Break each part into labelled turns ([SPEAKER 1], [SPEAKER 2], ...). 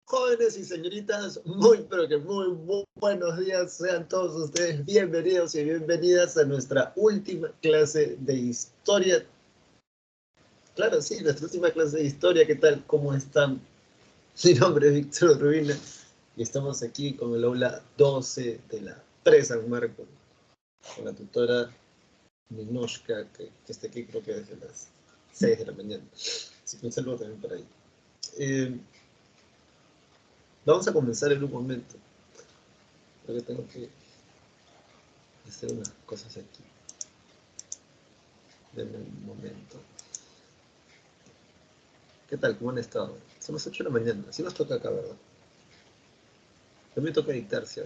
[SPEAKER 1] Jóvenes y señoritas, pero que muy buenos días. Sean todos ustedes bienvenidos y bienvenidas a nuestra última clase de historia. Claro, sí, nuestra última clase de historia. ¿Qué tal? ¿Cómo están? Mi nombre es Víctor Urbina y estamos aquí con el aula 12 de la Pre-San Marcos, con la tutora Ninoshka, que está aquí creo que desde las 6 de la mañana. Así que un saludo también para ella. Vamos a comenzar en un momento. Creo que tengo que hacer unas cosas aquí. Denme un momento. ¿Qué tal? ¿Cómo han estado? Son las 8 de la mañana. Así nos toca acá, ¿verdad? A mí me toca dictar, ¿sí?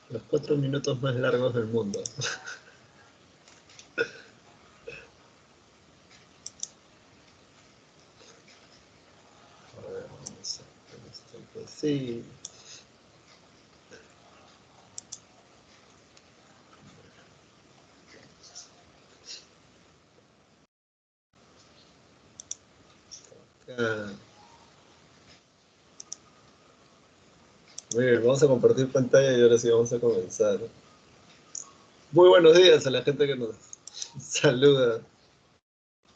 [SPEAKER 1] Los 4 minutos más largos del mundo. A ver, vamos a ver esto así. Acá. Muy bien, vamos a compartir pantalla y ahora sí vamos a comenzar. Muy buenos días a la gente que nos saluda.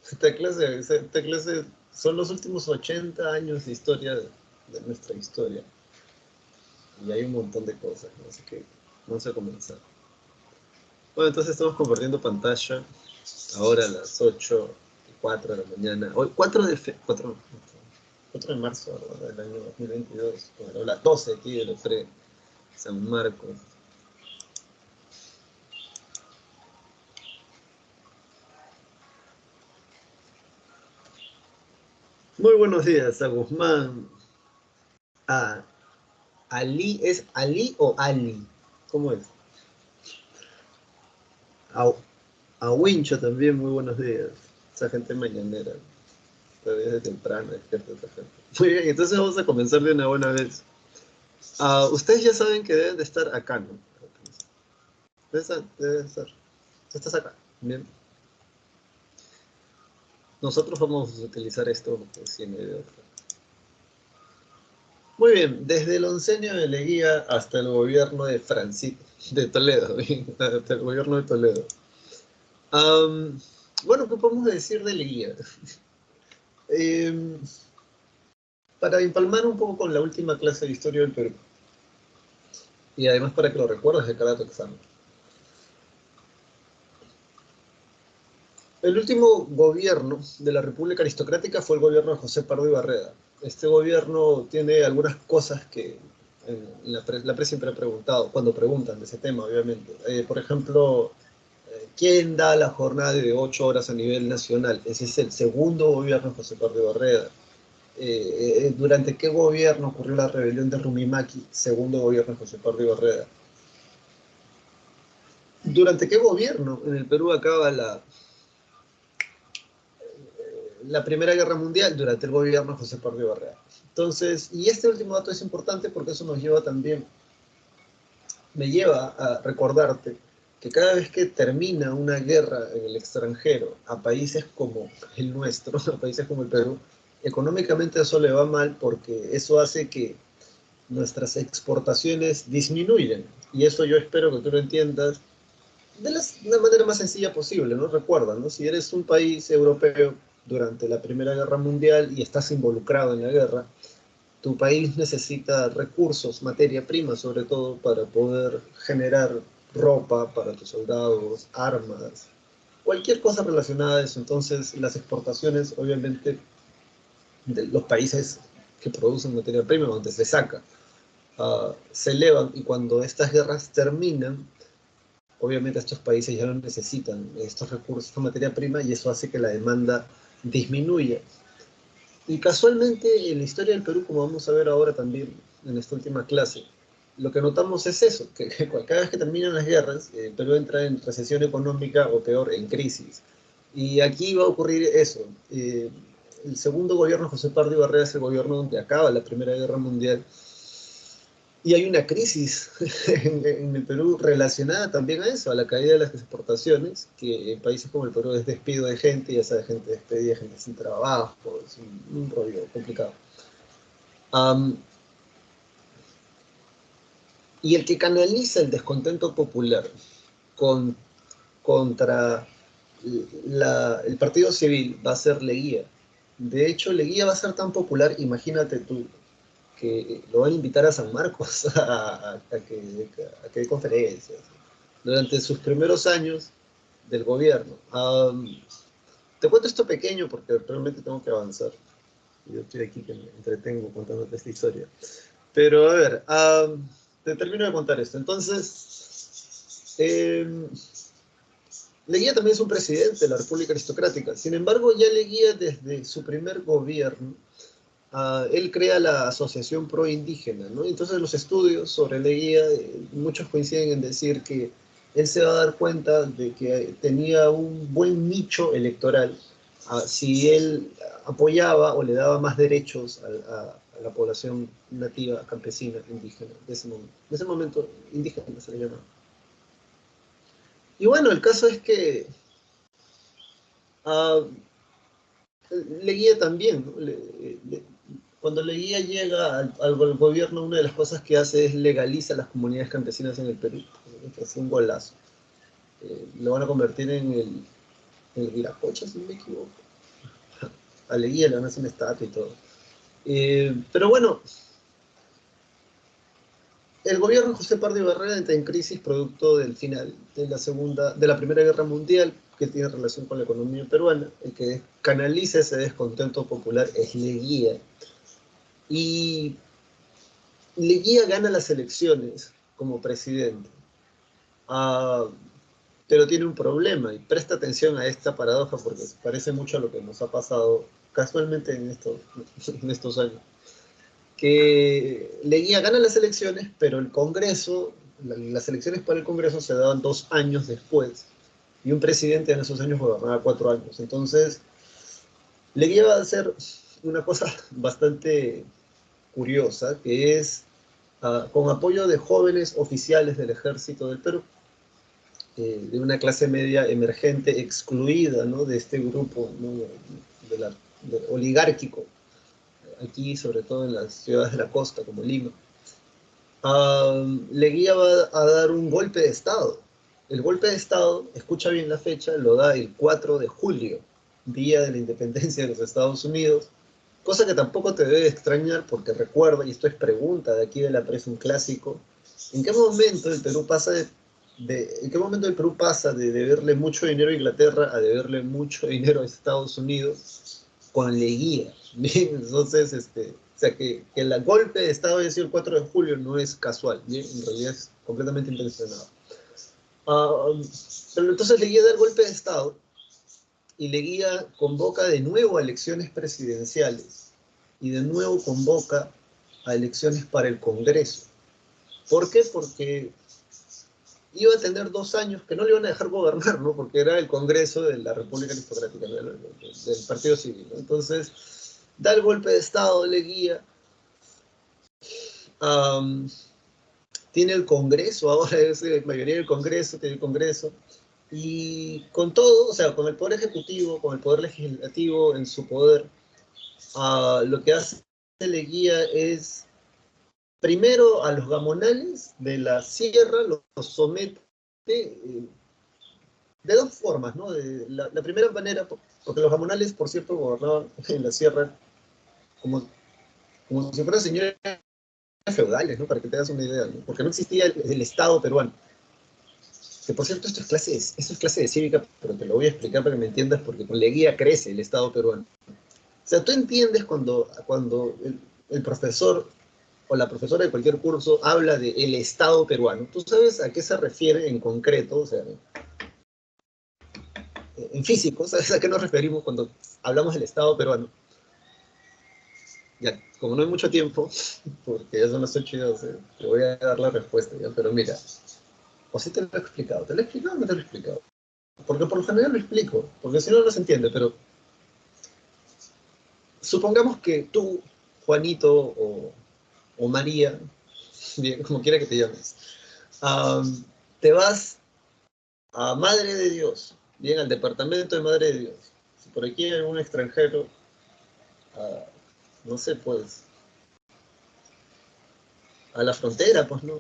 [SPEAKER 1] Esta clase son los últimos 80 años de historia de nuestra historia. Y hay un montón de cosas, ¿no? Así que vamos a comenzar. Bueno, entonces estamos compartiendo pantalla. Ahora a las 8:04 de la mañana. Hoy, 4 de marzo, ¿verdad? Del año 2022. Bueno, las 12 aquí de la San Marcos. Muy buenos días a Guzmán. A Ali, ¿es Ali o Ali? ¿Cómo es? A, a Wincho también, muy buenos días. Esa gente mañanera. Todavía desde temprano, despierta esta gente. Muy bien, entonces vamos a comenzar de una buena vez. Ustedes ya saben que deben de estar acá, ¿no? Deben estar. Tú estás acá. Bien. Nosotros vamos a utilizar esto pues, sin de otra. Muy bien, desde el oncenio de Leguía hasta el gobierno de de Toledo, hasta el gobierno de Toledo. Bueno, ¿qué podemos decir de Leguía? Eh, para empalmar un poco con la última clase de historia del Perú, y además para que lo recuerdes de cara a tu examen. El último gobierno de la República Aristocrática fue el gobierno de José Pardo y Barreda. Este gobierno tiene algunas cosas que la prensa siempre ha preguntado, cuando preguntan de ese tema, obviamente. Por ejemplo, ¿quién da la jornada de 8 horas a nivel nacional? Ese es el segundo gobierno de José Pardo y Barreda. ¿Durante qué gobierno ocurrió la rebelión de Rumimaki? Segundo gobierno de José Pardo y Barreda. ¿Durante qué gobierno en el Perú acaba la Primera Guerra Mundial? Durante el gobierno de José Pardo y Barreda. Entonces, y este último dato es importante porque eso nos lleva también, me lleva a recordarte que cada vez que termina una guerra en el extranjero a países como el nuestro, a países como el Perú, económicamente eso le va mal porque eso hace que nuestras exportaciones disminuyan. Y eso yo espero que tú lo entiendas de la manera más sencilla posible, ¿no? Recuerda, ¿no? Si eres un país europeo durante la Primera Guerra Mundial y estás involucrado en la guerra, tu país necesita recursos, materia prima sobre todo, para poder generar ropa para tus soldados, armas, cualquier cosa relacionada a eso. Entonces, las exportaciones, obviamente, de los países que producen materia prima, donde se saca, se elevan y cuando estas guerras terminan, obviamente estos países ya no necesitan estos recursos, esta materia prima, y eso hace que la demanda disminuya. Y casualmente en la historia del Perú, como vamos a ver ahora también en esta última clase, lo que notamos es eso, que cada vez que terminan las guerras, el Perú entra en recesión económica o peor, en crisis. Y aquí va a ocurrir eso. El segundo gobierno de José Pardo Ibarra es el gobierno donde acaba la Primera Guerra Mundial y hay una crisis en el Perú relacionada también a eso, a la caída de las exportaciones, que en países como el Perú es despido de gente, ya sabes, gente despedida, gente sin trabajo, es un rollo complicado. Um, y el que canaliza el descontento popular con, contra el partido civil va a ser Leguía. De hecho, Leguía va a ser tan popular, imagínate tú, que lo van a invitar a San Marcos a que dé conferencias durante sus primeros años del gobierno. Te cuento esto pequeño porque realmente tengo que avanzar. Yo estoy aquí que me entretengo contándote esta historia. Pero a ver, te termino de contar esto. Entonces, Leguía también es un presidente de la República Aristocrática. Sin embargo, ya Leguía desde su primer gobierno él crea la Asociación Pro Indígena, ¿no? Entonces los estudios sobre Leguía, muchos coinciden en decir que él se va a dar cuenta de que tenía un buen nicho electoral si él apoyaba o le daba más derechos a la población nativa, campesina, indígena, de ese momento. En ese momento, indígena se le llama. Y bueno, el caso es que uh, Leguía también, ¿no? Cuando Leguía llega al gobierno, una de las cosas que hace es legaliza las comunidades campesinas en el Perú, que es un golazo. Lo van a convertir en el Viracocha, si no me equivoco. A Leguía le van a hacer una estatua y todo. Pero bueno, el gobierno de José Pardo Barrera entra en crisis producto del final de la Primera Guerra Mundial, que tiene relación con la economía peruana. El que canaliza ese descontento popular es Leguía. Y Leguía gana las elecciones como presidente, uh, pero tiene un problema, y presta atención a esta paradoja porque parece mucho a lo que nos ha pasado casualmente en estos años, que Leguía gana las elecciones, pero el Congreso, las elecciones para el Congreso se daban 2 años después, y un presidente en esos años gobernaba 4 años. Entonces, Leguía va a hacer una cosa bastante curiosa, que es con apoyo de jóvenes oficiales del ejército del Perú, de una clase media emergente, excluida, ¿no?, de este grupo, ¿no?, oligárquico, aquí sobre todo en las ciudades de la costa como Lima, Leguía va a dar un golpe de Estado. El golpe de Estado, escucha bien la fecha, lo da el 4 de julio, día de la independencia de los Estados Unidos, cosa que tampoco te debe extrañar porque recuerda, y esto es pregunta de aquí de la prensa, un clásico, ¿en qué momento el Perú pasa ¿en qué momento el Perú pasa de deberle mucho dinero a Inglaterra a deberle mucho dinero a Estados Unidos con Leguía? Bien, entonces, o sea, que el golpe de Estado haya sido el 4 de julio no es casual, bien, en realidad es completamente intencionado. Pero entonces Leguía da el golpe de Estado y Leguía convoca de nuevo a elecciones presidenciales y de nuevo convoca a elecciones para el Congreso. ¿Por qué? Porque iba a tener 2 años que no le iban a dejar gobernar, ¿no? Porque era el Congreso de la República Aristocrática, ¿no? del Partido Civil, ¿no? Entonces, da el golpe de Estado, Leguía, tiene el Congreso, ahora es mayoría del Congreso, tiene el Congreso, y con todo, o sea, con el Poder Ejecutivo, con el Poder Legislativo en su poder, lo que hace Leguía es, primero a los gamonales de la sierra los somete de 2 formas, ¿no? La primera manera, porque los gamonales, por cierto, gobernaban en la sierra como si fueran señores feudales, ¿no? Para que te hagas una idea, ¿no? Porque no existía el Estado peruano. Que por cierto, esto es clase de cívica, pero te lo voy a explicar para que me entiendas, porque con Leguía crece el Estado peruano. O sea, tú entiendes cuando el profesor o la profesora de cualquier curso habla de el Estado peruano. Tú sabes a qué se refiere en concreto, o sea, en físico, ¿sabes a qué nos referimos cuando hablamos del Estado peruano? Ya, como no hay mucho tiempo, porque ya son las 8:12, te voy a dar la respuesta, ¿ya? Pero mira, o sí te lo he explicado, ¿te lo he explicado o no te lo he explicado? Porque por lo general lo explico, porque si no, no se entiende, pero supongamos que tú, Juanito o María, bien, como quiera que te llames, te vas a Madre de Dios, bien, al departamento de Madre de Dios. Si por aquí hay algún extranjero, no sé, pues, a la frontera, pues, ¿no?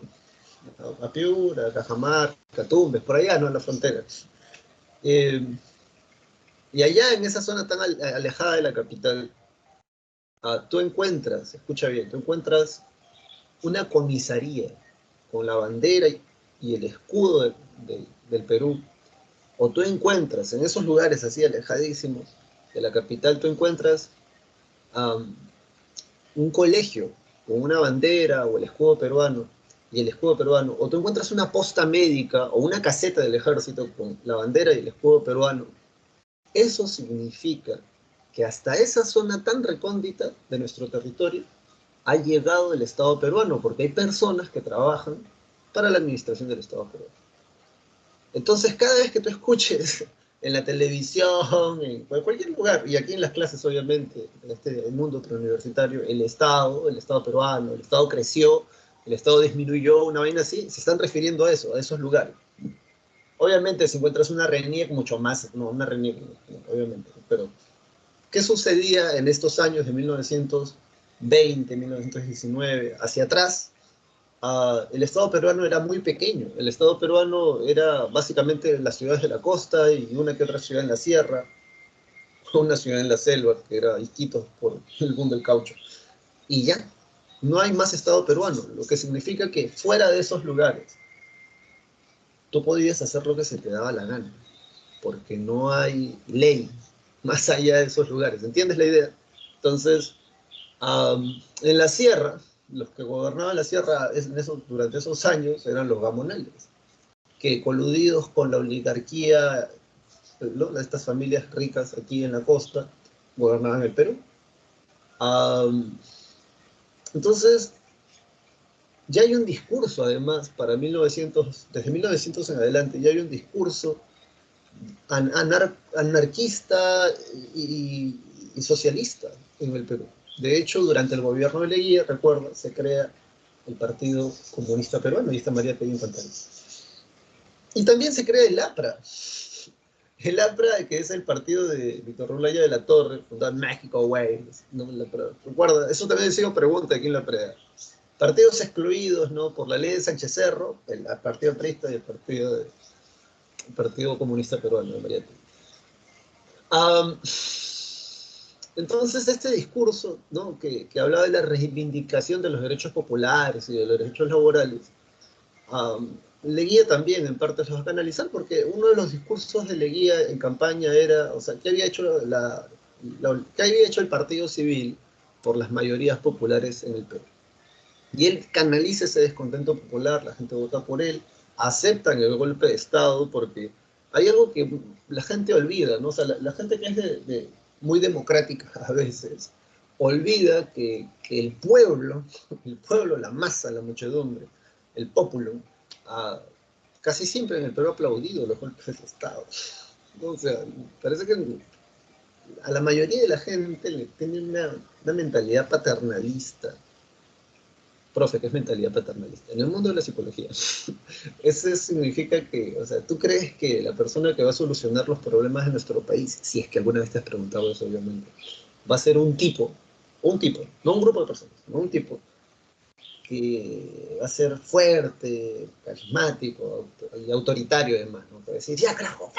[SPEAKER 1] A Piura, a Cajamarca, Tumbes, por allá, ¿no? A la frontera. Eh, y allá, en esa zona tan alejada de la capital, tú encuentras, escucha bien, tú encuentras una comisaría con la bandera y el escudo del Perú, o tú encuentras en esos lugares así alejadísimos de la capital, tú encuentras um, un colegio con una bandera o el escudo peruano y el escudo peruano, o tú encuentras una posta médica o una caseta del ejército con la bandera y el escudo peruano, eso significa que hasta esa zona tan recóndita de nuestro territorio ha llegado el Estado peruano, porque hay personas que trabajan para la administración del Estado peruano. Entonces, cada vez que tú escuches en la televisión, en cualquier lugar, y aquí en las clases, obviamente, en este mundo preuniversitario, el Estado peruano, el Estado creció, el Estado disminuyó, una vaina así, se están refiriendo a eso, a esos lugares. Obviamente, si encuentras una RENIEC, mucho más, no, una RENIEC, obviamente, pero ¿qué sucedía en estos años de 1920, 1919, hacia atrás? El Estado peruano era muy pequeño. El Estado peruano era básicamente las ciudades de la costa y una que otra ciudad en la sierra, una ciudad en la selva, que era Iquitos por el boom del caucho. Y ya, no hay más Estado peruano, lo que significa que fuera de esos lugares, tú podías hacer lo que se te daba la gana, porque no hay ley más allá de esos lugares. ¿Entiendes la idea? Entonces, en la sierra, los que gobernaban la sierra durante esos años eran los gamonales, que coludidos con la oligarquía, ¿no? Estas familias ricas aquí en la costa, gobernaban el Perú. Entonces, ya hay un discurso, además, para 1900, desde 1900 en adelante, ya hay un discurso anarquista y socialista en el Perú. De hecho, durante el gobierno de Leguía, recuerda, se crea el Partido Comunista Peruano, y está María Pellín Pantano. Y también se crea el APRA. El APRA, que es el partido de Víctor Rulaya de la Torre, fundado en México, güey. No, recuerda, eso también ha sido pregunta aquí en la prea. Partidos excluidos, ¿no? Por la ley de Sánchez Cerro, el Partido Aprista y el Partido Comunista Peruano, de María um, Entonces, este discurso, ¿no? que hablaba de la reivindicación de los derechos populares y de los derechos laborales, Leguía también en parte se va a canalizar, porque uno de los discursos de Leguía en campaña era, o sea, ¿qué había hecho, qué había hecho el Partido Civil por las mayorías populares en el Perú? Y él canaliza ese descontento popular, la gente vota por él, aceptan el golpe de Estado, porque hay algo que la gente olvida, ¿no? O sea, la gente que es muy democrática a veces, olvida que el pueblo, la masa, la muchedumbre, el pueblo, casi siempre en el Perú ha aplaudido los golpes de Estado. ¿No? O sea, parece que a la mayoría de la gente le tiene una mentalidad paternalista. Profe, ¿qué es mentalidad paternalista? En el mundo de la psicología, eso significa que, o sea, tú crees que la persona que va a solucionar los problemas de nuestro país, si es que alguna vez te has preguntado eso, obviamente, va a ser un tipo, no un grupo de personas, no un tipo, que va a ser fuerte, carismático y autoritario además, ¿no? Para decir, ya carajo,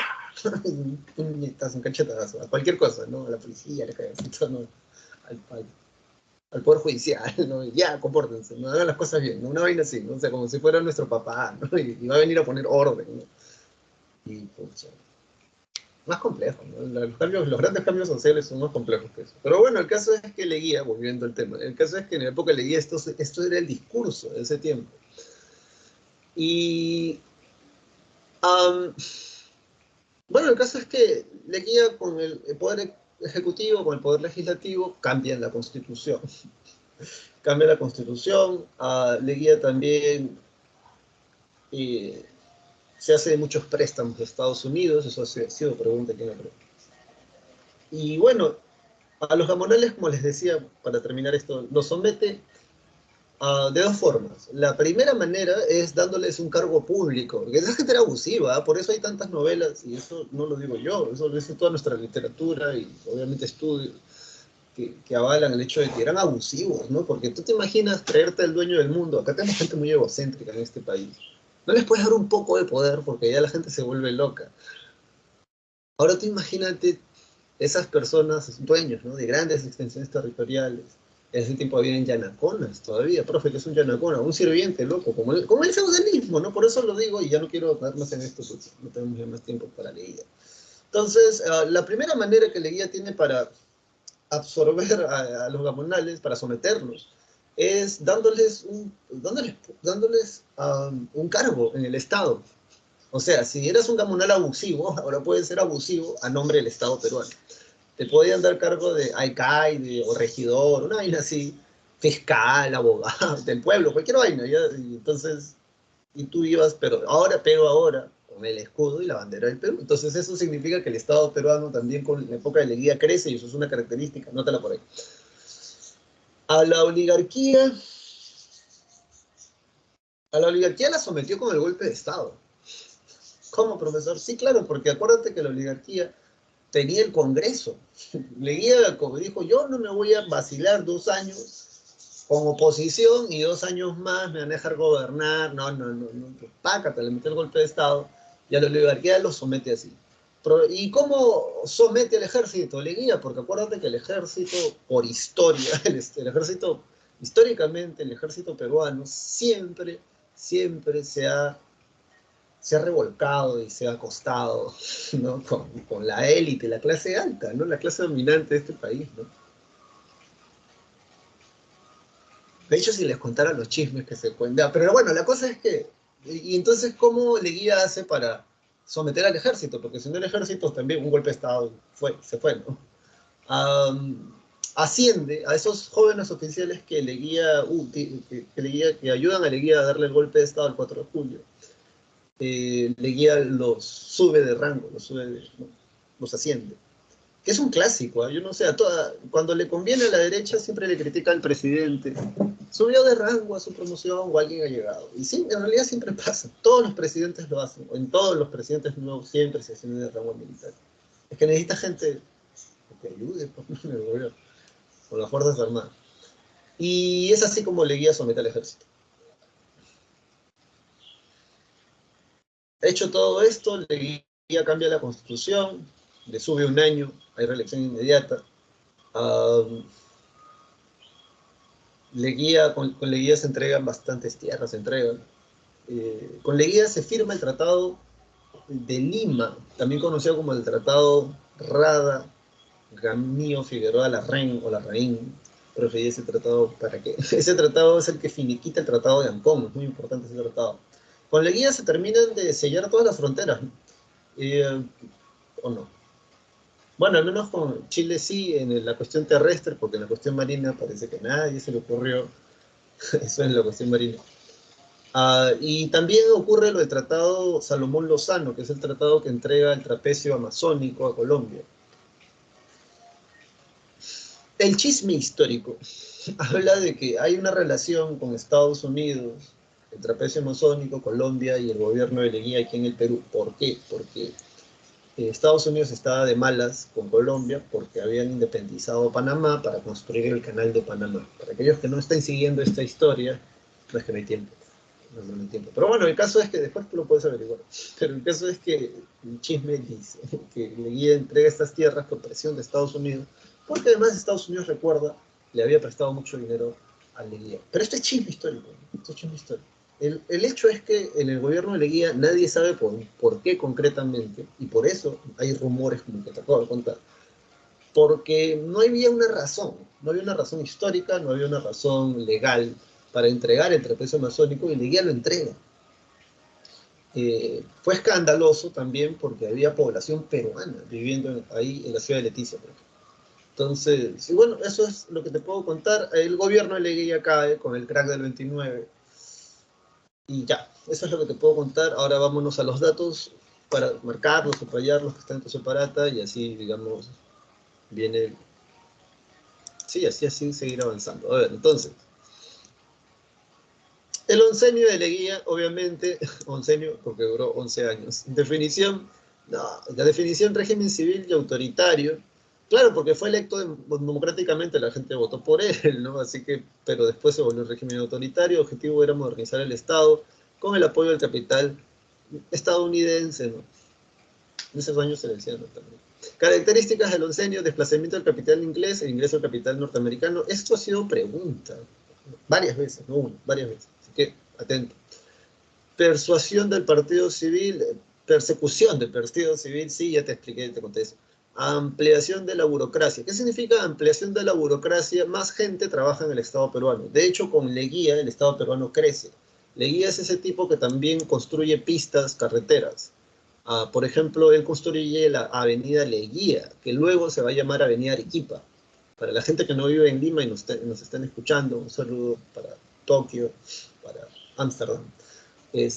[SPEAKER 1] estás un cachetazo, a cualquier cosa, ¿no? A la policía, al ejército, ¿no? al Poder Judicial, ¿no? Ya, compórtense, no hagan las cosas bien, ¿no? Una vaina así, ¿no? O sea, como si fuera nuestro papá, ¿no? Y va a venir a poner orden, ¿no? Y pues, más complejo, ¿no? Los grandes cambios sociales son más complejos que eso. Pero bueno, el caso es que Leguía, volviendo al tema, el caso es que en la época de Leguía esto era el discurso de ese tiempo. Y bueno, el caso es que Leguía con el poder ejecutivo, con el poder legislativo, cambian la constitución. Cambia la constitución, Leguía también se hace muchos préstamos de Estados Unidos, eso ha sido pregunta aquí en la pregunta. Y bueno, a los gamonales, como les decía, para terminar esto, los somete de dos formas. La primera manera es dándoles un cargo público, porque esa gente era abusiva, ¿eh? Por eso hay tantas novelas, y eso no lo digo yo, eso lo dice toda nuestra literatura y obviamente estudios que avalan el hecho de que eran abusivos, ¿no? Porque tú te imaginas traerte al dueño del mundo, acá tenemos gente muy egocéntrica en este país, no les puedes dar un poco de poder porque ya la gente se vuelve loca. Ahora tú imagínate esas personas, dueños, ¿no? De grandes extensiones territoriales. En ese tiempo había yanaconas todavía, profe, que es un yanacona, un sirviente, loco, como el feudalismo, ¿no? Por eso lo digo y ya no quiero dar más en esto porque no tenemos ya más tiempo para Leguía. Entonces, la primera manera que Leguía tiene para absorber a los gamonales, para someterlos, es dándoles un cargo en el Estado. O sea, si eras un gamonal abusivo, ahora puedes ser abusivo a nombre del Estado peruano. Te podían dar cargo de alcaide o regidor, una vaina así, fiscal, abogado, del pueblo, cualquier vaina. ¿Ya? Y entonces, y tú ibas, pero ahora, con el escudo y la bandera del Perú. Entonces eso significa que el Estado peruano también con la época de Leguía crece y eso es una característica, nótala por ahí. A la oligarquía, a la oligarquía la sometió con el golpe de Estado. ¿Cómo, profesor? Sí, claro, porque acuérdate que la oligarquía tenía el Congreso. Leguía, como dijo, yo no me voy a vacilar 2 años con oposición y 2 años más me van a dejar gobernar. No, pácate, le metió el golpe de Estado y a la oligarquía lo somete así. ¿Y cómo somete al ejército? Leguía, porque acuérdate que el ejército, por historia, el ejército, históricamente, el ejército peruano siempre se ha revolcado y se ha acostado, ¿no? con la élite, la clase alta, ¿no? La clase dominante de este país, ¿no? De hecho, si les contara los chismes que se cuentan. Pero bueno, la cosa es que. Y entonces, ¿cómo Leguía hace para someter al ejército? Porque si no, el ejército también, un golpe de Estado, se fue, ¿no? Asciende a esos jóvenes oficiales que que ayudan a Leguía a darle el golpe de Estado el 4 de julio. Leguía los sube de rango, ¿no? Los asciende. que es un clásico, ¿eh? Yo no sé, cuando le conviene a la derecha siempre le critica al presidente. Subió de rango a su promoción o alguien ha llegado. Y sí, en realidad siempre pasa. Todos los presidentes lo hacen. O en todos los presidentes nuevos siempre se asciende de rango militar. Es que necesita gente que ayude pues, en el gobierno, con las Fuerzas Armadas. Y es así como Leguía somete al ejército. Hecho todo esto, Leguía cambia la constitución, le sube un año, hay reelección inmediata. Uh, con Leguía se entregan bastantes tierras, se entregan. Con Leguía se firma el Tratado de Lima, también conocido como el Tratado Rada Gamío Figueroa Larraín o Larraín. Preferí ese tratado para que ese tratado es el que finiquita el Tratado de Ancón, es muy importante ese tratado. Con Leguía se terminan de sellar todas las fronteras, ¿o no? Bueno, al menos con Chile sí, en la cuestión terrestre, porque en la cuestión marina parece que a nadie se le ocurrió eso en la cuestión marina. Y también ocurre lo del Tratado Salomón Lozano, que es el tratado que entrega el trapecio amazónico a Colombia. El chisme histórico habla de que hay una relación con Estados Unidos, el trapecio amazónico, Colombia y el gobierno de Leguía aquí en el Perú. ¿Por qué? Porque Estados Unidos estaba de malas con Colombia porque habían independizado Panamá para construir el canal de Panamá. Para aquellos que no estén siguiendo esta historia, no es que no hay tiempo. No hay tiempo. Pero bueno, el caso es que después tú lo puedes averiguar. Pero el caso es que el chisme dice que Leguía entrega estas tierras por presión de Estados Unidos, porque además Estados Unidos, recuerda, le había prestado mucho dinero a Leguía. Pero esto es chisme histórico. Esto es chisme histórico. El hecho es que en el gobierno de Leguía nadie sabe por qué concretamente, y por eso hay rumores como que te acabo de contar, porque no había una razón, no había una razón histórica, no había una razón legal para entregar el trapecio amazónico y Leguía lo entrega. Fue escandaloso también porque había población peruana viviendo ahí en la ciudad de Leticia. Entonces, y bueno, eso es lo que te puedo contar. El gobierno de Leguía cae con el crack del 29 y ya, eso es lo que te puedo contar. Ahora vámonos a los datos para marcarlos, subrayarlos que están en tu separata y así, digamos, viene. Sí, así seguir avanzando. A ver, entonces, el oncenio de Leguía, obviamente, oncenio porque duró 11 años. Definición, no, la definición régimen civil y autoritario. Claro, porque fue electo democráticamente, la gente votó por él, ¿no? Así que, pero después se volvió un régimen autoritario. El objetivo era modernizar el Estado con el apoyo del capital estadounidense, ¿no? En esos años se decía, ¿no? También. Características del oncenio, desplazamiento del capital inglés e ingreso del capital norteamericano. Esto ha sido pregunta varias veces, no una, varias veces. Así que, atento. Persuasión del partido civil, persecución del partido civil, sí, ya te expliqué, te conté eso. Ampliación de la burocracia. ¿Qué significa ampliación de la burocracia? Más gente trabaja en el Estado peruano. De hecho, con Leguía el Estado peruano crece. Leguía es ese tipo que también construye pistas, carreteras. Por ejemplo, él construye la avenida Leguía, que luego se va a llamar Avenida Arequipa. Para la gente que no vive en Lima y nos están escuchando, un saludo para Tokio, para Ámsterdam. Ya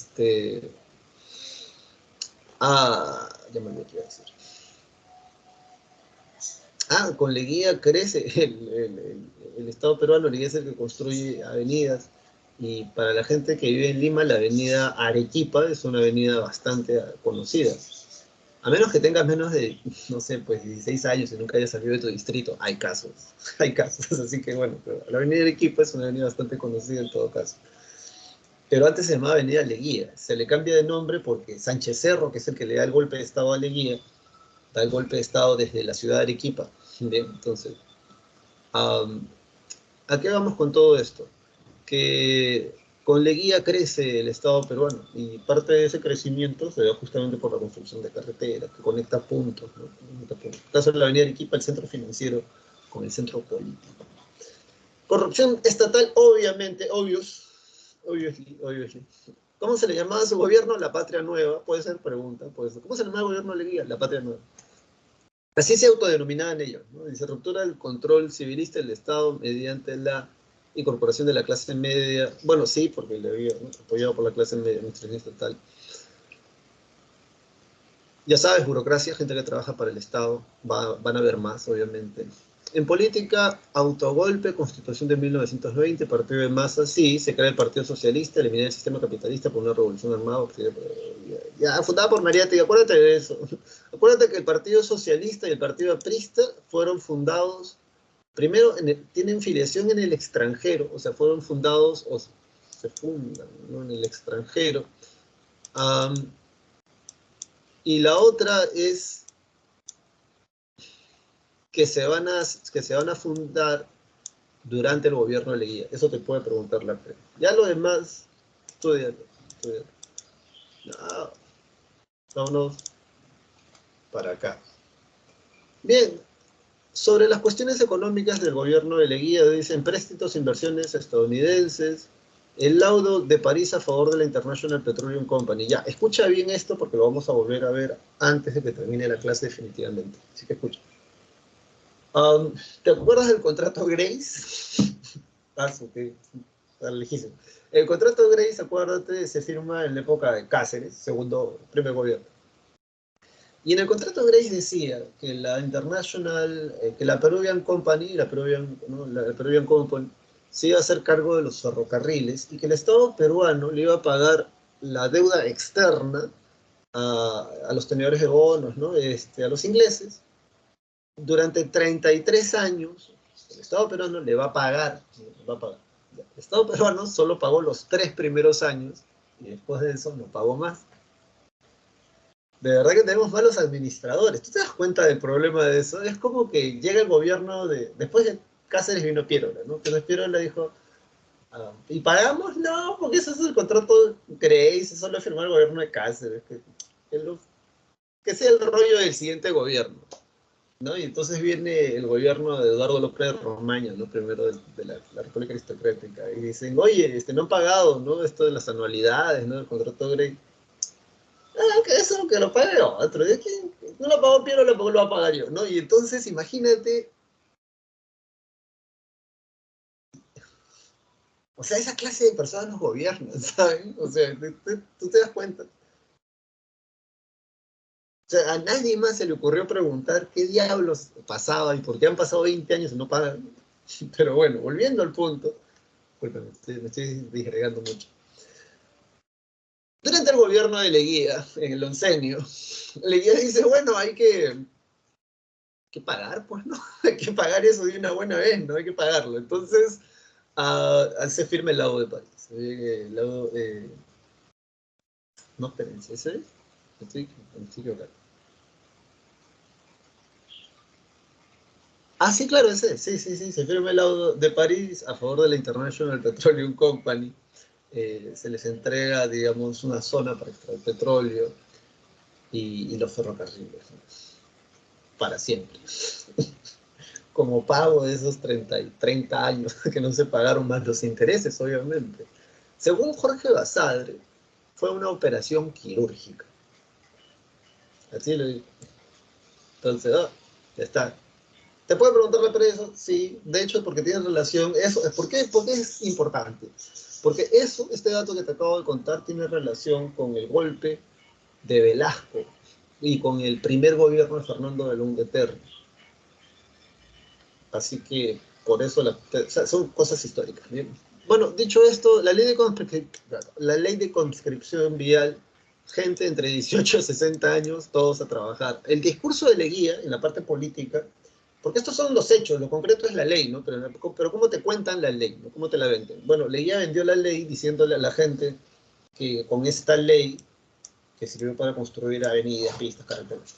[SPEAKER 1] me olvidé qué iba a decir. Con Leguía crece el Estado peruano. Leguía es el que construye avenidas. Y para la gente que vive en Lima, la avenida Arequipa es una avenida bastante conocida. A menos que tengas menos de, no sé, pues 16 años y nunca hayas salido de tu distrito, hay casos, hay casos. Así que bueno, pero la avenida Arequipa es una avenida bastante conocida en todo caso. Pero antes se llamaba Avenida Leguía. Se le cambia de nombre porque Sánchez Cerro, que es el que le da el golpe de Estado a Leguía, da el golpe de Estado desde la ciudad de Arequipa. Bien, entonces, ¿a qué vamos con todo esto? Que con Leguía crece el Estado peruano y parte de ese crecimiento se da justamente por la construcción de carreteras que conecta puntos, ¿no? Conecta puntos. En el caso de la Avenida Arequipa, el centro financiero con el centro político. Corrupción estatal, obviamente, obviously. ¿Cómo se le llamaba a su gobierno? La Patria Nueva. Puede ser pregunta, puede ser. ¿Cómo se le llamaba el gobierno de Leguía? La Patria Nueva. Así se autodenominaban ellos, ¿no? Dice, ruptura del control civilista del Estado mediante la incorporación de la clase media. Bueno, sí, porque le había, ¿no?, apoyado por la clase media, administración estatal. Ya sabes, burocracia, gente que trabaja para el Estado, van a haber más, obviamente. En política, autogolpe, constitución de 1920, partido de masa, sí, se crea el Partido Socialista, elimina el sistema capitalista por una revolución armada, ya, fundada por Mariátegui, acuérdate de eso. Acuérdate que el Partido Socialista y el Partido Aprista fueron fundados, primero, tienen filiación en el extranjero, o sea, fueron fundados, o se fundan, ¿no?, en el extranjero. Um, y la otra es que se van a fundar durante el gobierno de Leguía. Eso te puede preguntar la prensa. Ya lo demás, estudialo. No, vámonos para acá. Bien, sobre las cuestiones económicas del gobierno de Leguía, dicen préstitos, inversiones estadounidenses, el laudo de París a favor de la International Petroleum Company. Ya, escucha bien esto porque lo vamos a volver a ver antes de que termine la clase definitivamente. Así que escucha. ¿Te acuerdas del contrato Grace? Paso, que está lejísimo. El contrato Grace, acuérdate, se firma en la época de Cáceres, primer gobierno. Y en el contrato Grace decía que la International, que la Peruvian Company, ¿no?, la Peruvian Company, se iba a hacer cargo de los ferrocarriles y que el Estado peruano le iba a pagar la deuda externa a los tenedores de bonos, ¿no?, a los ingleses, durante 33 años. El Estado peruano le va a pagar. El Estado peruano solo pagó los 3 primeros años y después de eso no pagó más. De verdad que tenemos malos administradores. ¿Tú te das cuenta del problema de eso? Es como que llega el gobierno después de Cáceres vino Piérola, ¿no? Entonces Piérola dijo, ¿y pagamos? No, porque eso es el contrato Grace, eso lo firmó el gobierno de Cáceres. Que sea el rollo del siguiente gobierno, ¿no? Y entonces viene el gobierno de Eduardo López Romaña, ¿no?, primero de la República Aristocrática, y dicen, oye, no han pagado, ¿no?, esto de las anualidades, ¿no?, del contrato Grey. Que eso que lo pague otro. Es que no lo pagó Piero, lo va a pagar yo, ¿no? Y entonces, imagínate, o sea, esa clase de personas nos gobiernan, ¿saben? O sea, tú te das cuenta. O sea, a nadie más se le ocurrió preguntar qué diablos pasaba y por qué han pasado 20 años y no pagan. Pero bueno, volviendo al punto, disculpen, me estoy disgregando mucho. Durante el gobierno de Leguía, en el oncenio, Leguía dice, bueno, hay que pagar, pues, ¿no? Hay que pagar eso de una buena vez, ¿no? Hay que pagarlo. Entonces, se firma el laudo de París. El laudo, no, espérense, ¿ese es? Estoy equivocado. Ah, sí, claro, ese. Sí, sí, sí. Se firma el laudo de París a favor de la International Petroleum Company. Se les entrega, digamos, una zona para extraer petróleo y los ferrocarriles, ¿no?, para siempre. Como pago de esos 30 años que no se pagaron, más los intereses, obviamente. Según Jorge Basadre, fue una operación quirúrgica. Así lo digo. Entonces, ya está. ¿Te puede preguntar la prensa? Sí, de hecho, porque tiene relación. Eso, ¿por qué es importante? Porque este dato que te acabo de contar, tiene relación con el golpe de Velasco y con el primer gobierno de Fernando de Lunga Eterno. Así que por eso o sea, son cosas históricas. ¿Bien? Bueno, dicho esto, la ley de conscripción vial, gente entre 18 y 60 años, todos a trabajar. El discurso de Leguía en la parte política, porque estos son los hechos, lo concreto es la ley, ¿no? Pero ¿cómo te cuentan la ley, ¿no? ¿Cómo te la venden? Bueno, Leguía vendió la ley diciéndole a la gente que con esta ley, que sirvió para construir avenidas, pistas, carreteras,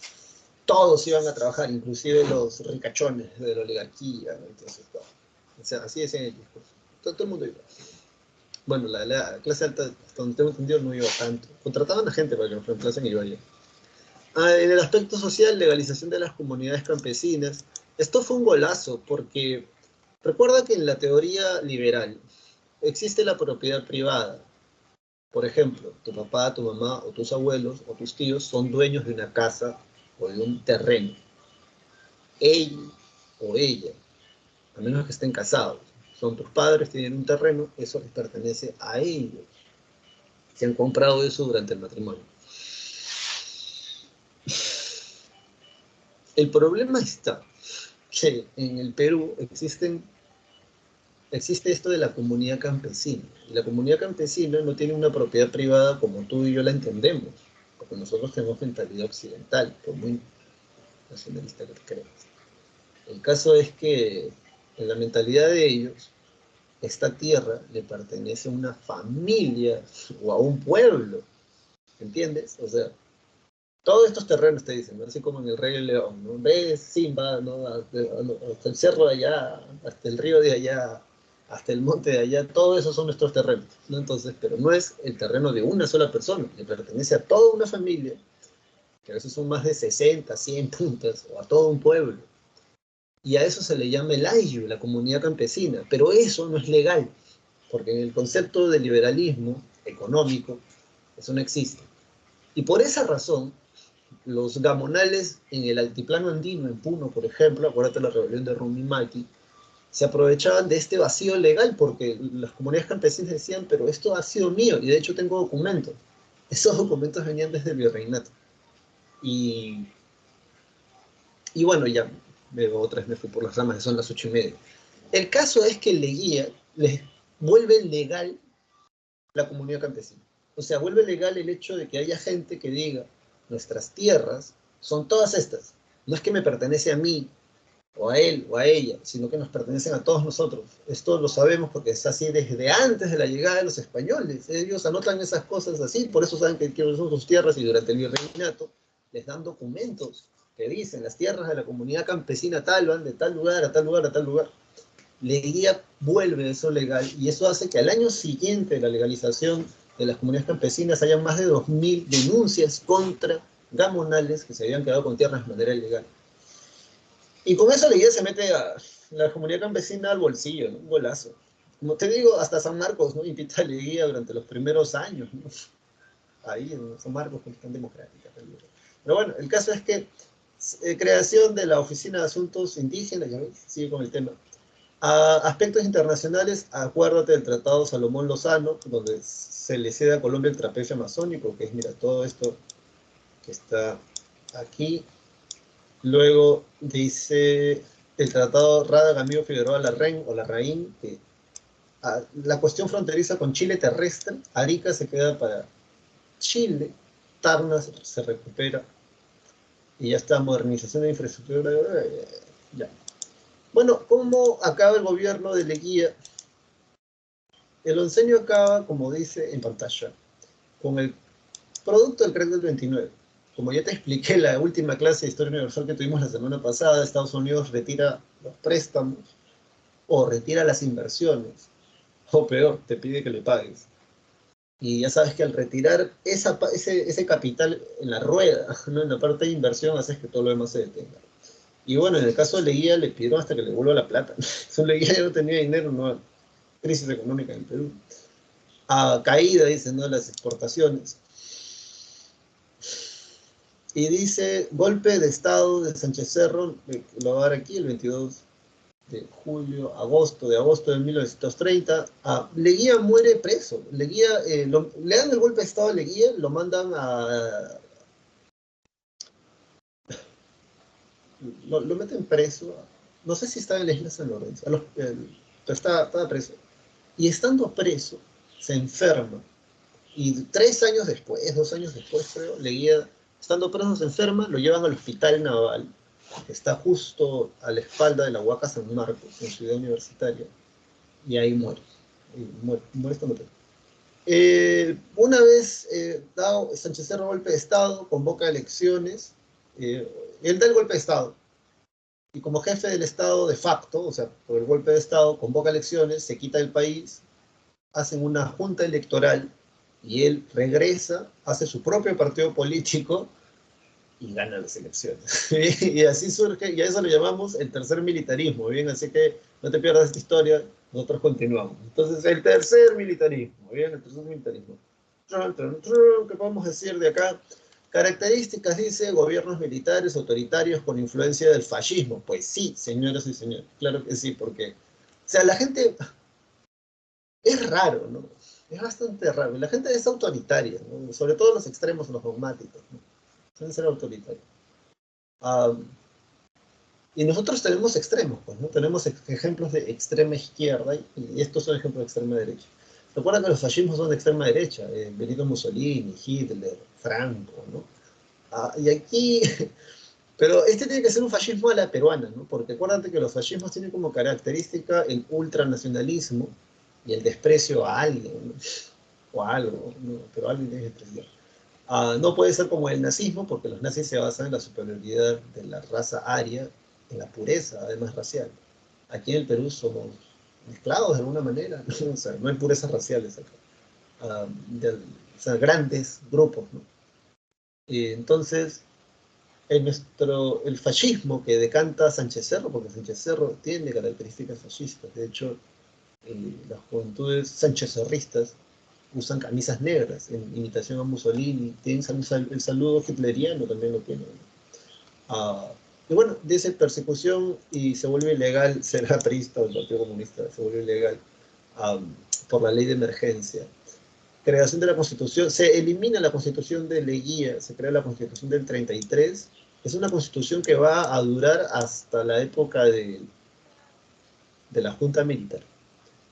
[SPEAKER 1] todos iban a trabajar, inclusive los ricachones de la oligarquía, ¿no? Entonces, todo. O sea, así decían el discurso. Todo el mundo iba. Bueno, la clase alta, hasta donde tengo entendido, no iba tanto. Contrataban a gente para que los reemplacen y vayan. En el aspecto social, legalización de las comunidades campesinas. Esto fue un golazo, porque recuerda que en la teoría liberal existe la propiedad privada. Por ejemplo, tu papá, tu mamá o tus abuelos o tus tíos son dueños de una casa o de un terreno. Él o ella, a menos que estén casados, son tus padres, tienen un terreno, eso les pertenece a ellos. Se han comprado eso durante el matrimonio. El problema está que en el Perú existe esto de la comunidad campesina. Y la comunidad campesina no tiene una propiedad privada como tú y yo la entendemos, porque nosotros tenemos mentalidad occidental, por muy nacionalista que te creas. El caso es que en la mentalidad de ellos, esta tierra le pertenece a una familia o a un pueblo, ¿entiendes? O sea, todos estos terrenos te dicen, ¿no? Así como en el Rey León, ¿no? Ves Simba, ¿no? Hasta el cerro de allá, hasta el río de allá, hasta el monte de allá, todos esos son nuestros terrenos, ¿no? Entonces, pero no es el terreno de una sola persona, le pertenece a toda una familia, que a veces son más de 60, 100 puntas, o a todo un pueblo. Y a eso se le llama el ayllu, la comunidad campesina, pero eso no es legal, porque en el concepto de liberalismo económico, eso no existe. Y por esa razón, los gamonales en el altiplano andino, en Puno, por ejemplo, acuérdate la rebelión de Rumimaki, se aprovechaban de este vacío legal porque las comunidades campesinas decían, pero esto ha sido mío, y de hecho tengo documentos. Esos documentos venían desde el virreinato. Y, y bueno, ya, otra vez me fui por las ramas, son las 8:30. El caso es que Leguía les vuelve legal la comunidad campesina. O sea, vuelve legal el hecho de que haya gente que diga, nuestras tierras son todas estas. No es que me pertenece a mí, o a él, o a ella, sino que nos pertenecen a todos nosotros. Esto lo sabemos porque es así desde antes de la llegada de los españoles. Ellos anotan esas cosas así, por eso saben que son sus tierras y durante el virreinato les dan documentos que dicen las tierras de la comunidad campesina tal van de tal lugar a tal lugar a tal lugar. Leguía vuelve eso legal y eso hace que al año siguiente de la legalización de las comunidades campesinas haya más de 2000 denuncias contra gamonales que se habían quedado con tierras de manera ilegal. Y con eso Leguía se mete a la comunidad campesina al bolsillo, ¿no? Un golazo. Como te digo, hasta San Marcos, ¿no? Invita a Leguía durante los primeros años, ¿no? Ahí en San Marcos, con tan democrática. Pero bueno, el caso es que creación de la Oficina de Asuntos Indígenas, ya ves, sigue con el tema. A aspectos internacionales, acuérdate del Tratado Salomón Lozano, donde se le cede a Colombia el trapecio amazónico, que es, mira, todo esto que está aquí. Luego dice el Tratado Rada Gamillo Figueroa Larraín o Larraín, que la cuestión fronteriza con Chile terrestre, Arica se queda para Chile, Tarna se recupera y ya está, modernización de infraestructura, ya. Bueno, ¿cómo acaba el gobierno de Leguía? El oncenio acaba, como dice en pantalla, con el producto del CREC del 29. Como ya te expliqué en la última clase de Historia Universal que tuvimos la semana pasada, Estados Unidos retira los préstamos o retira las inversiones, o peor, te pide que le pagues. Y ya sabes que al retirar ese capital en la rueda, ¿no? En la parte de inversión, haces que todo lo demás se detenga. Y bueno, en el caso de Leguía le pidieron hasta que le devuelva la plata. Leguía ya no tenía dinero, no, crisis económica en el Perú. Caída, dicen, ¿no? Las exportaciones. Y dice, golpe de estado de Sánchez Cerro, lo va a dar aquí el 22 de agosto de 1930. Leguía muere preso. Leguía, le dan el golpe de estado a Leguía, lo mandan a... Lo meten preso. No sé si estaba en la isla San Lorenzo, pero estaba preso. Y estando preso, se enferma. Y 3 años después, 2 años después, creo, Leguía, estando preso, se enferma, lo llevan al hospital naval, que está justo a la espalda de la Huaca San Marcos, en Ciudad Universitaria, y ahí muere. Muere estando preso. Una vez dado Sánchez Cerro golpe de Estado, convoca elecciones, él da el golpe de Estado, y como jefe del Estado de facto, o sea, por el golpe de Estado, convoca elecciones, se quita del país, hacen una junta electoral y él regresa, hace su propio partido político y gana las elecciones. Y así surge, y a eso le llamamos el tercer militarismo, ¿bien? Así que no te pierdas esta historia, nosotros continuamos. Entonces, el tercer militarismo, ¿bien? El tercer militarismo. ¿Qué podemos decir de acá? Características, dice, gobiernos militares autoritarios con influencia del fascismo. Pues sí, señoras y señores, claro que sí, porque, o sea, la gente es raro, ¿no? Es bastante raro. La gente es autoritaria, ¿no? Sobre todo los extremos, los dogmáticos, ¿no? Suelen ser autoritarios. Y nosotros tenemos extremos, pues, ¿no? Tenemos ejemplos de extrema izquierda y estos son ejemplos de extrema derecha. Recuerda que los fascismos son de extrema derecha, Benito Mussolini, Hitler, Franco, ¿no? Y aquí, pero este tiene que ser un fascismo a la peruana, ¿no? Porque acuérdate que los fascismos tienen como característica el ultranacionalismo y el desprecio a alguien, ¿no? O a algo, ¿no? Pero alguien tiene que despreciar. No puede ser como el nazismo, porque los nazis se basan en la superioridad de la raza aria, en la pureza, además racial. Aquí en el Perú somos mezclados de alguna manera, ¿no? O sea, no hay purezas raciales acá. O sea, grandes grupos, ¿no? Y entonces, el fascismo que decanta Sánchez Cerro, porque Sánchez Cerro tiene características fascistas, de hecho, las juventudes sanchezorristas usan camisas negras en imitación a Mussolini, tienen el saludo hitleriano también lo tienen. Y bueno, dice persecución y se vuelve ilegal ser aprista o el Partido Comunista, se vuelve ilegal por la ley de emergencia. Creación de la Constitución, se elimina la Constitución de Leguía, se crea la Constitución del 33, es una Constitución que va a durar hasta la época de la Junta Militar.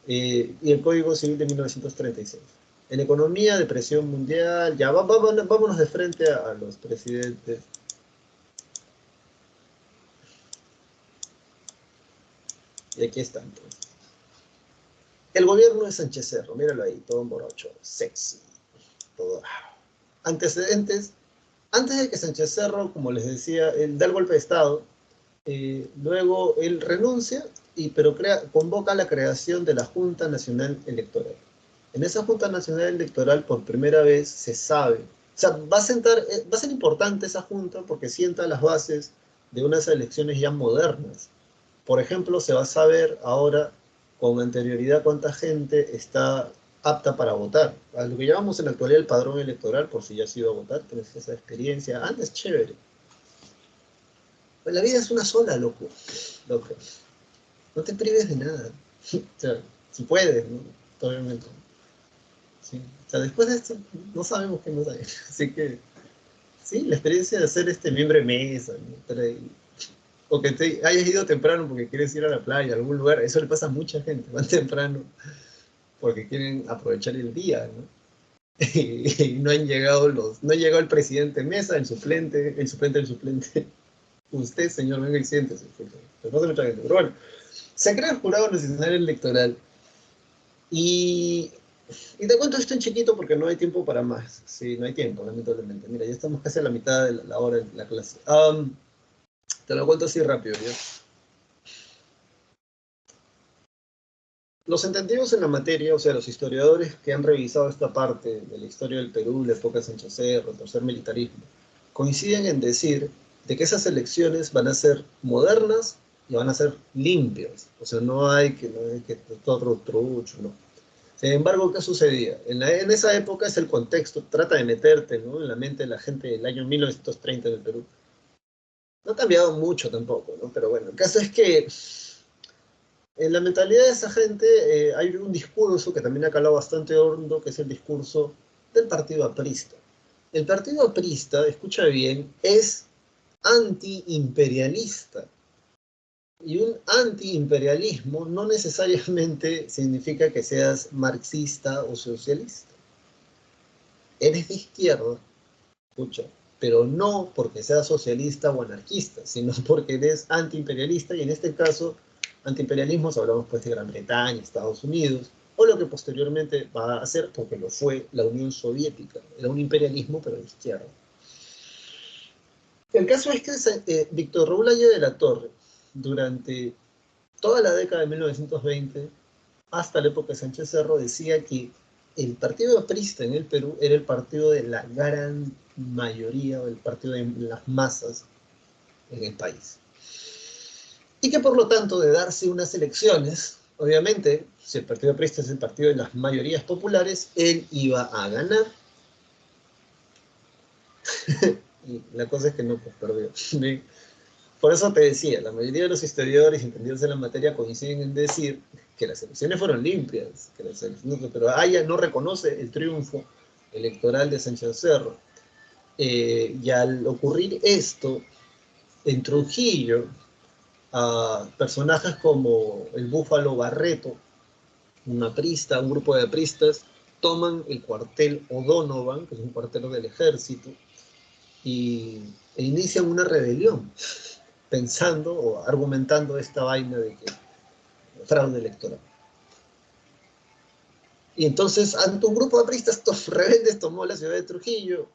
[SPEAKER 1] Y el Código Civil de 1936. En economía, depresión mundial, ya vámonos de frente a los presidentes. Y aquí están, pues. El gobierno de Sánchez Cerro, míralo ahí, todo morocho, sexy, todo. Antecedentes, antes de que Sánchez Cerro, como les decía, él da el golpe de Estado, luego él renuncia, pero convoca la creación de la Junta Nacional Electoral. En esa Junta Nacional Electoral por primera vez se sabe, o sea, va a ser importante esa Junta porque sienta las bases de unas elecciones ya modernas. Por ejemplo, se va a saber ahora con anterioridad cuánta gente está apta para votar. A lo que llamamos en la actualidad el padrón electoral, por si ya has ido a votar, tienes esa experiencia. Antes, chévere. Pues la vida es una sola, loco. Loco. No te prives de nada. O sea, si puedes, ¿no? Obviamente. Sí. O sea, después de esto, no sabemos qué nos hay. Así que, sí, la experiencia de ser miembro de mesa, ¿no? O que te hayas ido temprano porque quieres ir a la playa, a algún lugar, eso le pasa a mucha gente, van temprano porque quieren aprovechar el día, ¿no? Y no han llegado no ha llegado el presidente Mesa, el suplente del suplente. Usted, señor, venga y siéntese. Pero mucha gente. Pero bueno, se crea el Jurado Nacional Electoral y te cuento esto en chiquito porque no hay tiempo para más. Sí, no hay tiempo, lamentablemente. Mira, ya estamos casi a la mitad de la hora de la clase. Te lo cuento así rápido, ¿ya? Los entendidos en la materia, o sea, los historiadores que han revisado esta parte de la historia del Perú, la época de Sánchez Cerro, el tercer militarismo, coinciden en decir de que esas elecciones van a ser modernas y van a ser limpias. O sea, no hay que todo trucho, no. Sin embargo, ¿qué sucedía? En esa época es el contexto, trata de meterte, ¿no?, en la mente de la gente del año 1930 del Perú. No ha cambiado mucho tampoco, ¿no? Pero bueno, el caso es que en la mentalidad de esa gente hay un discurso que también ha calado bastante hondo, que es el discurso del partido aprista. El partido aprista, escucha bien, es antiimperialista. Y un antiimperialismo no necesariamente significa que seas marxista o socialista. Eres de izquierda, escucha, pero no porque seas socialista o anarquista, sino porque eres antiimperialista y en este caso, antiimperialismos hablamos pues de Gran Bretaña, Estados Unidos, o lo que posteriormente va a hacer, porque lo fue, la Unión Soviética. Era un imperialismo pero de izquierda. El caso es que Víctor Raúl Haya de la Torre, durante toda la década de 1920, hasta la época de Sánchez Cerro, decía que el partido aprista en el Perú era el partido de la gran mayoría, o el partido de las masas en el país. Y que por lo tanto, de darse unas elecciones, obviamente, si el partido aprista es el partido de las mayorías populares, él iba a ganar. Y la cosa es que no, pues perdió. Por eso te decía, la mayoría de los historiadores entendidos en la materia coinciden en decir que las elecciones fueron limpias, pero Haya no reconoce el triunfo electoral de Sánchez Cerro. Y al ocurrir esto, en Trujillo, Personajes como el Búfalo Barreto, un aprista, un grupo de apristas, toman el cuartel O'Donovan, que es un cuartel del ejército, e inician una rebelión, pensando o argumentando esta vaina de que fraude electoral. Y entonces, ante un grupo de apristas, estos rebeldes tomó la ciudad de Trujillo.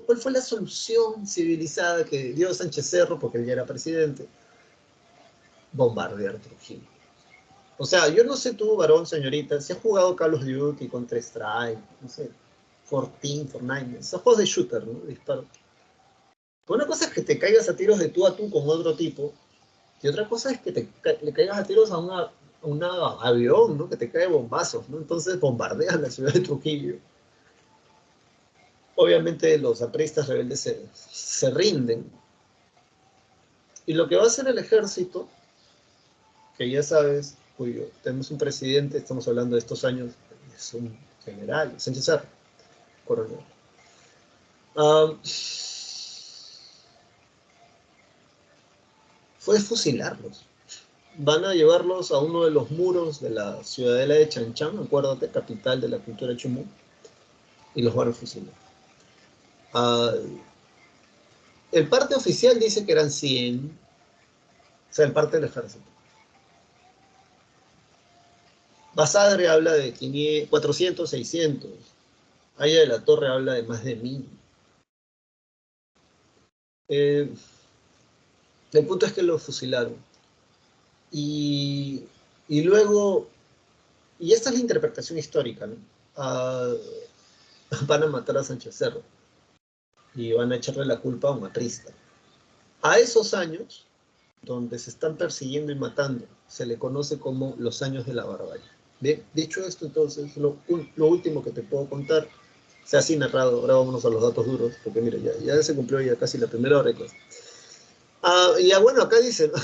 [SPEAKER 1] ¿Cuál fue la solución civilizada que dio Sánchez Cerro, porque él ya era presidente? Bombardear Trujillo. O sea, yo no sé tú, varón, señorita, si has jugado Call of Duty, Counter-Strike, no sé, Fortnite, esos juegos de shooter, ¿no? Disparo. Una cosa es que te caigas a tiros de tú a tú con otro tipo, y otra cosa es que le caigas a tiros a un avión, ¿no? Que te cae bombazos, ¿no? Entonces bombardean la ciudad de Trujillo. Obviamente los apristas rebeldes se rinden. Y lo que va a hacer el ejército, que ya sabes, cuyo tenemos un presidente, estamos hablando de estos años, es un general, Sánchez Cerro, coronel. Fue fusilarlos. Van a llevarlos a uno de los muros de la ciudadela de Chanchán, acuérdate, capital de la cultura chumú, y los van a fusilar. El parte oficial dice que eran 100, o sea, el parte del ejército. Basadre habla de 500, 400, 600. Aya de la Torre habla de más de 1000. El punto es que lo fusilaron. Y, y luego, y esta es la interpretación histórica, ¿no? Van a matar a Sánchez Cerro y van a echarle la culpa a un aprista. A esos años, donde se están persiguiendo y matando, se le conoce como los años de la barbarie. Bien, dicho esto, entonces, lo último que te puedo contar, sea así narrado, ahora vámonos a los datos duros, porque mira, ya se cumplió ya casi la primera hora de clase. Y bueno, acá dice, ¿no?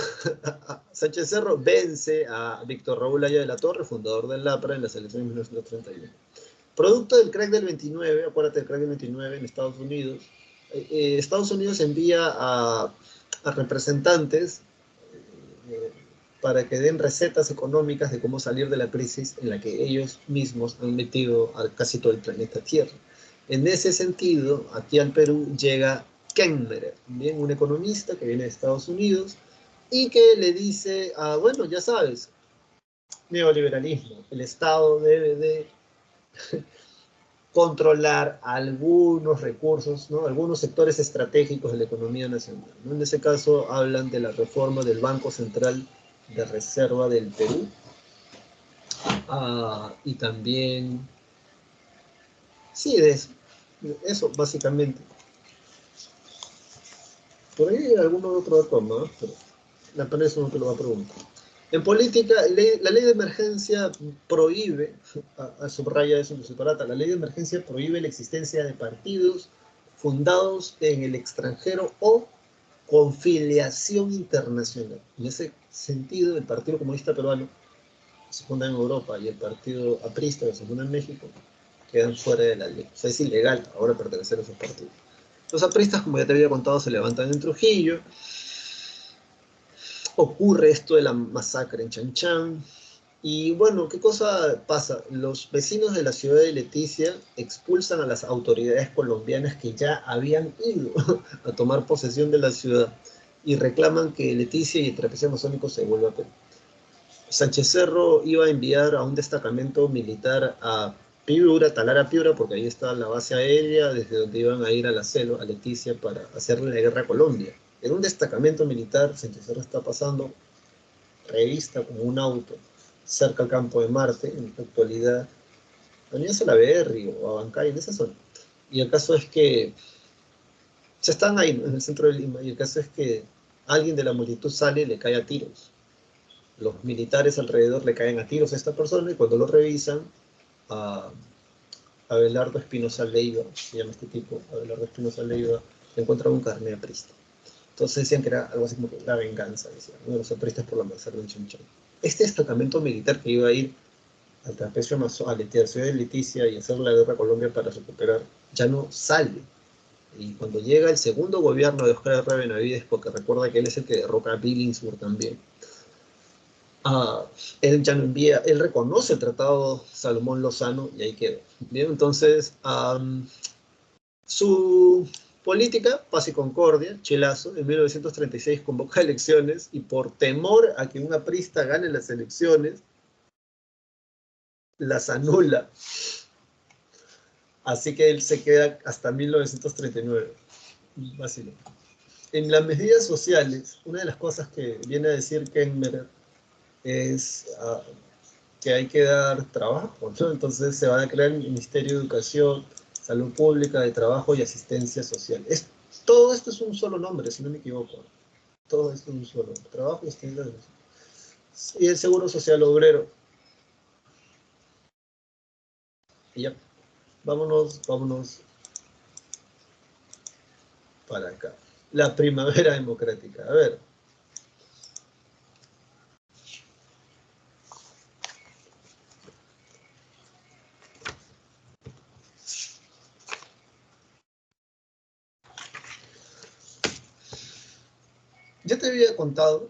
[SPEAKER 1] Sánchez Cerro vence a Víctor Raúl Aya de la Torre, fundador del LAPRA, en las elecciones de 1931. Producto del crack del 29, acuérdate del crack del 29 en Estados Unidos, Estados Unidos envía a representantes para que den recetas económicas de cómo salir de la crisis en la que ellos mismos han metido a casi todo el planeta Tierra. En ese sentido, aquí al Perú llega Kemmerer, bien, un economista que viene de Estados Unidos y que le dice, bueno, ya sabes, neoliberalismo, el Estado debe de controlar algunos recursos, ¿no? Algunos sectores estratégicos de la economía nacional, ¿no? En ese caso hablan de la reforma del Banco Central de Reserva del Perú, y también, sí, de eso básicamente. Por ahí hay algún otro dato más, pero me parece uno que lo va a preguntar. En política, la ley de emergencia prohíbe, subraya eso en su separata, la ley de emergencia prohíbe la existencia de partidos fundados en el extranjero o con filiación internacional. En ese sentido, el Partido Comunista Peruano, que se funda en Europa, y el Partido Aprista, que se funda en México, quedan fuera de la ley. O sea, es ilegal ahora pertenecer a esos partidos. Los apristas, como ya te había contado, se levantan en Trujillo. Ocurre esto de la masacre en Chanchán. Y bueno, ¿qué cosa pasa? Los vecinos de la ciudad de Leticia expulsan a las autoridades colombianas que ya habían ido a tomar posesión de la ciudad y reclaman que Leticia y el trapecio masónico se vuelva a Perú. Sánchez Cerro iba a enviar a un destacamento militar a Piura, Talara Piura, porque ahí está la base aérea, desde donde iban a ir a la selva, a Leticia, para hacerle la guerra a Colombia. En un destacamento militar, Sánchez Cerro está pasando revista como un auto cerca al campo de Marte, en la actualidad, Avenida Salaberry o Abancay, en esa zona. Y el caso es que se están ahí, ¿no? En el centro de Lima, y el caso es que alguien de la multitud sale y le cae a tiros. Los militares alrededor le caen a tiros a esta persona y cuando lo revisan, a Abelardo Espinosa Leiva, se llama este tipo, Abelardo Espinosa Leiva, le encuentran un carnet aprista. Entonces decían que era algo así como la venganza, decían, ¿no? De los apristas por la masacre de Chanchán. Este destacamento militar que iba a ir al trapecio a la ciudad de Leticia y hacer la guerra a Colombia para recuperar, ya no sale. Y cuando llega el segundo gobierno de Oscar R. Benavides, porque recuerda que él es el que derroca a Billingsburg también, uh, él ya no envía, él reconoce el Tratado Salomón Lozano y ahí quedó. Bien, entonces, su política, paz y concordia, Chilazo, en 1936 convoca elecciones y por temor a que un aprista gane las elecciones, las anula. Así que él se queda hasta 1939. Básicamente. En las medidas sociales, una de las cosas que viene a decir Kemmerer es que hay que dar trabajo, ¿no? Entonces se va a crear el Ministerio de Educación, Salud Pública, de Trabajo y Asistencia Social. Todo esto es un solo nombre, si no me equivoco. Todo esto es un solo nombre. Trabajo y Asistencia Social. Y el Seguro Social Obrero. Y ya, vámonos para acá. La primavera democrática. A ver, ya te había contado,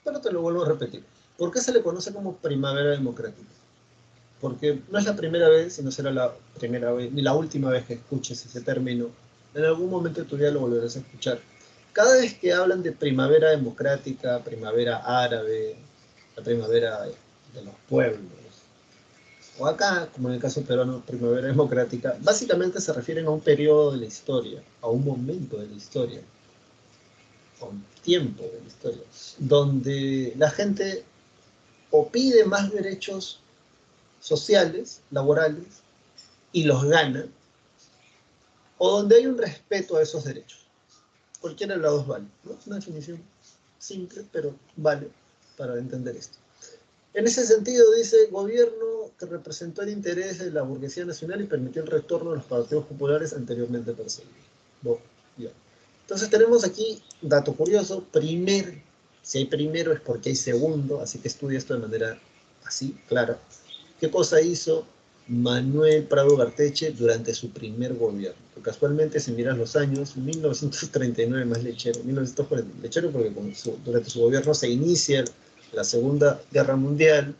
[SPEAKER 1] pero te lo vuelvo a repetir. ¿Por qué se le conoce como primavera democrática? Porque no es la primera vez y no será la primera vez ni la última vez que escuches ese término. En algún momento de tu vida lo volverás a escuchar. Cada vez que hablan de primavera democrática, primavera árabe, la primavera de los pueblos, o acá, como en el caso peruano, primavera democrática, básicamente se refieren a un periodo de la historia, a un momento de la historia, a un tiempo de la historia, donde la gente o pide más derechos sociales, laborales, y los gana, o donde hay un respeto a esos derechos. Cualquiera de los dos vale, ¿no? Es una definición simple, pero vale para entender esto. En ese sentido, dice, gobierno que representó el interés de la burguesía nacional y permitió el retorno de los partidos populares anteriormente perseguidos. Bueno, ya. Entonces tenemos aquí, dato curioso, si hay primero es porque hay segundo, así que estudia esto de manera así, clara. ¿Qué cosa hizo Manuel Prado Garteche durante su primer gobierno? Porque casualmente, si miras los años, 1939 más lechero, 1940, lechero porque durante su gobierno se inicia la Segunda Guerra Mundial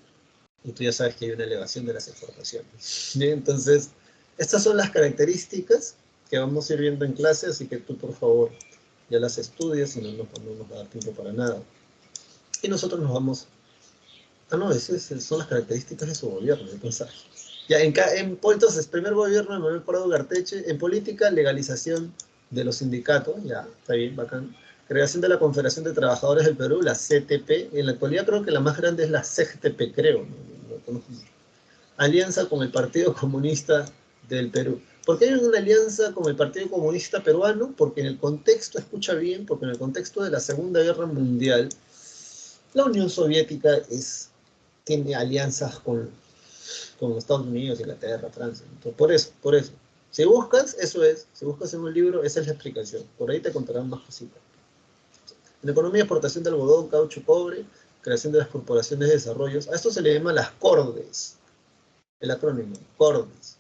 [SPEAKER 1] y tú ya sabes que hay una elevación de las exportaciones. ¿Bien? Entonces, estas son las características que vamos a ir viendo en clase, así que tú, por favor, ya las estudias y no nos va a dar tiempo para nada. Y nosotros nos vamos. No, esas son las características de su gobierno, de pensar. Ya, entonces, primer gobierno de Manuel Prado Garteche, en política, legalización de los sindicatos, ya, está bien, bacán. Creación de la Confederación de Trabajadores del Perú, la CTP. En la actualidad creo que la más grande es la CGTP, creo. No, alianza con el Partido Comunista del Perú. ¿Por qué hay una alianza con el Partido Comunista Peruano? Porque en el contexto, escucha bien, porque en el contexto de la Segunda Guerra Mundial, la Unión Soviética tiene alianzas con Estados Unidos, Inglaterra, Francia. Entonces, por eso. Si buscas, eso es. Si buscas en un libro, esa es la explicación. Por ahí te contarán más cositas. En economía, exportación de algodón, caucho, cobre, creación de las corporaciones de desarrollos. A esto se le llama las CORDES. El acrónimo, CORDES.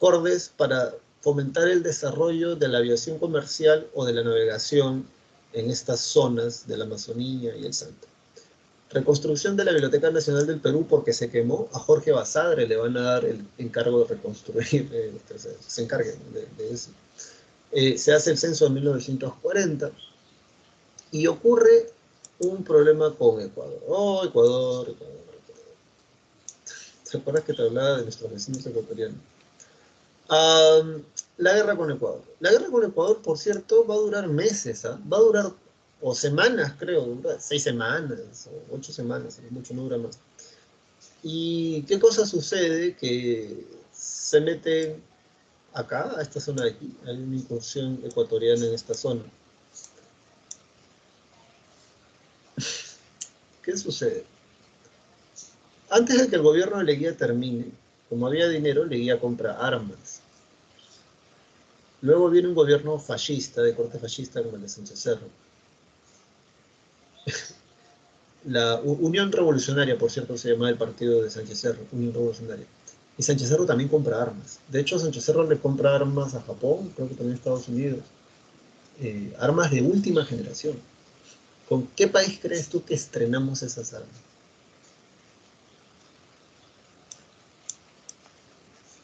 [SPEAKER 1] CORDES para fomentar el desarrollo de la aviación comercial o de la navegación en estas zonas de la Amazonía y el Salto. Reconstrucción de la Biblioteca Nacional del Perú porque se quemó. A Jorge Basadre le van a dar el encargo de reconstruir, se encargue de eso. Se hace el censo de 1940 y ocurre un problema con Ecuador. Oh, Ecuador. ¿Te acuerdas que te hablaba de nuestros vecinos ecuatorianos? La guerra con Ecuador. La guerra con Ecuador, por cierto, va a durar meses, ¿eh? Va a durar, o semanas, creo, dura 6 semanas, o 8 semanas, mucho no dura más. ¿Y qué cosa sucede? Que se meten acá, a esta zona de aquí, hay una incursión ecuatoriana en esta zona. ¿Qué sucede? Antes de que el gobierno de Leguía termine, como había dinero, Leguía compra armas. Luego viene un gobierno fascista, de corte fascista, como el de Sánchez Cerro. La Unión Revolucionaria, por cierto, se llamaba el partido de Sánchez Cerro, Unión Revolucionaria. Y Sánchez Cerro también compra armas. De hecho, Sánchez Cerro le compra armas a Japón, creo que también a Estados Unidos. Armas de última generación. ¿Con qué país crees tú que estrenamos esas armas?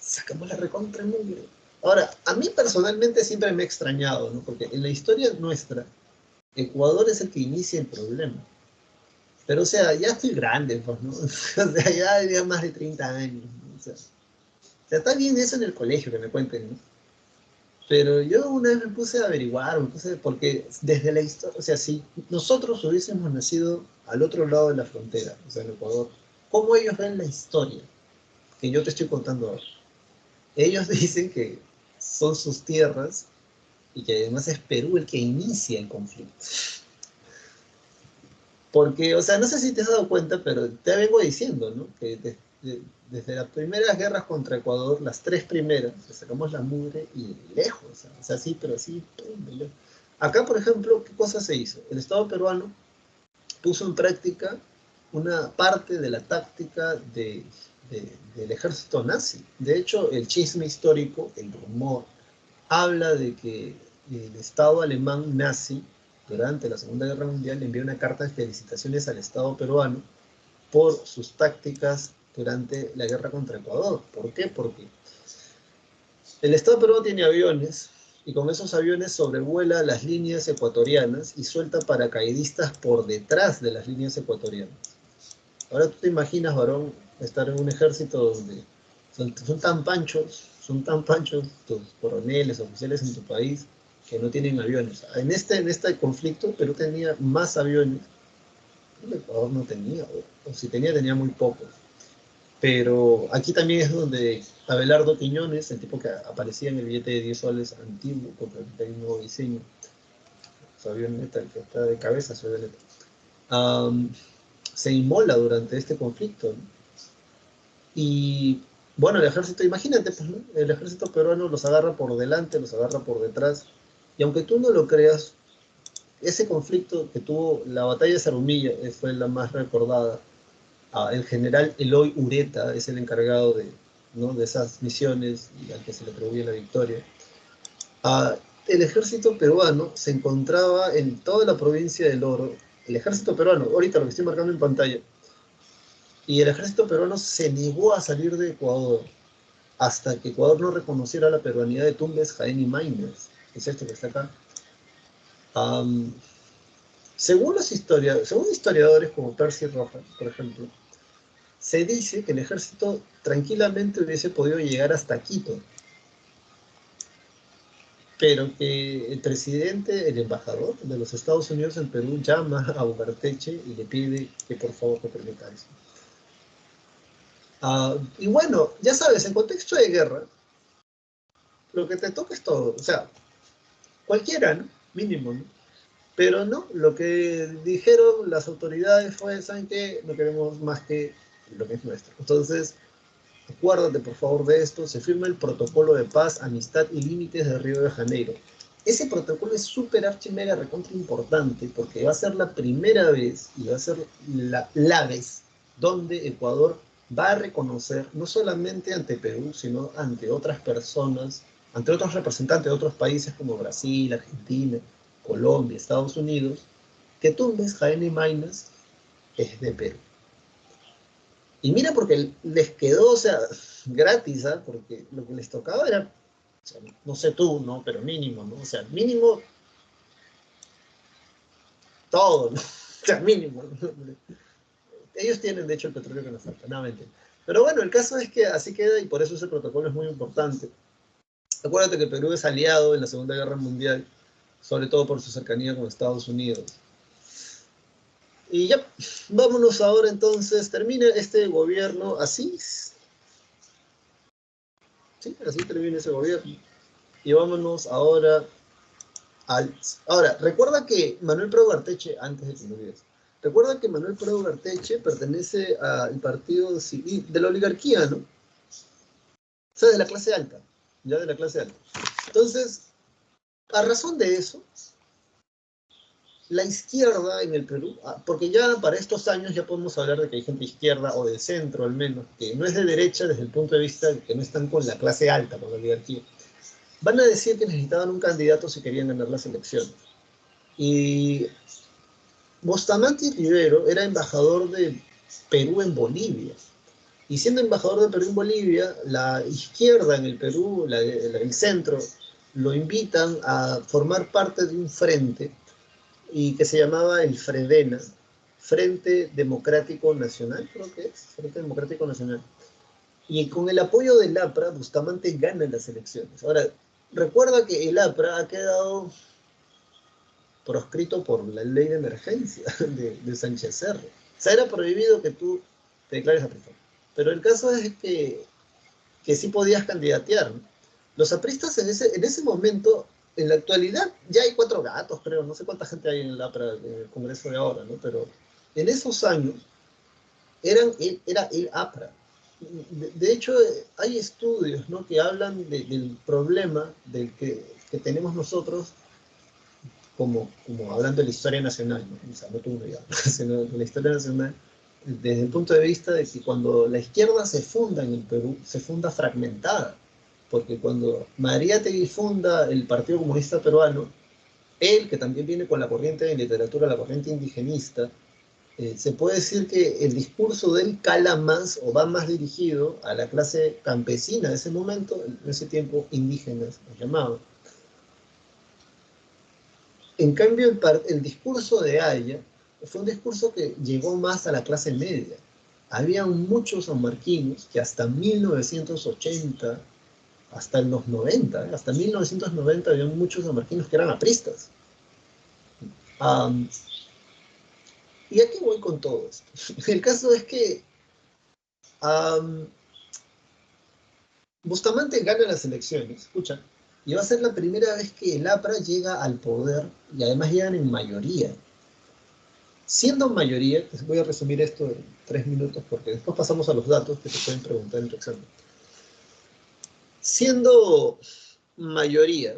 [SPEAKER 1] Sacamos la recontra mugre. Ahora, a mí personalmente siempre me ha extrañado, ¿no? Porque en la historia nuestra, Ecuador es el que inicia el problema. Pero, o sea, ya estoy grande, pues, ¿no? O sea, ya más de 30 años, ¿no? O sea, está bien eso en el colegio, que me cuenten, ¿no? Pero yo una vez me puse a averiguar, porque desde la historia, o sea, si nosotros hubiésemos nacido al otro lado de la frontera, o sea, en Ecuador, ¿cómo ellos ven la historia que yo te estoy contando ahora? Ellos dicen que son sus tierras y que además es Perú el que inicia el conflicto. Porque, o sea, no sé si te has dado cuenta, pero te vengo diciendo, ¿no? Que desde las primeras guerras contra Ecuador, las tres primeras, sacamos la mugre y lejos, o sea, sí, pero sí, pum, de lejos. Acá, por ejemplo, ¿qué cosa se hizo? El Estado peruano puso en práctica una parte de la táctica del ejército nazi. De hecho, el chisme histórico, el rumor, habla de que el Estado alemán nazi, durante la Segunda Guerra Mundial, envió una carta de felicitaciones al Estado peruano por sus tácticas durante la guerra contra Ecuador. ¿Por qué? Porque el Estado peruano tiene aviones y con esos aviones sobrevuela las líneas ecuatorianas y suelta paracaidistas por detrás de las líneas ecuatorianas. Ahora tú te imaginas, varón, estar en un ejército donde son tan panchos tus coroneles, oficiales en tu país, que no tienen aviones. En este conflicto, Perú tenía más aviones, el Ecuador no tenía, o si tenía, tenía muy pocos. Pero aquí también es donde Abelardo Quiñones, el tipo que aparecía en el billete de 10 soles antiguo, porque ahorita hay un nuevo diseño, su avioneta, el que está de cabeza, su avioneta, um, se inmola durante este conflicto, ¿no? Y bueno, el ejército, imagínate, pues, ¿no? El ejército peruano los agarra por delante, los agarra por detrás, y aunque tú no lo creas, ese conflicto que tuvo la batalla de Zarumilla fue la más recordada. El general Eloy Ureta es el encargado ¿no? de esas misiones y al que se le atribuye la victoria. El ejército peruano se encontraba en toda la provincia del Oro. El ejército peruano, ahorita lo que estoy marcando en pantalla, y el ejército peruano se negó a salir de Ecuador hasta que Ecuador no reconociera la peruanidad de Tumbes, Jaén y Maynes, que es este que está acá. Um, según historiadores como Percy Rojas, por ejemplo, se dice que el ejército tranquilamente hubiese podido llegar hasta Quito, pero que el presidente, el embajador de los Estados Unidos en Perú llama a Ugarteche y le pide que por favor le permita eso. Y bueno, ya sabes, en contexto de guerra, lo que te toca es todo, o sea, cualquiera, ¿no? Mínimo, ¿no? Pero no, lo que dijeron las autoridades fue, ¿saben qué? No queremos más que lo que es nuestro. Entonces, acuérdate por favor de esto, se firma el protocolo de paz, amistad y límites de Río de Janeiro. Ese protocolo es súper archimega recontra importante porque va a ser la primera vez y va a ser la vez donde Ecuador va a reconocer, no solamente ante Perú, sino ante otras personas, ante otros representantes de otros países como Brasil, Argentina, Colombia, Estados Unidos, que Tumbes, Jaén y Maynas es de Perú. Y mira, porque les quedó, o sea, gratis, ¿ah? Porque lo que les tocaba era, o sea, no sé tú, ¿no? Pero mínimo, ¿no? O sea, mínimo todo, ¿no? O sea, mínimo, ¿no? Ellos tienen, de hecho, el petróleo que nos falta, nada, mentira. Pero bueno, el caso es que así queda y por eso ese protocolo es muy importante. Acuérdate que Perú es aliado en la Segunda Guerra Mundial, sobre todo por su cercanía con Estados Unidos. Y ya, vámonos ahora entonces, termina este gobierno así, sí, así termina ese gobierno. Y vámonos ahora al... Ahora, recuerda que Manuel Prado Garteche, antes de que me olvides, recuerda que Manuel Prado Garteche pertenece al partido civil de la oligarquía, ¿no? O sea, de la clase alta, ya de la clase alta. Entonces, a razón de eso, la izquierda en el Perú, porque ya para estos años ya podemos hablar de que hay gente de izquierda o de centro al menos, que no es de derecha desde el punto de vista de que no están con la clase alta, con la oligarquía, van a decir que necesitaban un candidato si querían ganar las elecciones. Y Bustamante Rivero era embajador de Perú en Bolivia. Y siendo embajador de Perú en Bolivia, la izquierda en el Perú, el centro, lo invitan a formar parte de un frente y que se llamaba el FREDENA, Frente Democrático Nacional, creo que es, Frente Democrático Nacional. Y con el apoyo del APRA, Bustamante gana las elecciones. Ahora, recuerda que el APRA ha quedado proscrito por la ley de emergencia de Sánchez Cerro. O sea, era prohibido que tú te declares aprista. Pero el caso es que sí podías candidatear, ¿no? Los apristas en ese momento, en la actualidad, ya hay 4 gatos, creo, no sé cuánta gente hay en el Congreso de ahora, ¿no? Pero en esos años era el APRA. De hecho, hay estudios, ¿no?, que hablan del problema que tenemos nosotros como hablando de la historia nacional, ¿no? O sea, no tú uno ya, sino de la historia nacional, desde el punto de vista de que cuando la izquierda se funda en el Perú, se funda fragmentada, porque cuando Mariátegui funda el Partido Comunista Peruano, él, que también viene con la corriente de literatura, la corriente indigenista, se puede decir que el discurso de él cala más o va más dirigido a la clase campesina de ese momento, en ese tiempo indígenas los llamaban. En cambio, el discurso de Haya fue un discurso que llegó más a la clase media. Había muchos sanmarquinos que hasta 1980, hasta los 90, hasta 1990 había muchos sanmarquinos que eran apristas. ¿Y aquí voy con todo esto? El caso es que Bustamante gana las elecciones, escucha, y va a ser la primera vez que el APRA llega al poder, y además llegan en mayoría. Siendo mayoría, voy a resumir esto en 3 minutos porque después pasamos a los datos que se pueden preguntar en tu examen. Siendo mayoría,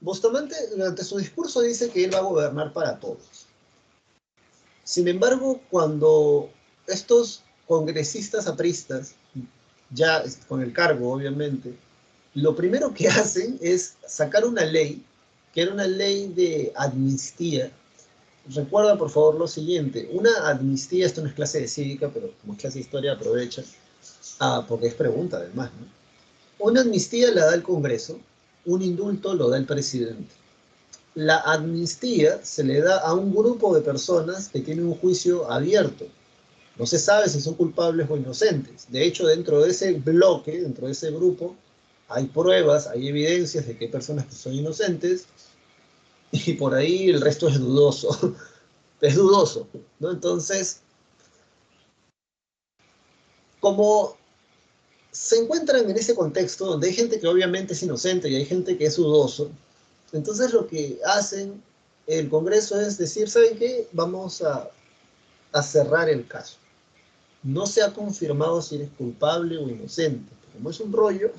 [SPEAKER 1] Bustamante durante su discurso dice que él va a gobernar para todos. Sin embargo, cuando estos congresistas apristas, ya con el cargo obviamente, lo primero que hacen es sacar una ley, que era una ley de amnistía. Recuerda, por favor, lo siguiente. Una amnistía, esto no es clase de cívica, pero como es clase de historia, aprovecha. Porque es pregunta, además, ¿no? Una amnistía la da el Congreso, un indulto lo da el presidente. La amnistía se le da a un grupo de personas que tienen un juicio abierto. No se sabe si son culpables o inocentes. De hecho, dentro de ese bloque, dentro de ese grupo, hay pruebas, hay evidencias de que hay personas que son inocentes y por ahí el resto es dudoso. Es dudoso, ¿no? Entonces, como se encuentran en ese contexto donde hay gente que obviamente es inocente y hay gente que es dudoso, entonces lo que hacen el Congreso es decir, ¿saben qué? Vamos a cerrar el caso. No se ha confirmado si eres culpable o inocente. Como es un rollo,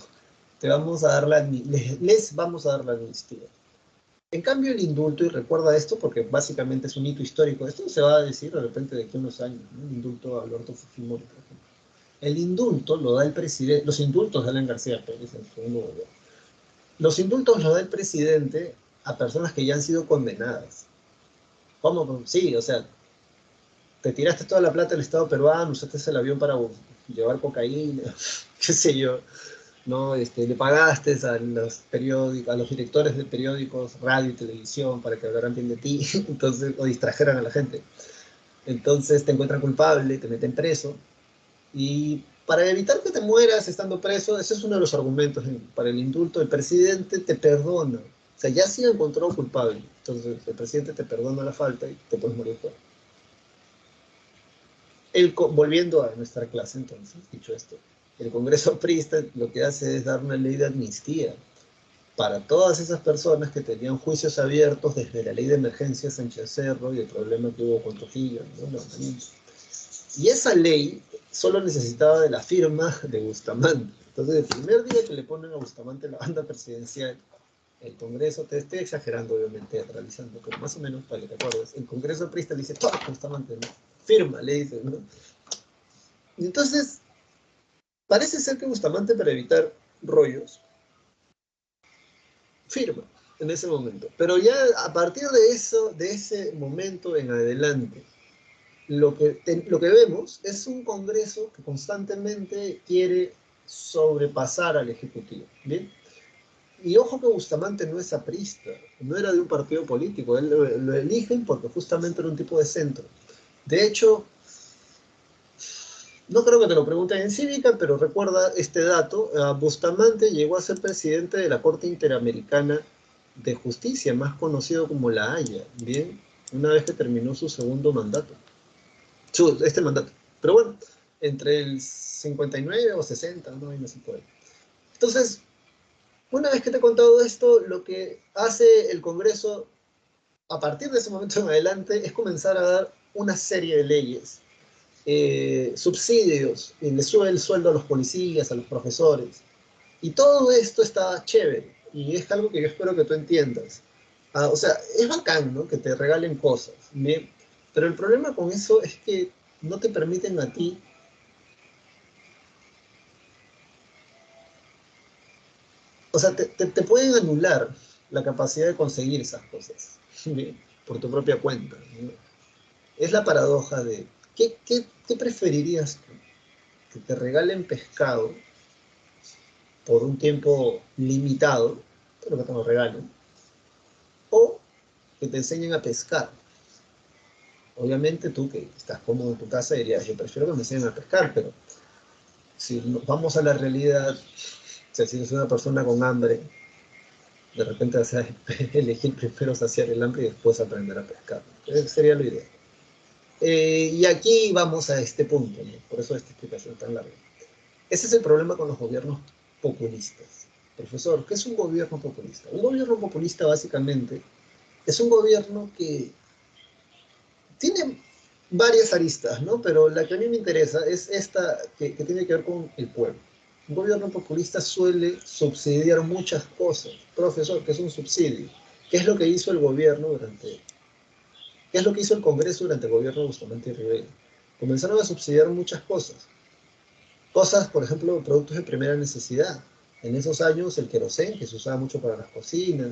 [SPEAKER 1] te vamos a dar les vamos a dar la amnistía. En cambio, el indulto, y recuerda esto porque básicamente es un hito histórico, esto se va a decir de repente de aquí a unos años, ¿no? El indulto a Alberto Fujimori, por ejemplo. El indulto lo da el presidente, los indultos de Alan García Pérez en el segundo gobierno. Los indultos los da el presidente a personas que ya han sido condenadas. ¿Cómo? Sí, o sea, te tiraste toda la plata del Estado peruano, usaste el avión para llevar cocaína, qué sé yo, ¿no? Le pagaste a los periódicos, a los directores de periódicos, radio y televisión para que hablaran bien de ti, entonces, o distrajeran a la gente. Entonces te encuentran culpable, te meten preso, y para evitar que te mueras estando preso, ese es uno de los argumentos para el indulto, el presidente te perdona. O sea, ya sí encontró culpable, entonces el presidente te perdona la falta y te puedes morir fuera. Volviendo a nuestra clase, entonces, dicho esto, el Congreso aprista lo que hace es dar una ley de amnistía para todas esas personas que tenían juicios abiertos desde la ley de emergencia Sánchez Cerro y el problema que hubo con Trujillo, ¿no? Y esa ley solo necesitaba de la firma de Bustamante. Entonces, el primer día que le ponen a Bustamante la banda presidencial, El Congreso, te estoy exagerando obviamente, teatralizando, pero más o menos para que te acuerdes, el Congreso aprista le dice, toma Bustamante, ¿no? Firma, le dice, ¿no? Y entonces, parece ser que Bustamante, para evitar rollos, firma en ese momento. Pero ya a partir de eso, de ese momento en adelante, lo que vemos es un Congreso que constantemente quiere sobrepasar al Ejecutivo, ¿bien? Y ojo que Bustamante no es aprista, no era de un partido político, él lo eligen porque justamente era un tipo de centro. De hecho, no creo que te lo pregunten en Cívica, pero recuerda este dato, Bustamante llegó a ser presidente de la Corte Interamericana de Justicia, más conocido como la Haya, ¿bien? Una vez que terminó su segundo mandato, este mandato. Pero bueno, entre el 59 o 60, no hay más por ahí. Entonces, una vez que te he contado esto, lo que hace el Congreso a partir de ese momento en adelante es comenzar a dar una serie de leyes, subsidios, y le sube el sueldo a los policías, a los profesores. Y todo esto está chévere, y es algo que yo espero que tú entiendas. O sea, es bacán, ¿no? Que te regalen cosas, ¿bien? Pero el problema con eso es que no te permiten a ti, o sea, te pueden anular la capacidad de conseguir esas cosas, ¿bien? Por tu propia cuenta, ¿no? Es la paradoja de, ¿qué preferirías tú? ¿Que te regalen pescado por un tiempo limitado, pero que te lo regalen, o que te enseñen a pescar? Obviamente tú que estás cómodo en tu casa dirías, yo prefiero que me enseñen a pescar, pero si nos vamos a la realidad, o sea, si eres una persona con hambre, de repente vas a elegir primero saciar el hambre y después aprender a pescar. Ese sería lo ideal. Y aquí vamos a este punto, ¿no? Por eso esta explicación tan larga. Ese es el problema con los gobiernos populistas. Profesor, ¿qué es un gobierno populista? Un gobierno populista básicamente es un gobierno que tiene varias aristas, ¿no? Pero la que a mí me interesa es esta que tiene que ver con el pueblo. Un gobierno populista suele subsidiar muchas cosas. Profesor, ¿qué es un subsidio? ¿Qué es lo que hizo el gobierno durante... ¿Qué es lo que hizo el Congreso durante el gobierno de Bustamante y Rivera? Comenzaron a subsidiar muchas cosas. Cosas, por ejemplo, productos de primera necesidad. En esos años el querosén, que se usaba mucho para las cocinas,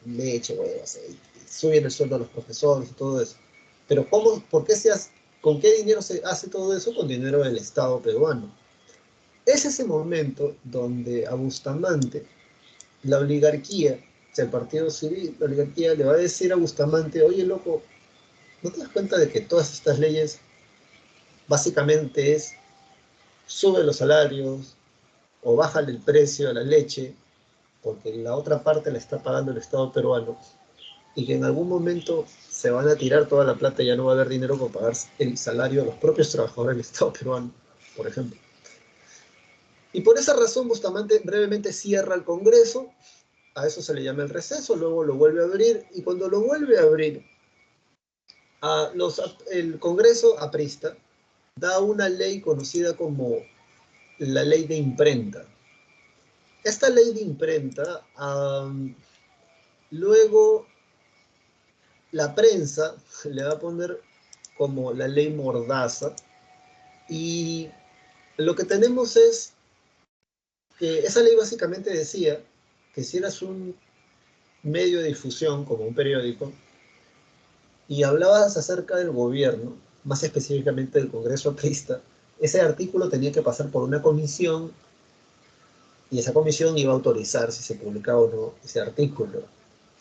[SPEAKER 1] leche, huevo, aceite, suben el sueldo a los profesores y todo eso. Pero ¿cómo, por qué se hace, con qué dinero se hace todo eso? Con dinero del Estado peruano. Es ese momento donde a Bustamante, la oligarquía, o sea, el partido civil, la oligarquía le va a decir a Bustamante, oye, loco, ¿no te das cuenta de que todas estas leyes básicamente es sube los salarios o bájale el precio a la leche, porque la otra parte la está pagando el Estado peruano, y que en algún momento se van a tirar toda la plata y ya no va a haber dinero para pagar el salario de los propios trabajadores del Estado peruano, por ejemplo? Y por esa razón Bustamante brevemente cierra el Congreso, a eso se le llama el receso, luego lo vuelve a abrir, y cuando lo vuelve a abrir, el Congreso aprista da una ley conocida como la ley de imprenta. Esta ley de imprenta, luego la prensa le va a poner como la ley Mordaza, y lo que tenemos es que esa ley básicamente decía que si eras un medio de difusión, como un periódico, y hablabas acerca del gobierno, más específicamente del Congreso aprista, ese artículo tenía que pasar por una comisión, y esa comisión iba a autorizar si se publicaba o no ese artículo.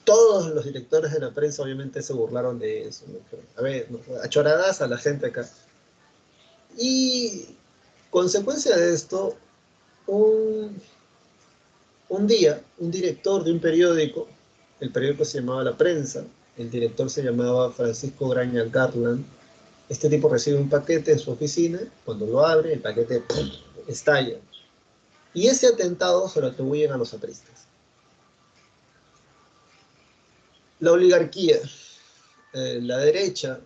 [SPEAKER 1] Todos los directores de la prensa obviamente se burlaron de eso, ¿no? A ver, ¿no? A choradas a la gente acá. Y consecuencia de esto, un, un día, un director de un periódico, el periódico se llamaba La Prensa, el director se llamaba Francisco Graña Garland, este tipo recibe un paquete en su oficina, cuando lo abre, el paquete ¡pum!, estalla. Y ese atentado se lo atribuyen a los apristas. La oligarquía, la derecha,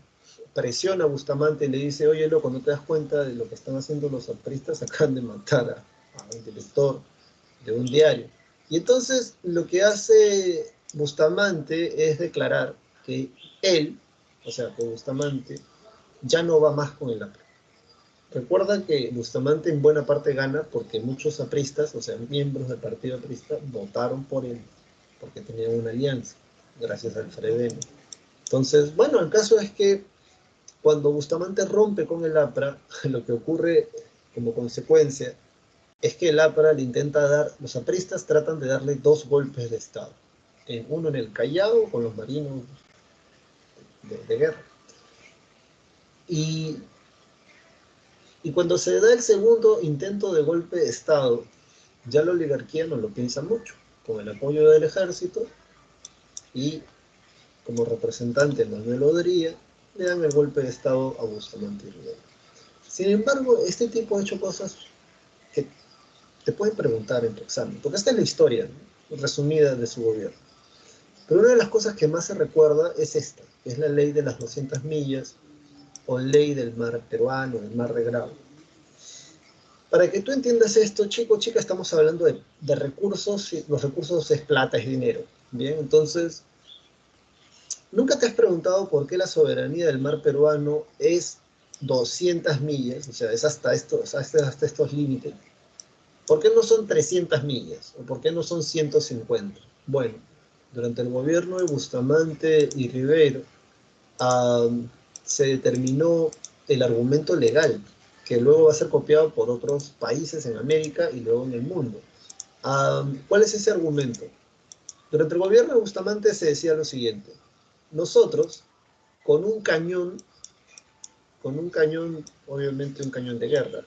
[SPEAKER 1] presiona a Bustamante y le dice, oye, loco, ¿no te das cuenta de lo que están haciendo los apristas? Acaban de matar a un director de un diario. Y entonces lo que hace Bustamante es declarar que él, o sea, que Bustamante, ya no va más con el APRA. Recuerda que Bustamante en buena parte gana porque muchos apristas, o sea, miembros del partido aprista, votaron por él, porque tenían una alianza, gracias al Fredeno. Entonces, bueno, el caso es que cuando Bustamante rompe con el APRA, lo que ocurre como consecuencia es que el APRA le intenta dar, los apristas tratan de darle dos golpes de Estado. Uno en el Callao con los marinos de guerra. Y, y cuando se da el segundo intento de golpe de Estado, ya la oligarquía no lo piensa mucho, con el apoyo del ejército y como representante Manuel Odría, le dan el golpe de Estado a Bustamante y Rivera. Sin embargo, este tipo ha hecho cosas que te pueden preguntar en tu examen, porque esta es la historia, ¿no?, resumida de su gobierno. Pero una de las cosas que más se recuerda es esta, que es la ley de las 200 millas o ley del mar peruano, del mar de Grau. Para que tú entiendas esto, chico, chica, estamos hablando de recursos, y los recursos es plata, es dinero. Bien, entonces, ¿nunca te has preguntado por qué la soberanía del mar peruano es 200 millas? O sea, es hasta estos límites. ¿Por qué no son 300 millas? ¿O por qué no son 150? Bueno, durante el gobierno de Bustamante y Rivero, se determinó el argumento legal, que luego va a ser copiado por otros países en América y luego en el mundo. ¿Cuál es ese argumento? Durante el gobierno de Bustamante se decía lo siguiente: nosotros, con un cañón, obviamente un cañón de guerra,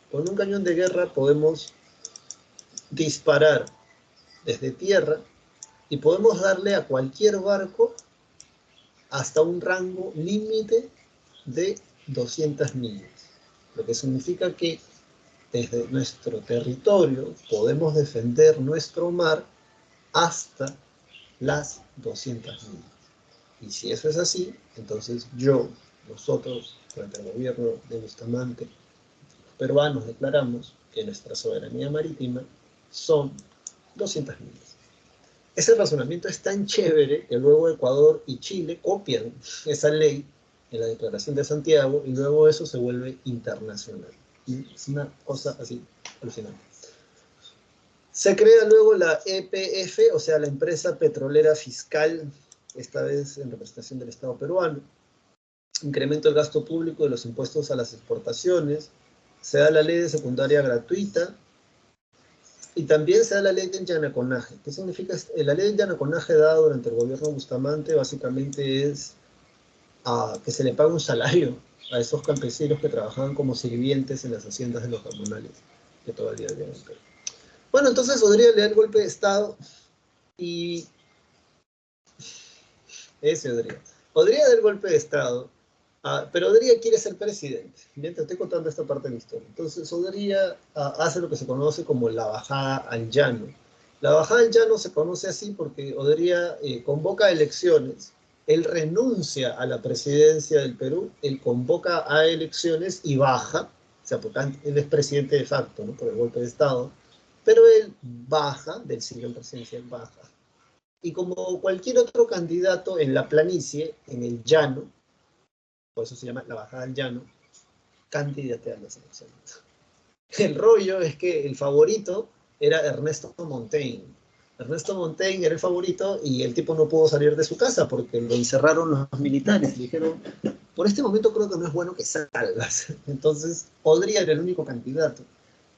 [SPEAKER 1] con un cañón de guerra podemos disparar desde tierra y podemos darle a cualquier barco hasta un rango límite de 200 millas, lo que significa que desde nuestro territorio podemos defender nuestro mar hasta las 200 millas. Y si eso es así, entonces nosotros, durante el gobierno de Bustamante, los peruanos declaramos que nuestra soberanía marítima son 200 millas. Ese razonamiento es tan chévere que luego Ecuador y Chile copian esa ley en la Declaración de Santiago y luego eso se vuelve internacional. Y es una cosa así alucinante. Se crea luego la EPF, o sea, la Empresa Petrolera Fiscal, esta vez en representación del Estado peruano. Incremento del gasto público de los impuestos a las exportaciones. Se da la ley de secundaria gratuita. Y también se da la ley del llanaconaje. ¿Qué significa? La ley del llanaconaje dada durante el gobierno de Bustamante básicamente es que se le paga un salario a esos campesinos que trabajaban como sirvientes en las haciendas de los gamonales, que todavía había en Perú. Bueno, entonces Odría le da el golpe de Estado y Odría da el golpe de Estado, pero Odría quiere ser presidente. Bien, te estoy contando esta parte de la historia. Entonces Odría hace lo que se conoce como la bajada al llano. La bajada al llano se conoce así porque Odría convoca elecciones, él renuncia a la presidencia del Perú, él convoca a elecciones y baja, o sea, porque él es presidente de facto, ¿no?, por el golpe de Estado, pero él baja del sillón presidencial, baja. Y como cualquier otro candidato en la planicie, en el llano, por eso se llama la bajada al llano, candidatea a las elecciones. El rollo es que el favorito era Ernesto Montaigne. Ernesto Montaigne era el favorito y el tipo no pudo salir de su casa porque lo encerraron los militares. Le dijeron, por este momento creo que no es bueno que salgas. Entonces, Odría era el único candidato.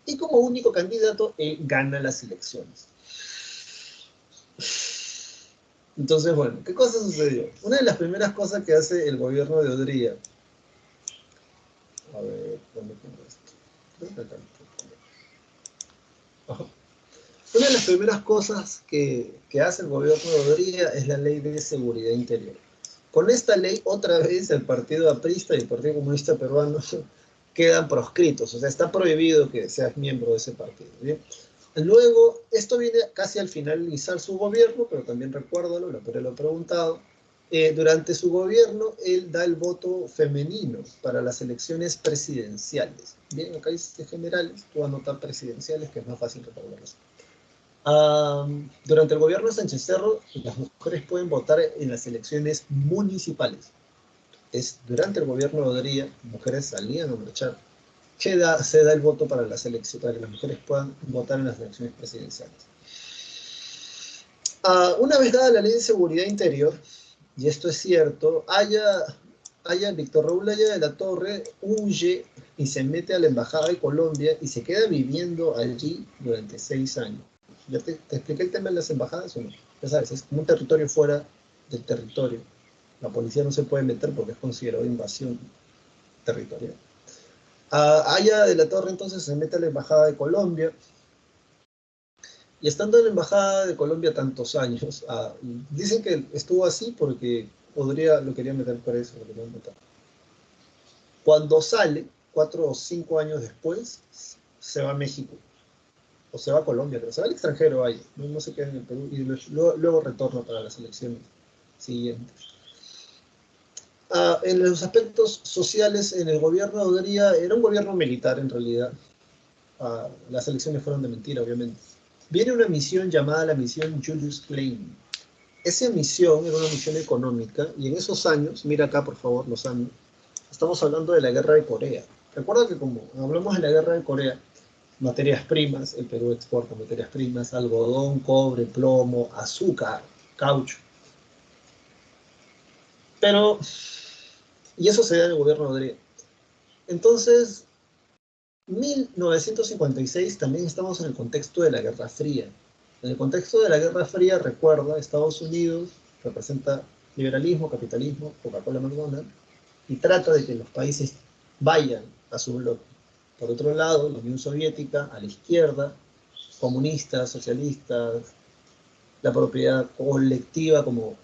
[SPEAKER 1] Y como único candidato, él gana las elecciones. Entonces, bueno, ¿qué cosa sucedió? Una de las primeras cosas que hace el gobierno de Odría, a ver, ¿dónde pongo esto? Ajá. Una de las primeras cosas que hace el gobierno de Odría es la ley de seguridad interior. Con esta ley, otra vez, el Partido Aprista y el Partido Comunista Peruano quedan proscritos, o sea, está prohibido que seas miembro de ese partido. ¿Bien? Luego, esto viene casi al finalizar su gobierno, pero también recuérdalo, lo he preguntado, durante su gobierno él da el voto femenino para las elecciones presidenciales. Bien, acá dice generales, tú anotas presidenciales, que es más fácil recordarlas. Durante el gobierno de Sánchez Cerro, las mujeres pueden votar en las elecciones municipales. Durante el gobierno de Odría, mujeres salían a marchar. Se da el voto para las elecciones, para que las mujeres puedan votar en las elecciones presidenciales. Una vez dada la ley de seguridad interior, y esto es cierto, Víctor Raúl Haya de la Torre huye y se mete a la embajada de Colombia y se queda viviendo allí durante 6 años. ¿Ya te expliqué el tema de las embajadas o no? Ya sabes, es como un territorio fuera del territorio. La policía no se puede meter porque es considerado invasión territorial. Haya de la Torre entonces se mete a la embajada de Colombia, y estando en la embajada de Colombia tantos años, dicen que estuvo así porque Odría lo quería meter preso, lo querían matar. Cuando sale, 4 o 5 años después, se va a México, o se va a Colombia, pero se va al extranjero ahí, no se queda en el Perú, y luego retorna para las elecciones siguientes. En los aspectos sociales, en el gobierno de Odría, era un gobierno militar en realidad. Las elecciones fueron de mentira, obviamente. Viene una misión llamada la misión Julius Klein. Esa misión era una misión económica, y en esos años, mira acá por favor los años, estamos hablando de la guerra de Corea. Recuerda que como hablamos de la guerra de Corea, materias primas, el Perú exporta materias primas, algodón, cobre, plomo, azúcar, caucho. Y eso se da en el gobierno de Odría. Entonces, 1956 también estamos en el contexto de la Guerra Fría. En el contexto de la Guerra Fría, recuerda, Estados Unidos representa liberalismo, capitalismo, Coca-Cola, McDonald's, y trata de que los países vayan a su bloque. Por otro lado, la Unión Soviética, a la izquierda, comunistas, socialistas, la propiedad colectiva como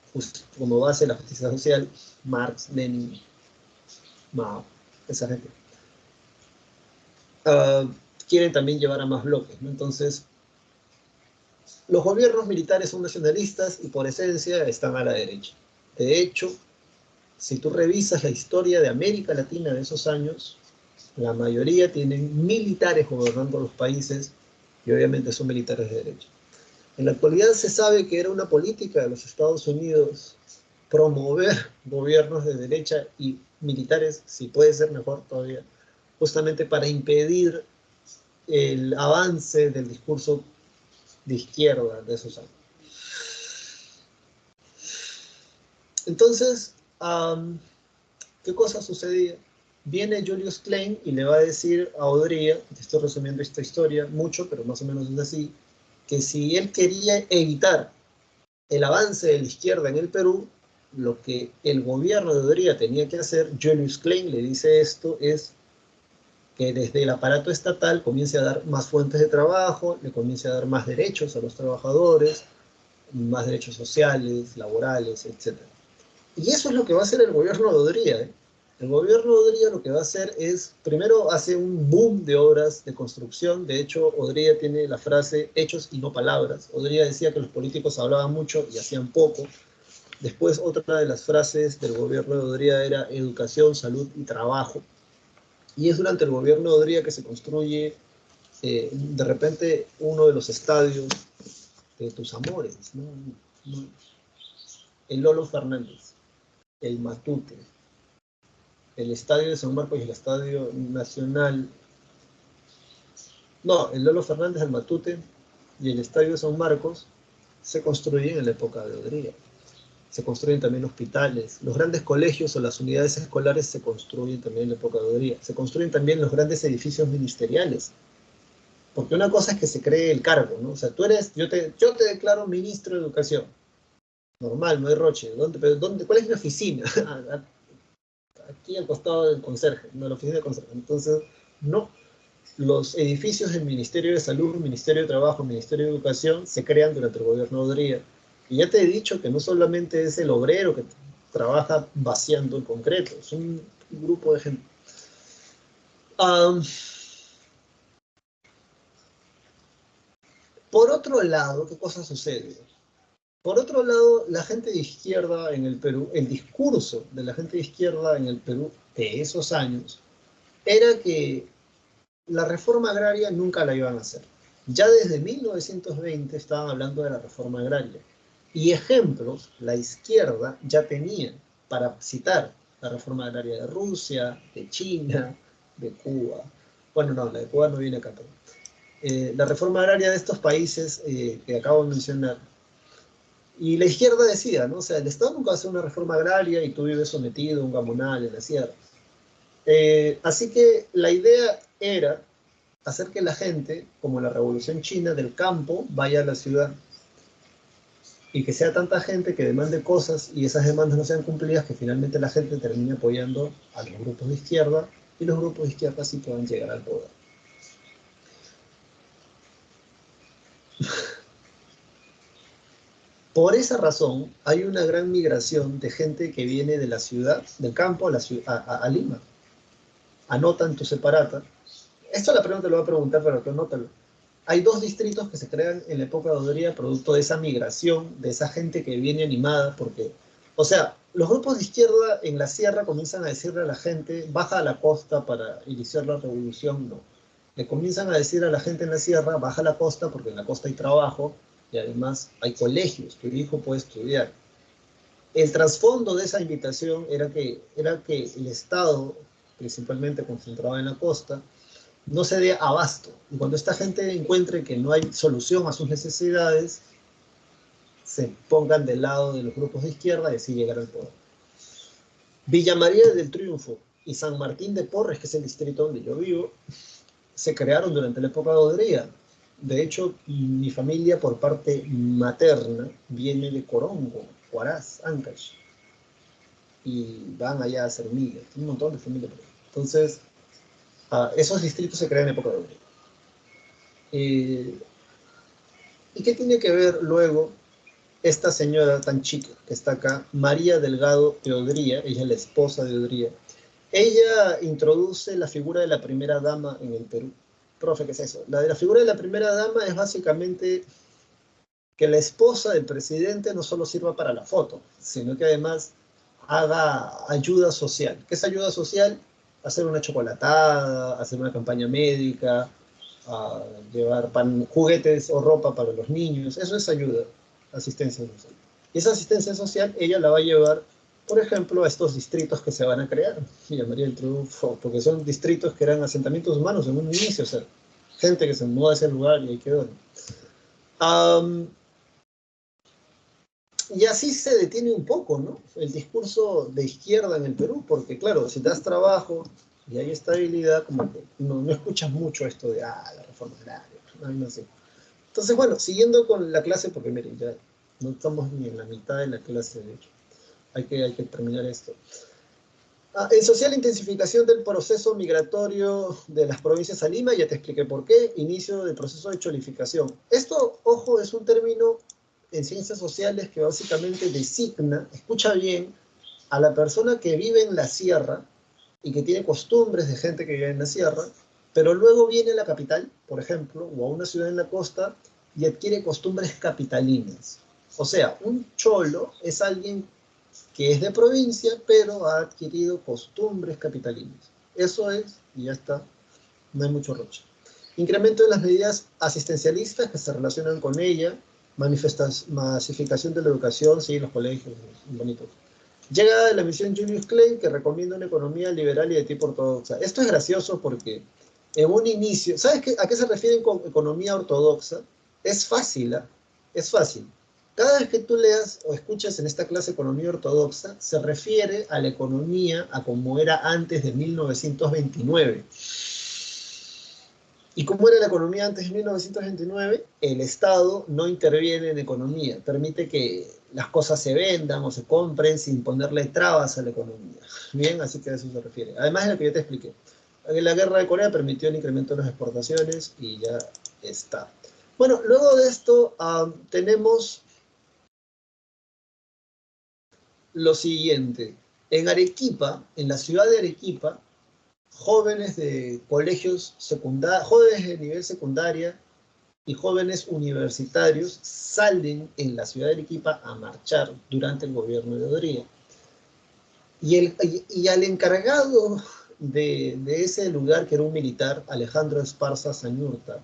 [SPEAKER 1] base de la justicia social, Marx, Lenin, Mao, esa gente. Quieren también llevar a más bloques, ¿no? Entonces, los gobiernos militares son nacionalistas y por esencia están a la derecha. De hecho, si tú revisas la historia de América Latina de esos años, la mayoría tienen militares gobernando los países y obviamente son militares de derecha. En la actualidad se sabe que era una política de los Estados Unidos promover gobiernos de derecha y militares, si puede ser mejor todavía, justamente para impedir el avance del discurso de izquierda de esos años. Entonces, ¿qué cosa sucedía? Viene Julius Klein y le va a decir a Odría, estoy resumiendo esta historia mucho, pero más o menos es así, que si él quería evitar el avance de la izquierda en el Perú, lo que el gobierno de Odría tenía que hacer, Julius Klein le dice esto, es que desde el aparato estatal comience a dar más fuentes de trabajo, le comience a dar más derechos a los trabajadores, más derechos sociales, laborales, etc. Y eso es lo que va a hacer el gobierno de Odría, ¿eh? El gobierno de Odría lo que va a hacer es, primero hace un boom de obras de construcción. De hecho, Odría tiene la frase hechos y no palabras. Odría decía que los políticos hablaban mucho y hacían poco. Después, otra de las frases del gobierno de Odría era educación, salud y trabajo. Y es durante el gobierno de Odría que se construye de repente uno de los estadios de tus amores, ¿no? El Lolo Fernández, el Matute, el Estadio de San Marcos y el Estadio Nacional. No, el Lolo Fernández, el Matute y el Estadio de San Marcos se construyen en la época de Odría. Se construyen también hospitales. Los grandes colegios o las unidades escolares se construyen también en la época de Odría. Se construyen también los grandes edificios ministeriales. Porque una cosa es que se cree el cargo, ¿no? O sea, yo te declaro ministro de Educación. Normal, no hay roche. ¿Cuál es mi oficina? Aquí al costado del conserje, no, la oficina del conserje. Entonces, no. Los edificios del Ministerio de Salud, Ministerio de Trabajo, Ministerio de Educación se crean durante el gobierno de Odría. Y ya te he dicho que no solamente es el obrero que trabaja vaciando el concreto, es un grupo de gente. Por otro lado, ¿qué cosa sucede? Por otro lado, la gente de izquierda en el Perú, el discurso de la gente de izquierda en el Perú de esos años, era que la reforma agraria nunca la iban a hacer. Ya desde 1920 estaban hablando de la reforma agraria. Y ejemplos, la izquierda ya tenía para citar la reforma agraria de Rusia, de China, de Cuba. Bueno, no, la de Cuba no viene acá, pero la reforma agraria de estos países que acabo de mencionar. Y la izquierda decía, ¿no? O sea, el Estado nunca hace una reforma agraria y tú vives sometido a un gamonal en la sierra. Así que la idea era hacer que la gente, como la revolución china, del campo vaya a la ciudad y que sea tanta gente que demande cosas y esas demandas no sean cumplidas, que finalmente la gente termine apoyando a los grupos de izquierda y los grupos de izquierda sí puedan llegar al poder. Por esa razón hay una gran migración de gente que viene de la ciudad, del campo a Lima. Anotan tu separata. Esto la pregunta te lo voy a preguntar, pero tú anótalo. Hay dos distritos que se crean en la época de Odría producto de esa migración, de esa gente que viene animada, porque, o sea, los grupos de izquierda en la sierra comienzan a decirle a la gente, baja a la costa para iniciar la revolución, no. Le comienzan a decir a la gente en la sierra, baja a la costa porque en la costa hay trabajo y además hay colegios, tu hijo puede estudiar. El trasfondo de esa invitación era que el Estado, principalmente concentrado en la costa, no se dé abasto. Y cuando esta gente encuentre que no hay solución a sus necesidades, se pongan del lado de los grupos de izquierda y así llegar al poder. Villa María del Triunfo y San Martín de Porres, que es el distrito donde yo vivo, se crearon durante la época de Odría. De hecho, mi familia por parte materna viene de Corongo, Huaraz, Ancash, y van allá a hacer migas, un montón de familia por ahí. Entonces, esos distritos se crean en época de Odría. ¿Y qué tiene que ver luego esta señora tan chica que está acá, María Delgado de Odría? Ella es la esposa de Odría? Ella introduce la figura de la primera dama en el Perú. Profe, ¿qué es eso? La de la figura de la primera dama es básicamente que la esposa del presidente no solo sirva para la foto, sino que además haga ayuda social. ¿Qué es ayuda social? Hacer una chocolatada, hacer una campaña médica, a llevar juguetes o ropa para los niños. Eso es ayuda, asistencia social. Y esa asistencia social ella la va a llevar, por ejemplo, a estos distritos que se van a crear, y llamaría el Triunfo, porque son distritos que eran asentamientos humanos en un inicio, o sea, gente que se mudó a ese lugar y ahí quedó. Y así se detiene un poco, ¿no? El discurso de izquierda en el Perú, porque claro, si das trabajo y hay estabilidad, como que no escuchas mucho esto de, la reforma agraria, no sé. Entonces, bueno, siguiendo con la clase, porque miren, ya no estamos ni en la mitad de la clase, de hecho. Hay que terminar esto. En social, intensificación del proceso migratorio de las provincias a Lima, ya te expliqué por qué, inicio del proceso de cholificación. Esto, ojo, es un término en ciencias sociales que básicamente designa, escucha bien, a la persona que vive en la sierra y que tiene costumbres de gente que vive en la sierra, pero luego viene a la capital, por ejemplo, o a una ciudad en la costa y adquiere costumbres capitalinas. O sea, un cholo es alguien que es de provincia, pero ha adquirido costumbres capitalinas. Eso es, y ya está, no hay mucho roche. Incremento de las medidas asistencialistas que se relacionan con ella, masificación de la educación, sí, los colegios, bonitos. Llega la misión Julius Klein, que recomienda una economía liberal y de tipo ortodoxa. Esto es gracioso porque en un inicio, ¿sabes a qué se refieren con economía ortodoxa? Es fácil, ¿eh? Es fácil. Cada vez que tú leas o escuchas en esta clase economía ortodoxa, se refiere a la economía a como era antes de 1929. ¿Y cómo era la economía antes de 1929? El Estado no interviene en economía, permite que las cosas se vendan o se compren sin ponerle trabas a la economía. Bien, así que a eso se refiere. Además de lo que yo te expliqué. La guerra de Corea permitió el incremento de las exportaciones y ya está. Bueno, luego de esto tenemos lo siguiente. En Arequipa, en la ciudad de Arequipa, jóvenes de colegios secundarios, jóvenes de nivel secundaria y jóvenes universitarios salen en la ciudad de Arequipa a marchar durante el gobierno de Odría. Y al encargado de ese lugar, que era un militar, Alejandro Esparza Sañurta,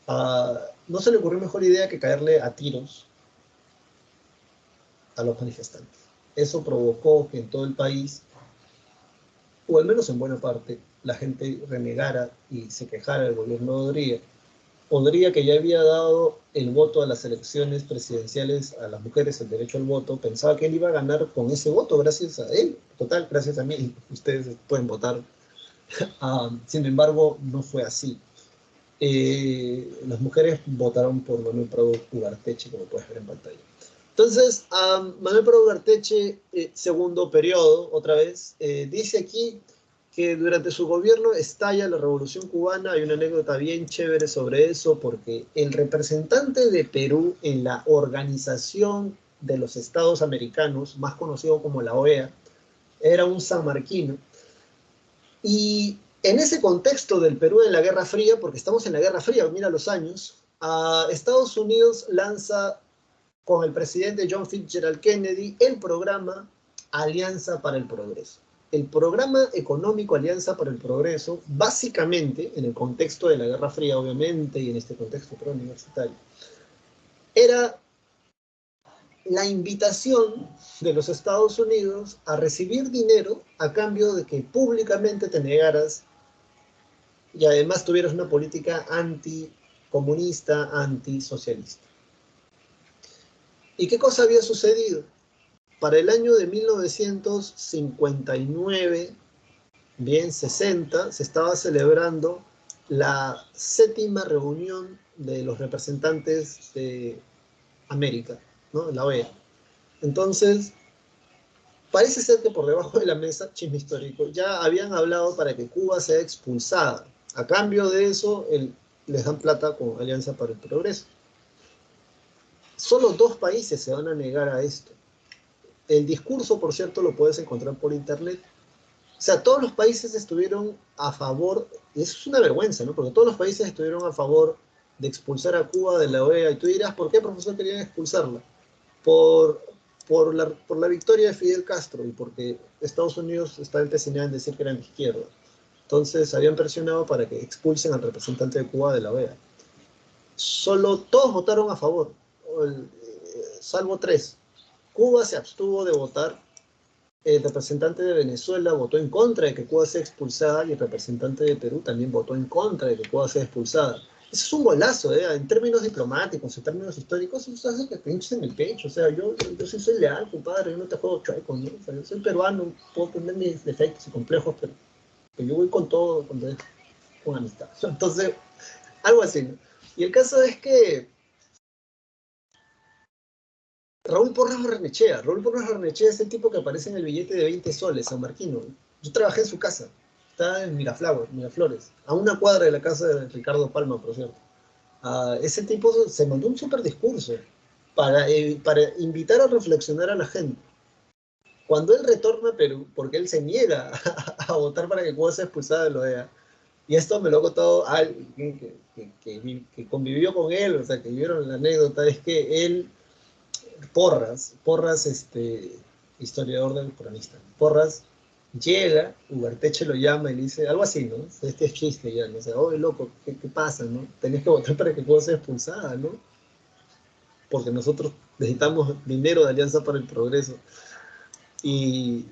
[SPEAKER 1] no se le ocurrió mejor idea que caerle a tiros a los manifestantes. Eso provocó que en todo el país, o al menos en buena parte, la gente renegara y se quejara del gobierno de Odría. Odría, que ya había dado el voto a las elecciones presidenciales a las mujeres, el derecho al voto, pensaba que él iba a ganar con ese voto gracias a él. Total, gracias a mí. Ustedes pueden votar. Sin embargo, no fue así. Las mujeres votaron por Manuel Prado Ugarteche, como puedes ver en pantalla. Entonces, Manuel Prado Ugarteche, segundo periodo, otra vez, dice aquí que durante su gobierno estalla la Revolución Cubana. Hay una anécdota bien chévere sobre eso, porque el representante de Perú en la Organización de los Estados Americanos, más conocido como la OEA, era un sanmarquino. Y en ese contexto del Perú de la Guerra Fría, porque estamos en la Guerra Fría, mira los años, Estados Unidos lanza con el presidente John Fitzgerald Kennedy el programa Alianza para el Progreso. El programa económico Alianza para el Progreso, básicamente, en el contexto de la Guerra Fría, obviamente, y en este contexto preuniversitario, era la invitación de los Estados Unidos a recibir dinero a cambio de que públicamente te negaras y además tuvieras una política anticomunista, antisocialista. ¿Y qué cosa había sucedido? Para el año de 1959, bien 60, se estaba celebrando la 7ª reunión de los representantes de América, ¿no? La OEA. Entonces, parece ser que por debajo de la mesa, chisme histórico, ya habían hablado para que Cuba sea expulsada. A cambio de eso, les dan plata con Alianza para el Progreso. Solo 2 países se van a negar a esto. El discurso, por cierto, lo puedes encontrar por internet. O sea, todos los países estuvieron a favor, y eso es una vergüenza, ¿no? Porque todos los países estuvieron a favor de expulsar a Cuba de la OEA. Y tú dirás, ¿por qué, profesor, querían expulsarla? Por la victoria de Fidel Castro y porque Estados Unidos estaba empecinado en decir que eran de izquierda. Entonces habían presionado para que expulsen al representante de Cuba de la OEA. Solo todos votaron a favor, salvo 3. Cuba se abstuvo de votar, el representante de Venezuela votó en contra de que Cuba sea expulsada y el representante de Perú también votó en contra de que Cuba sea expulsada. Eso es un golazo, en términos diplomáticos, en términos históricos, eso hace que te hinches en el pecho. O sea, yo sí soy leal, compadre, yo no te juego chueco, ¿no? O sea, yo soy peruano, puedo tener mis defectos y complejos, pero yo voy con todo, con amistad. Entonces, algo así, ¿no? Y el caso es que Raúl Porras Barrenechea es el tipo que aparece en el billete de 20 soles, San Marquino. Yo trabajé en su casa, está en Miraflores, a una cuadra de la casa de Ricardo Palma, por cierto. Ese tipo se mandó un súper discurso para invitar a reflexionar a la gente. Cuando él retorna a Perú, porque él se niega a votar para que Cuba sea expulsada de la OEA, y esto me lo ha contado alguien que convivió con él, o sea, que vieron la anécdota, es que él Porras, historiador del cronista. Porras llega, Ugarteche lo llama y le dice algo así, ¿no? Este es chiste ya, ¿no? O sea, oye, loco, ¿qué pasa, no? Tenés que votar para que Cuba sea expulsada, ¿no? Porque nosotros necesitamos dinero de Alianza para el Progreso. Y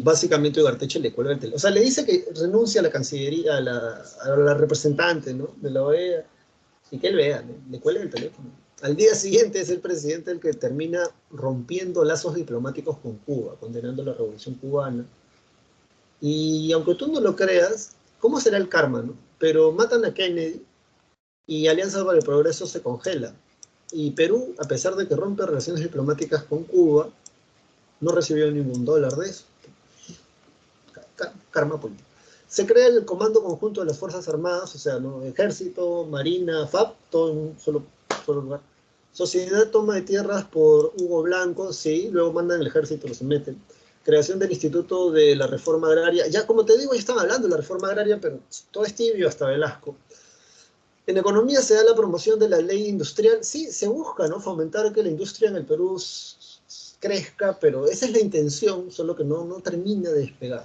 [SPEAKER 1] básicamente Ugarteche le cuelga el teléfono. O sea, le dice que renuncia a la Cancillería, a la representante, ¿no? De la OEA, y que él vea, ¿no? Le cuelga el teléfono. Al día siguiente es el presidente el que termina rompiendo lazos diplomáticos con Cuba, condenando la Revolución Cubana. Y aunque tú no lo creas, ¿cómo será el karma, no? Pero matan a Kennedy y Alianza para el Progreso se congela. Y Perú, a pesar de que rompe relaciones diplomáticas con Cuba, no recibió ningún dólar de eso. Karma político. Se crea el Comando Conjunto de las Fuerzas Armadas, o sea, ¿no? Ejército, Marina, FAB, todo en un solo lugar. Sociedad Toma de Tierras por Hugo Blanco, sí, luego mandan el ejército, lo someten. Creación del Instituto de la Reforma Agraria. Ya, como te digo, ya están hablando de la reforma agraria, pero todo es tibio hasta Velasco. En economía se da la promoción de la ley industrial. Sí, se busca, ¿no? Fomentar que la industria en el Perú crezca, pero esa es la intención, solo que no termina de despegar.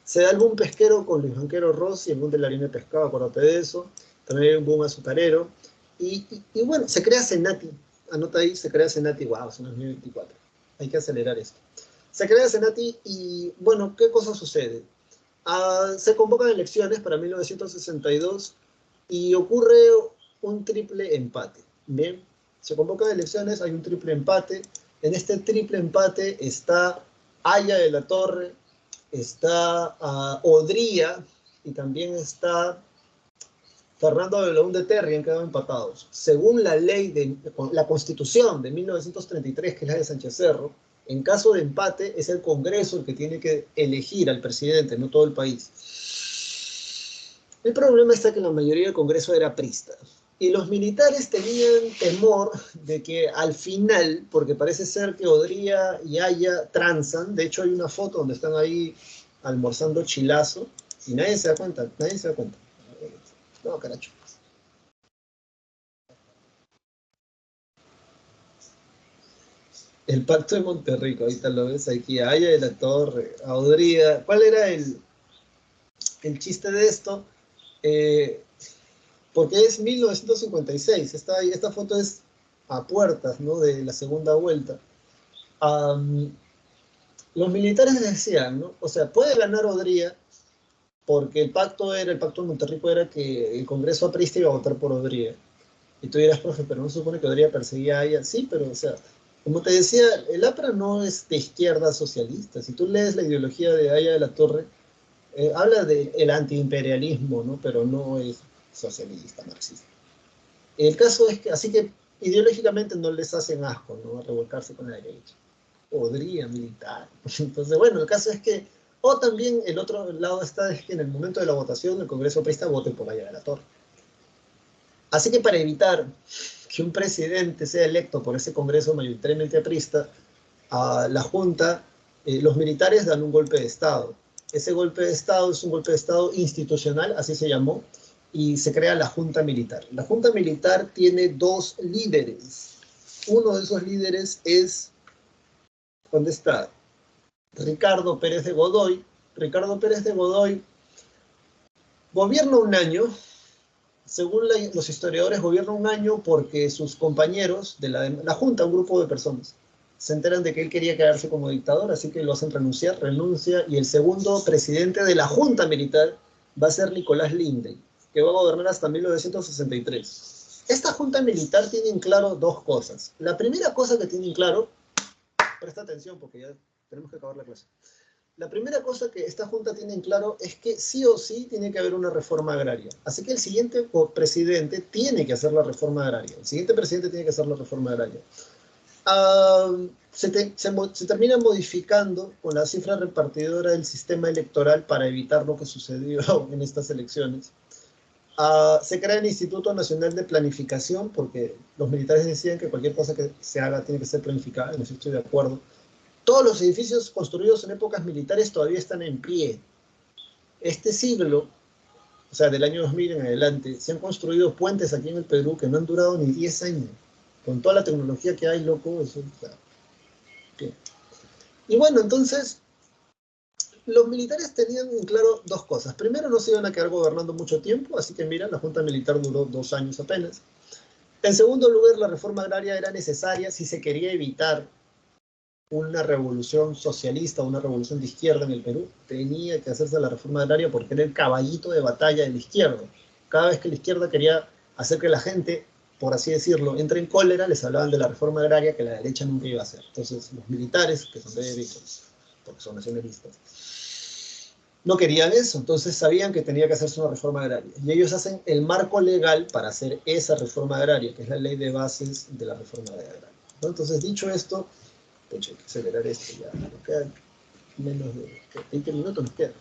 [SPEAKER 1] Se da el boom pesquero con Luis Banquero Ross y el boom de la harina de pescado, acuérdate de eso. También hay un boom azucarero. Y bueno, se crea Senati. Anota ahí, se crea Senati. Wow, son 2024. Hay que acelerar esto. Se crea Senati y, bueno, ¿qué cosa sucede? Se convocan elecciones para 1962 y ocurre un triple empate. Bien, se convocan elecciones, hay un triple empate. En este triple empate está Haya de la Torre, está Odría y también está Fernando de León de Terry, han quedado empatados. Según la ley de la Constitución de 1933, que es la de Sánchez Cerro, en caso de empate es el Congreso el que tiene que elegir al presidente, no todo el país. El problema está que la mayoría del Congreso era aprista. Y los militares tenían temor de que al final, porque parece ser que Odría y Haya transan, de hecho hay una foto donde están ahí almorzando chilazo, y nadie se da cuenta, nadie se da cuenta. No, caracho. El pacto de Monterrico, ahorita lo ves aquí, a Haya de la Torre, a Odría. ¿Cuál era el chiste de esto? Porque es 1956, esta foto es a puertas, ¿no?, de la segunda vuelta. Los militares decían, ¿no? O sea, puede ganar Odría, porque el pacto de Monterrico era que el Congreso aprista iba a votar por Odría. Y tú dirás, profe, pero no se supone que Odría perseguía a ella. Sí, pero, o sea, como te decía, el APRA no es de izquierda socialista. Si tú lees la ideología de Haya de la Torre, habla del antiimperialismo, ¿no? Pero no es socialista, marxista. El caso es que, así que ideológicamente no les hacen asco, ¿no?, a revolcarse con la derecha. Podría militar. Entonces, bueno, el caso es que, o también el otro lado está, es que en el momento de la votación el Congreso aprista vote por Haya de la Torre. Así que para evitar que un presidente sea electo por ese Congreso mayoritariamente aprista, a la Junta, los militares dan un golpe de Estado. Ese golpe de Estado es un golpe de Estado institucional, así se llamó, y se crea la Junta Militar. La Junta Militar tiene dos líderes. Uno de esos líderes es, ¿dónde está? Ricardo Pérez de Godoy. Ricardo Pérez de Godoy gobierna un año. Según los historiadores, gobierna un año porque sus compañeros de la Junta, un grupo de personas, se enteran de que él quería quedarse como dictador, así que lo hacen renunciar, renuncia, y el segundo presidente de la Junta Militar va a ser Nicolás Linde, que va a gobernar hasta 1963. Esta Junta Militar tiene en claro dos cosas. La primera cosa que tiene en claro, presta atención porque ya tenemos que acabar la clase. La primera cosa que esta Junta tiene en claro es que sí o sí tiene que haber una reforma agraria. Así que el siguiente presidente tiene que hacer la reforma agraria. El siguiente presidente tiene que hacer la reforma agraria. Se termina modificando con la cifra repartidora del sistema electoral para evitar lo que sucedió en estas elecciones. Se crea el Instituto Nacional de Planificación porque los militares decían que cualquier cosa que se haga tiene que ser planificada, en eso estoy de acuerdo. Todos los edificios construidos en épocas militares todavía están en pie. Este siglo, o sea, del año 2000 en adelante, se han construido puentes aquí en el Perú que no han durado ni 10 años. Con toda la tecnología que hay, loco, eso, o sea, ¿qué? Y bueno, entonces, los militares tenían en claro dos cosas. Primero, no se iban a quedar gobernando mucho tiempo, así que mira, la Junta Militar duró 2 años apenas. En segundo lugar, la reforma agraria era necesaria si se quería evitar una revolución socialista, una revolución de izquierda en el Perú. Tenía que hacerse la reforma agraria porque era el caballito de batalla de la izquierda. Cada vez que la izquierda quería hacer que la gente, por así decirlo, entre en cólera, les hablaban de la reforma agraria que la derecha nunca iba a hacer. Entonces, los militares, que son de derechos, porque son nacionalistas, no querían eso. Entonces sabían que tenía que hacerse una reforma agraria. Y ellos hacen el marco legal para hacer esa reforma agraria, que es la ley de bases de la reforma agraria, ¿no? Entonces, dicho esto, hay que acelerar esto ya, nos quedan menos de 20 minutos, nos quedan.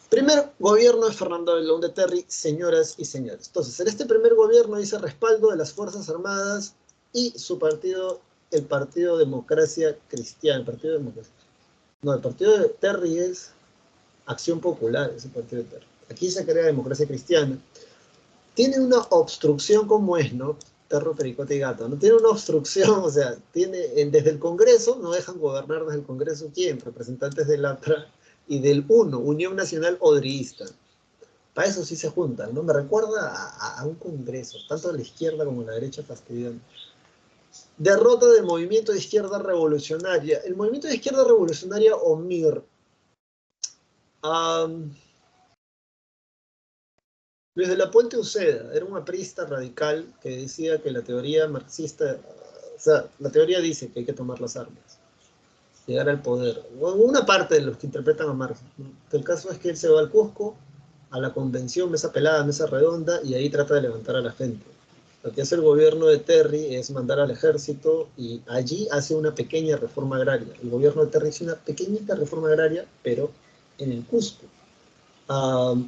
[SPEAKER 1] Primer gobierno de Fernando de León de Terry, señoras y señores. Entonces, en este primer gobierno dice respaldo de las Fuerzas Armadas y su partido, el Partido Democracia Cristiana. El Partido Democracia. No, el Partido de Terry es Acción Popular, es el Partido de Terry. Aquí se crea Democracia Cristiana. Tiene una obstrucción como es, ¿no? Perro, pericote y gato, ¿no? Tiene una obstrucción, o sea, desde el Congreso, no dejan gobernar desde el Congreso, ¿quién? Representantes del APRA y del UNO, Unión Nacional Odriísta. Para eso sí se juntan, ¿no? Me recuerda a un congreso, tanto la izquierda como la derecha fastidiando. Derrota del movimiento de izquierda revolucionaria. El movimiento de izquierda revolucionaria, o MIR, Luis de la Puente Uceda era un aprista radical que decía que la teoría marxista, o sea, la teoría dice que hay que tomar las armas, llegar al poder. Una parte de los que interpretan a Marx, ¿no? El caso es que él se va al Cusco, a la convención, mesa pelada, mesa redonda, y ahí trata de levantar a la gente. Lo que hace el gobierno de Terry es mandar al ejército y allí hace una pequeña reforma agraria. El gobierno de Terry hace una pequeñita reforma agraria, pero en el Cusco. Uh,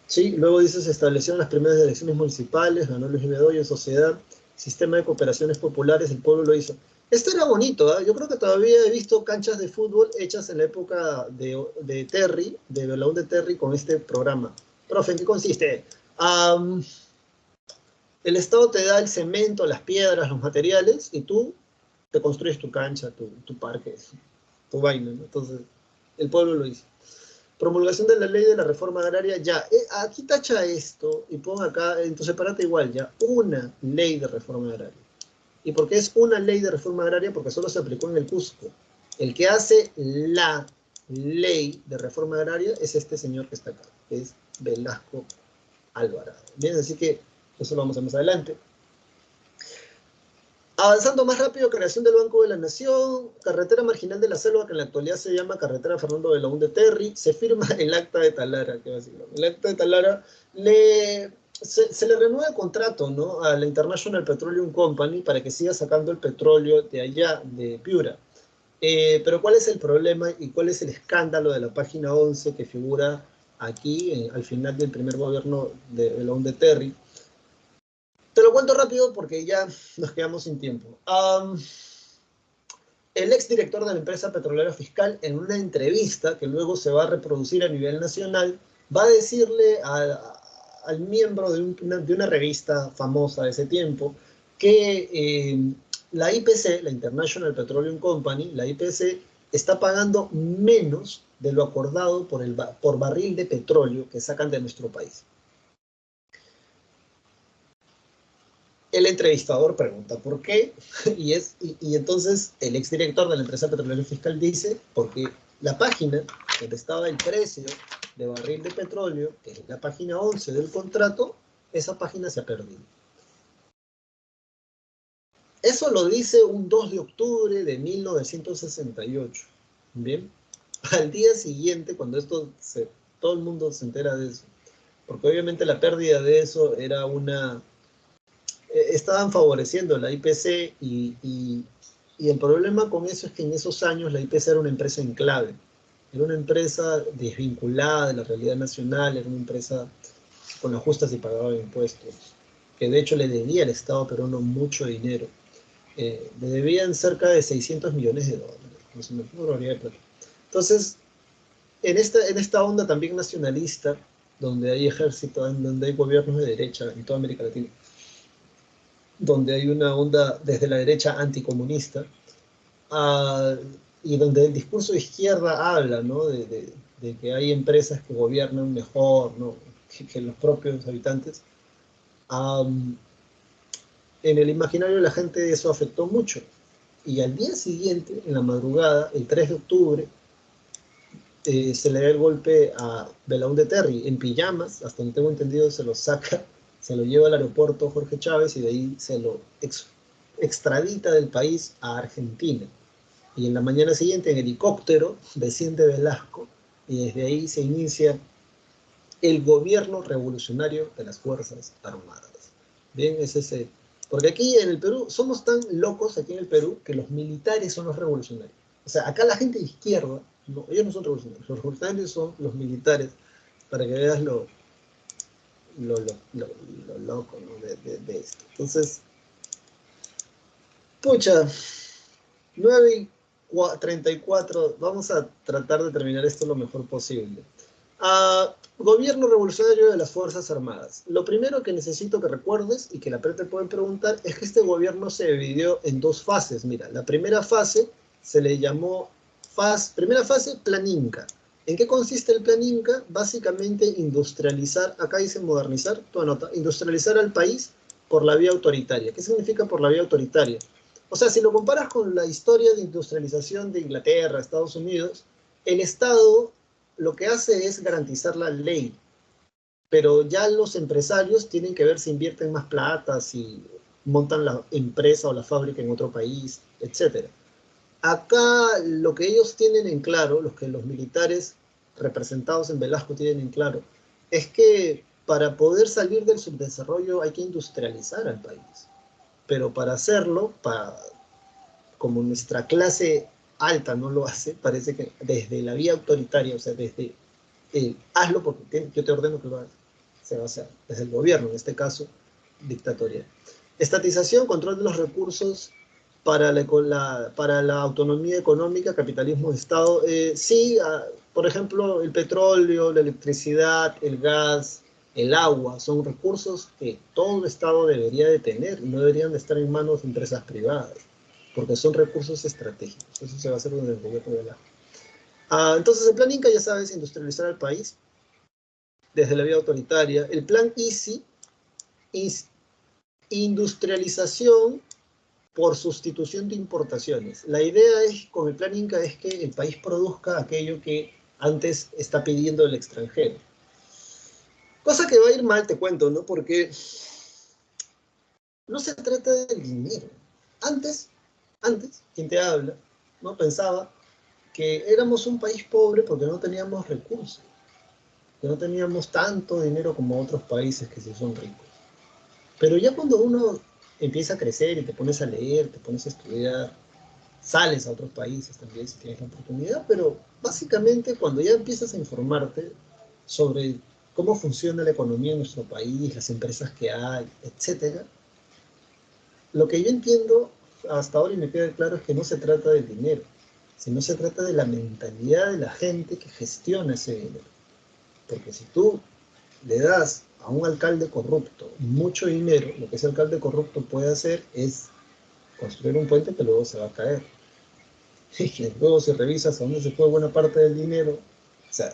[SPEAKER 1] sí, luego dice, se establecieron las primeras elecciones municipales, ganó Luis Bedoya en sociedad, sistema de cooperaciones populares, el pueblo lo hizo. Esto era bonito, ¿eh? Yo creo que todavía he visto canchas de fútbol hechas en la época de Terry, de Belaún de Terry, con este programa. Profe, ¿en qué consiste? El Estado te da el cemento, las piedras, los materiales, y tú te construyes tu cancha, tu parque, tu vaina, ¿no? Entonces, el pueblo lo hizo. Promulgación de la ley de la reforma agraria, ya. Aquí tacha esto y pon acá, entonces párate igual, ya. Una ley de reforma agraria. ¿Y por qué es una ley de reforma agraria? Porque solo se aplicó en el Cusco. El que hace la ley de reforma agraria es este señor que está acá, que es Velasco Alvarado. Bien, así que eso lo vamos a ver más adelante. Avanzando más rápido, creación del Banco de la Nación, carretera marginal de la selva, que en la actualidad se llama carretera Fernando Belaún de Terry, se firma el acta de Talara, que básicamente, el acta de Talara se le renueva el contrato, ¿no?, a la International Petroleum Company para que siga sacando el petróleo de allá, de Piura. Pero ¿cuál es el problema y cuál es el escándalo de la página 11 que figura aquí, al final del primer gobierno de Belaún de Terry? Te lo cuento rápido porque ya nos quedamos sin tiempo. El exdirector de la empresa petrolera fiscal, en una entrevista que luego se va a reproducir a nivel nacional, va a decirle al miembro de una revista famosa de ese tiempo que la IPC, la International Petroleum Company, la IPC, está pagando menos de lo acordado por barril de petróleo que sacan de nuestro país. El entrevistador pregunta por qué, y entonces el exdirector de la empresa petrolera fiscal dice, porque la página donde estaba el precio de barril de petróleo, que es la página 11 del contrato, esa página se ha perdido. Eso lo dice un 2 de octubre de 1968. Bien, al día siguiente, cuando todo el mundo se entera de eso, porque obviamente la pérdida de eso era estaban favoreciendo la IPC y el problema con eso es que en esos años la IPC era una empresa en clave, era una empresa desvinculada de la realidad nacional, era una empresa con las justas y pagaba impuestos, que de hecho le debía al Estado peruano mucho dinero. Le debían cerca de 600 millones de dólares, una barbaridad de plata. Entonces, en esta onda también nacionalista, donde hay ejército, donde hay gobiernos de derecha en toda América Latina, donde hay una onda desde la derecha anticomunista, y donde el discurso de izquierda habla, ¿no?, de que hay empresas que gobiernan mejor, ¿no?, que los propios habitantes. En el imaginario de la gente eso afectó mucho. Y al día siguiente, en la madrugada, el 3 de octubre, se le da el golpe a Belaún de Terry en pijamas, hasta donde tengo entendido se lo saca, se lo lleva al aeropuerto Jorge Chávez y de ahí se lo extradita del país a Argentina. Y en la mañana siguiente, en helicóptero, desciende Velasco y desde ahí se inicia el gobierno revolucionario de las Fuerzas Armadas. Bien, es ese. Porque aquí en el Perú somos tan locos, aquí en el Perú, que los militares son los revolucionarios. O sea, acá la gente de izquierda, no, ellos no son revolucionarios, los revolucionarios son los militares, para que veas lo loco, ¿no?, de esto. Entonces, pucha, 9:34, vamos a tratar de terminar esto lo mejor posible. Gobierno revolucionario de las Fuerzas Armadas. Lo primero que necesito que recuerdes y que la te pueden preguntar es que este gobierno se dividió en dos fases. Mira, la primera fase se le llamó primera fase Plan Inca. ¿En qué consiste el plan Inca? Básicamente industrializar, acá dice modernizar, tu anota, industrializar al país por la vía autoritaria. ¿Qué significa por la vía autoritaria? O sea, si lo comparas con la historia de industrialización de Inglaterra, Estados Unidos, el Estado lo que hace es garantizar la ley, pero ya los empresarios tienen que ver si invierten más plata, si montan la empresa o la fábrica en otro país, etcétera. Acá lo que ellos tienen en claro, los que los militares representados en Velasco tienen en claro, es que para poder salir del subdesarrollo hay que industrializar al país. Pero para hacerlo, como nuestra clase alta no lo hace, parece que desde la vía autoritaria, o sea, desde hazlo porque yo te ordeno que lo hagas, se va a hacer, desde el gobierno, en este caso, dictatorial. Estatización, control de los recursos para la autonomía económica, capitalismo de Estado. Sí, por ejemplo, el petróleo, la electricidad, el gas, el agua, son recursos que todo Estado debería de tener y no deberían de estar en manos de empresas privadas, porque son recursos estratégicos. Eso se va a hacer desde el gobierno de la... entonces, el plan Inca, ya sabes, industrializar el país desde la vía autoritaria. El plan Easy, industrialización por sustitución de importaciones. La idea es, con el plan Inca, es que el país produzca aquello que antes está pidiendo el extranjero. Cosa que va a ir mal, te cuento, ¿no? Porque no se trata del dinero. Antes, quien te habla, ¿no? Pensaba que éramos un país pobre porque no teníamos recursos, que no teníamos tanto dinero como otros países que sí son ricos. Pero ya cuando uno empieza a crecer y te pones a leer, te pones a estudiar, sales a otros países también si tienes la oportunidad, pero básicamente cuando ya empiezas a informarte sobre cómo funciona la economía en nuestro país, las empresas que hay, etcétera, lo que yo entiendo hasta ahora y me queda claro es que no se trata del dinero, sino se trata de la mentalidad de la gente que gestiona ese dinero. Porque si tú le das a un alcalde corrupto mucho dinero, lo que ese alcalde corrupto puede hacer es construir un puente que luego se va a caer. Y luego si revisas a dónde se fue buena parte del dinero, o sea,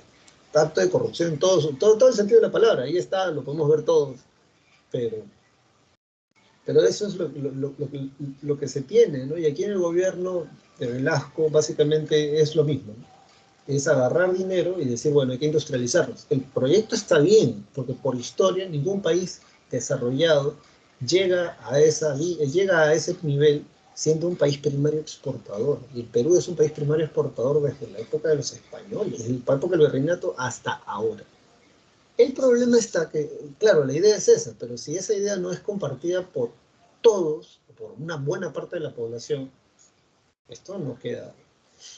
[SPEAKER 1] tanto de corrupción en todo el sentido de la palabra, ahí está, lo podemos ver todos, pero, pero eso es lo que se tiene, ¿no? Y aquí en el gobierno de Velasco básicamente es lo mismo, ¿no? Es agarrar dinero y decir, bueno, hay que industrializarlos. El proyecto está bien, porque por historia ningún país desarrollado llega a ese nivel siendo un país primario exportador. Y el Perú es un país primario exportador desde la época de los españoles, desde la época del virreinato hasta ahora. El problema está que, claro, la idea es esa, pero si esa idea no es compartida por todos, por una buena parte de la población, esto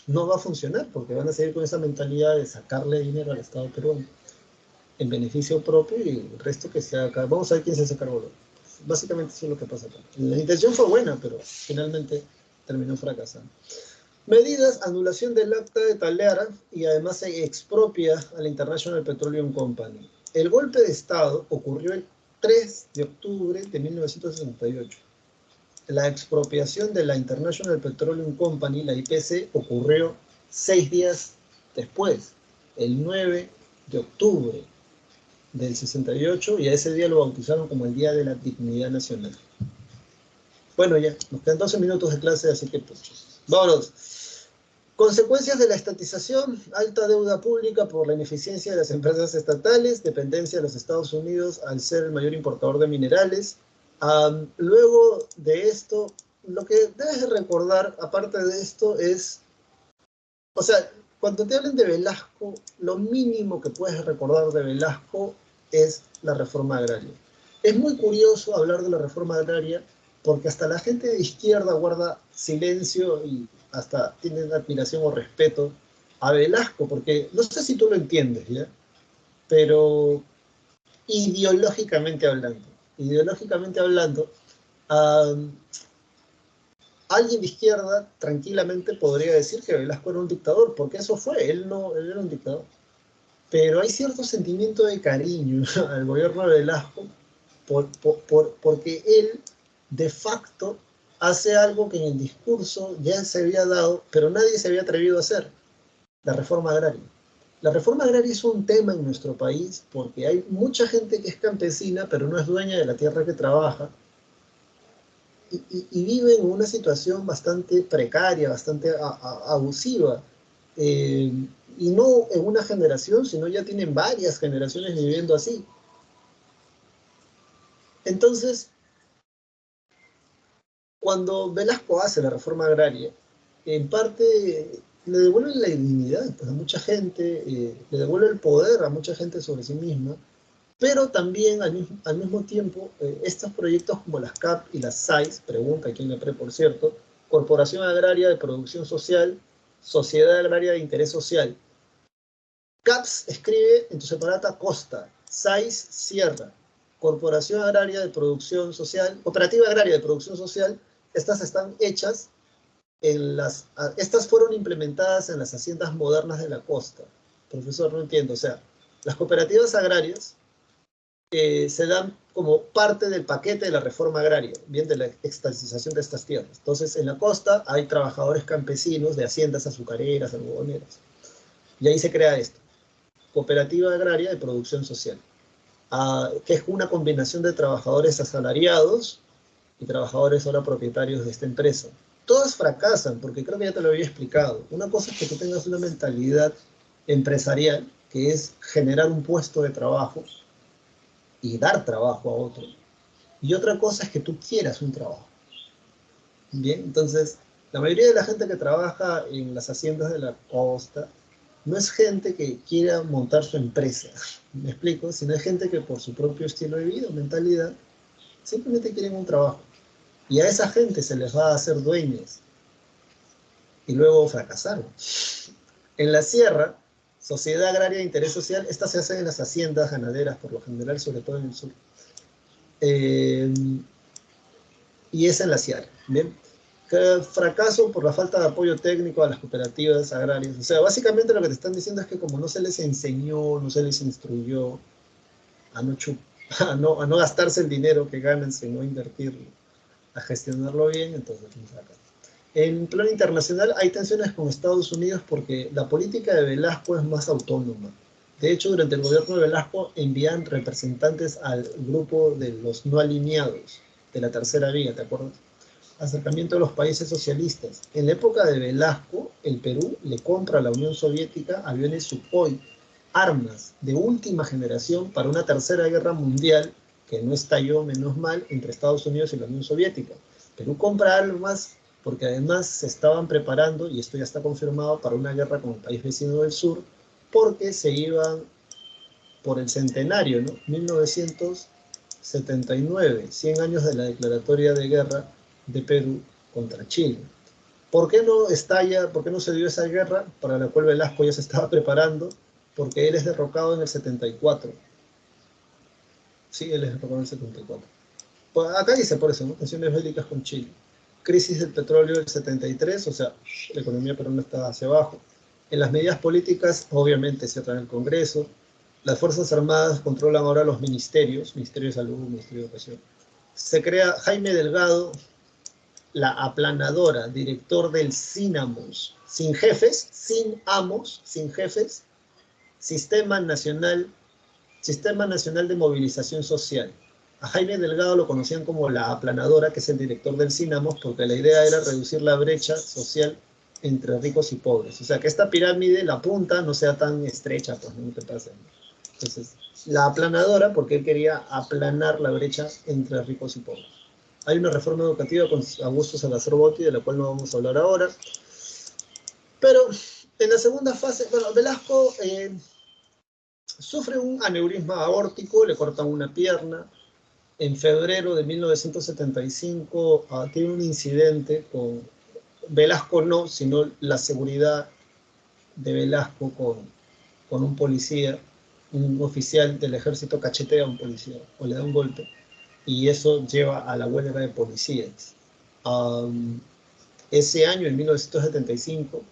[SPEAKER 1] no va a funcionar porque van a seguir con esa mentalidad de sacarle dinero al Estado peruano en beneficio propio y el resto que se haga. Vamos a ver quién se hace cargo. Básicamente eso es lo que pasa acá. La intención fue buena, pero finalmente terminó fracasando. Medidas, anulación del acta de Talera y además se expropia a la International Petroleum Company. El golpe de Estado ocurrió el 3 de octubre de 1968. La expropiación de la International Petroleum Company, la IPC, ocurrió 6 días después, el 9 de octubre del 68, y a ese día lo bautizaron como el Día de la Dignidad Nacional. Bueno, ya, nos quedan 12 minutos de clase, así que pues, vámonos. Consecuencias de la estatización: alta deuda pública por la ineficiencia de las empresas estatales, dependencia de los Estados Unidos al ser el mayor importador de minerales. Luego de esto, lo que debes recordar, aparte de esto, es, o sea, cuando te hablen de Velasco, lo mínimo que puedes recordar de Velasco es la reforma agraria. Es muy curioso hablar de la reforma agraria porque hasta la gente de izquierda guarda silencio y hasta tienen admiración o respeto a Velasco, porque no sé si tú lo entiendes, ¿ya? Pero ideológicamente hablando, alguien de izquierda tranquilamente podría decir que Velasco era un dictador, porque eso fue, él era un dictador. Pero hay cierto sentimiento de cariño al gobierno de Velasco porque él de facto hace algo que en el discurso ya se había dado, pero nadie se había atrevido a hacer: la reforma agraria. La reforma agraria es un tema en nuestro país porque hay mucha gente que es campesina, pero no es dueña de la tierra que trabaja, y vive en una situación bastante precaria, bastante abusiva. eh, y no en una generación, sino ya tienen varias generaciones viviendo así. Entonces, cuando Velasco hace la reforma agraria, en parte le devuelve la dignidad pues, a mucha gente, le devuelve el poder a mucha gente sobre sí misma, pero también al mismo tiempo, estos proyectos como las CAP y las SAIS, pregunta aquí en la PRE, por cierto, Corporación Agraria de Producción Social, Sociedad Agraria de Interés Social. CAPS escribe en tu separata Costa, SAIS Sierra, Corporación Agraria de Producción Social, Cooperativa Agraria de Producción Social, estas están hechas estas fueron implementadas en las haciendas modernas de la costa. Profesor, no entiendo, o sea, las cooperativas agrarias se dan como parte del paquete de la reforma agraria, bien de la extatización de estas tierras. Entonces, en la costa hay trabajadores campesinos de haciendas azucareras, algodoneras, y ahí se crea esto, Cooperativa Agraria de Producción Social, que es una combinación de trabajadores asalariados y trabajadores ahora propietarios de esta empresa. Todas fracasan, porque creo que ya te lo había explicado. Una cosa es que tú tengas una mentalidad empresarial, que es generar un puesto de trabajo y dar trabajo a otro. Y otra cosa es que tú quieras un trabajo. Bien, entonces, la mayoría de la gente que trabaja en las haciendas de la costa no es gente que quiera montar su empresa, ¿me explico? Sino es gente que por su propio estilo de vida, mentalidad, simplemente quieren un trabajo. Y a esa gente se les va a hacer dueños y luego fracasaron. En la sierra, Sociedad Agraria de Interés Social, estas se hacen en las haciendas ganaderas, por lo general, sobre todo en el sur. Eh, y es en la sierra. ¿Bien? Fracaso por la falta de apoyo técnico a las cooperativas agrarias. O sea, básicamente lo que te están diciendo es que como no se les enseñó, no se les instruyó a no, a no gastarse el dinero que ganan, sino invertirlo, a gestionarlo bien, entonces no sacan. En plano internacional hay tensiones con Estados Unidos porque la política de Velasco es más autónoma. De hecho, durante el gobierno de Velasco envían representantes al grupo de los no alineados de la tercera vía, ¿te acuerdas? Acercamiento a los países socialistas. En la época de Velasco, el Perú le compra a la Unión Soviética aviones Sukhoi, armas de última generación para una tercera guerra mundial que no estalló, menos mal, entre Estados Unidos y la Unión Soviética. Perú compra armas porque además se estaban preparando, y esto ya está confirmado, para una guerra con el país vecino del sur, porque se iban por el centenario, ¿no? 1979, 100 años de la declaratoria de guerra de Perú contra Chile. ¿Por qué no estalla, por qué no se dio esa guerra para la cual Velasco ya se estaba preparando? Porque él es derrocado en el 74. Sí, él es derrocado en el 74. Pues acá dice por eso, ¿no? Tensiones bélicas con Chile. Crisis del petróleo del 73, o sea, la economía peruana está hacia abajo. En las medidas políticas, obviamente, se trata en el Congreso. Las Fuerzas Armadas controlan ahora los ministerios, Ministerio de Salud, Ministerio de Educación. Se crea Jaime Delgado, la aplanadora, director del CINAMOS, sin jefes, sin amos, sin jefes, Sistema Nacional de Movilización Social. A Jaime Delgado lo conocían como la aplanadora, que es el director del CINAMOS, porque la idea era reducir la brecha social entre ricos y pobres. O sea, que esta pirámide, la punta, no sea tan estrecha, pues no te pasa. Entonces, la aplanadora, porque él quería aplanar la brecha entre ricos y pobres. Hay una reforma educativa con Augusto Salazar Botti, de la cual no vamos a hablar ahora. Pero en la segunda fase, bueno, Velasco sufre un aneurisma aórtico, le cortan una pierna. En febrero de 1975 tiene un incidente con Velasco, no, sino la seguridad de Velasco con un policía, un oficial del ejército cachetea a un policía o le da un golpe, y eso lleva a la huelga de policías. Ese año, en 1975,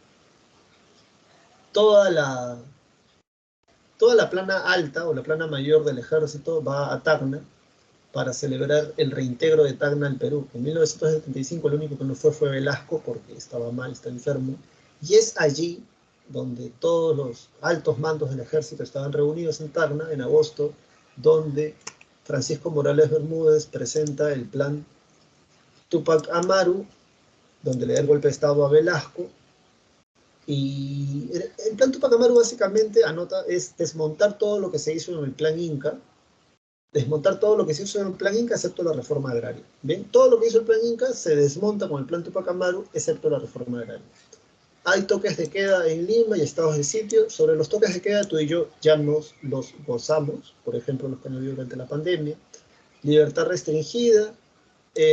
[SPEAKER 1] toda la, toda la plana alta o la plana mayor del ejército va a Tacna para celebrar el reintegro de Tacna al Perú. En 1975 el único que no fue Velasco porque estaba mal, está enfermo, y es allí donde todos los altos mandos del ejército estaban reunidos en Tacna en agosto, donde Francisco Morales Bermúdez presenta el plan Túpac Amaru, donde le da el golpe de Estado a Velasco. Y el plan Túpac Amaru básicamente es desmontar todo lo que se hizo en el plan Inca, desmontar todo lo que se hizo en el plan Inca, excepto la reforma agraria. ¿Bien? Todo lo que hizo el plan Inca se desmonta con el plan Túpac Amaru, excepto la reforma agraria. Hay toques de queda en Lima y estados de sitio. Sobre los toques de queda, tú y yo ya nos los gozamos, por ejemplo, los que no habido durante la pandemia. Libertad restringida.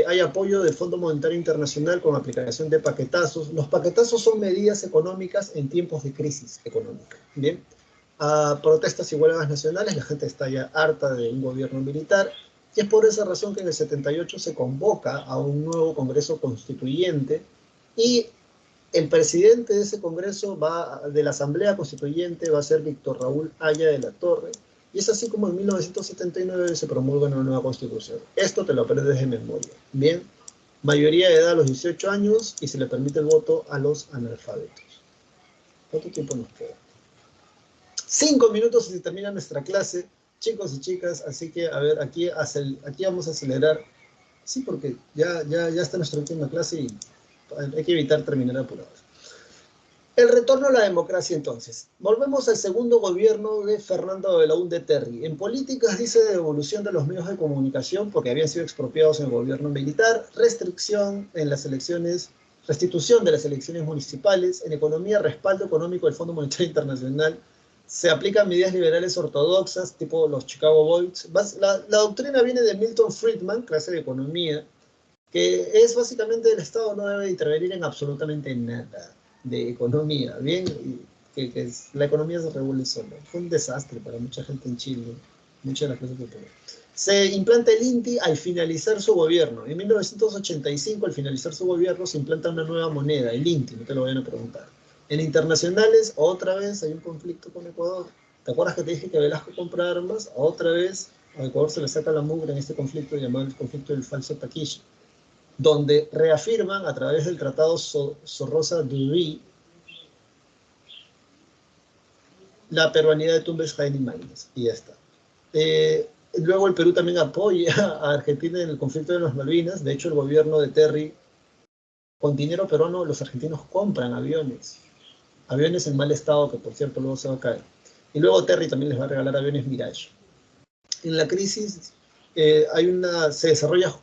[SPEAKER 1] Hay apoyo del Fondo Monetario Internacional con aplicación de paquetazos. Los paquetazos son medidas económicas en tiempos de crisis económica. Bien. Protestas y huelgas nacionales. La gente está ya harta de un gobierno militar. Y es por esa razón que en el 78 se convoca a un nuevo Congreso Constituyente y el presidente de ese Congreso de la Asamblea Constituyente va a ser Víctor Raúl Haya de la Torre, y es así como en 1979 se promulga una nueva Constitución. Esto te lo aprendes de memoria. Bien, mayoría de edad a los 18 años y se le permite el voto a los analfabetos. ¿Cuánto tiempo nos queda? 5 minutos y se termina nuestra clase, chicos y chicas, así que a ver, aquí vamos a acelerar. Sí, porque ya está nuestra última clase y hay que evitar terminar apurados. El retorno a la democracia, entonces. Volvemos al segundo gobierno de Fernando Belaúnde Terry. En políticas dice devolución de los medios de comunicación porque habían sido expropiados en el gobierno militar, restricción en las elecciones, restitución de las elecciones municipales, en economía, respaldo económico del Fondo Monetario Internacional, se aplican medidas liberales ortodoxas, tipo los Chicago Boys. La doctrina viene de Milton Friedman, clase de economía, que es básicamente el Estado no debe intervenir en absolutamente nada de economía, ¿bien? La economía se regule sola. Fue un desastre para mucha gente en Chile, mucha de la clase popular. Se implanta el INTI al finalizar su gobierno. En 1985, al finalizar su gobierno, se implanta una nueva moneda, el INTI, no te lo vayan a preguntar. En internacionales, otra vez hay un conflicto con Ecuador. ¿Te acuerdas que te dije que Velasco compra armas? Otra vez a Ecuador se le saca la mugre en este conflicto llamado el conflicto del falso taquilla, donde reafirman a través del Tratado Somoza-Dury la peruanidad de Tumbes, Jaén y Maynes, y ya está. Luego el Perú también apoya a Argentina en el conflicto de las Malvinas. De hecho, el gobierno de Terry, con dinero peruano, los argentinos compran aviones en mal estado, que por cierto luego se va a caer. Y luego Terry también les va a regalar aviones Mirage. En la crisis se desarrolla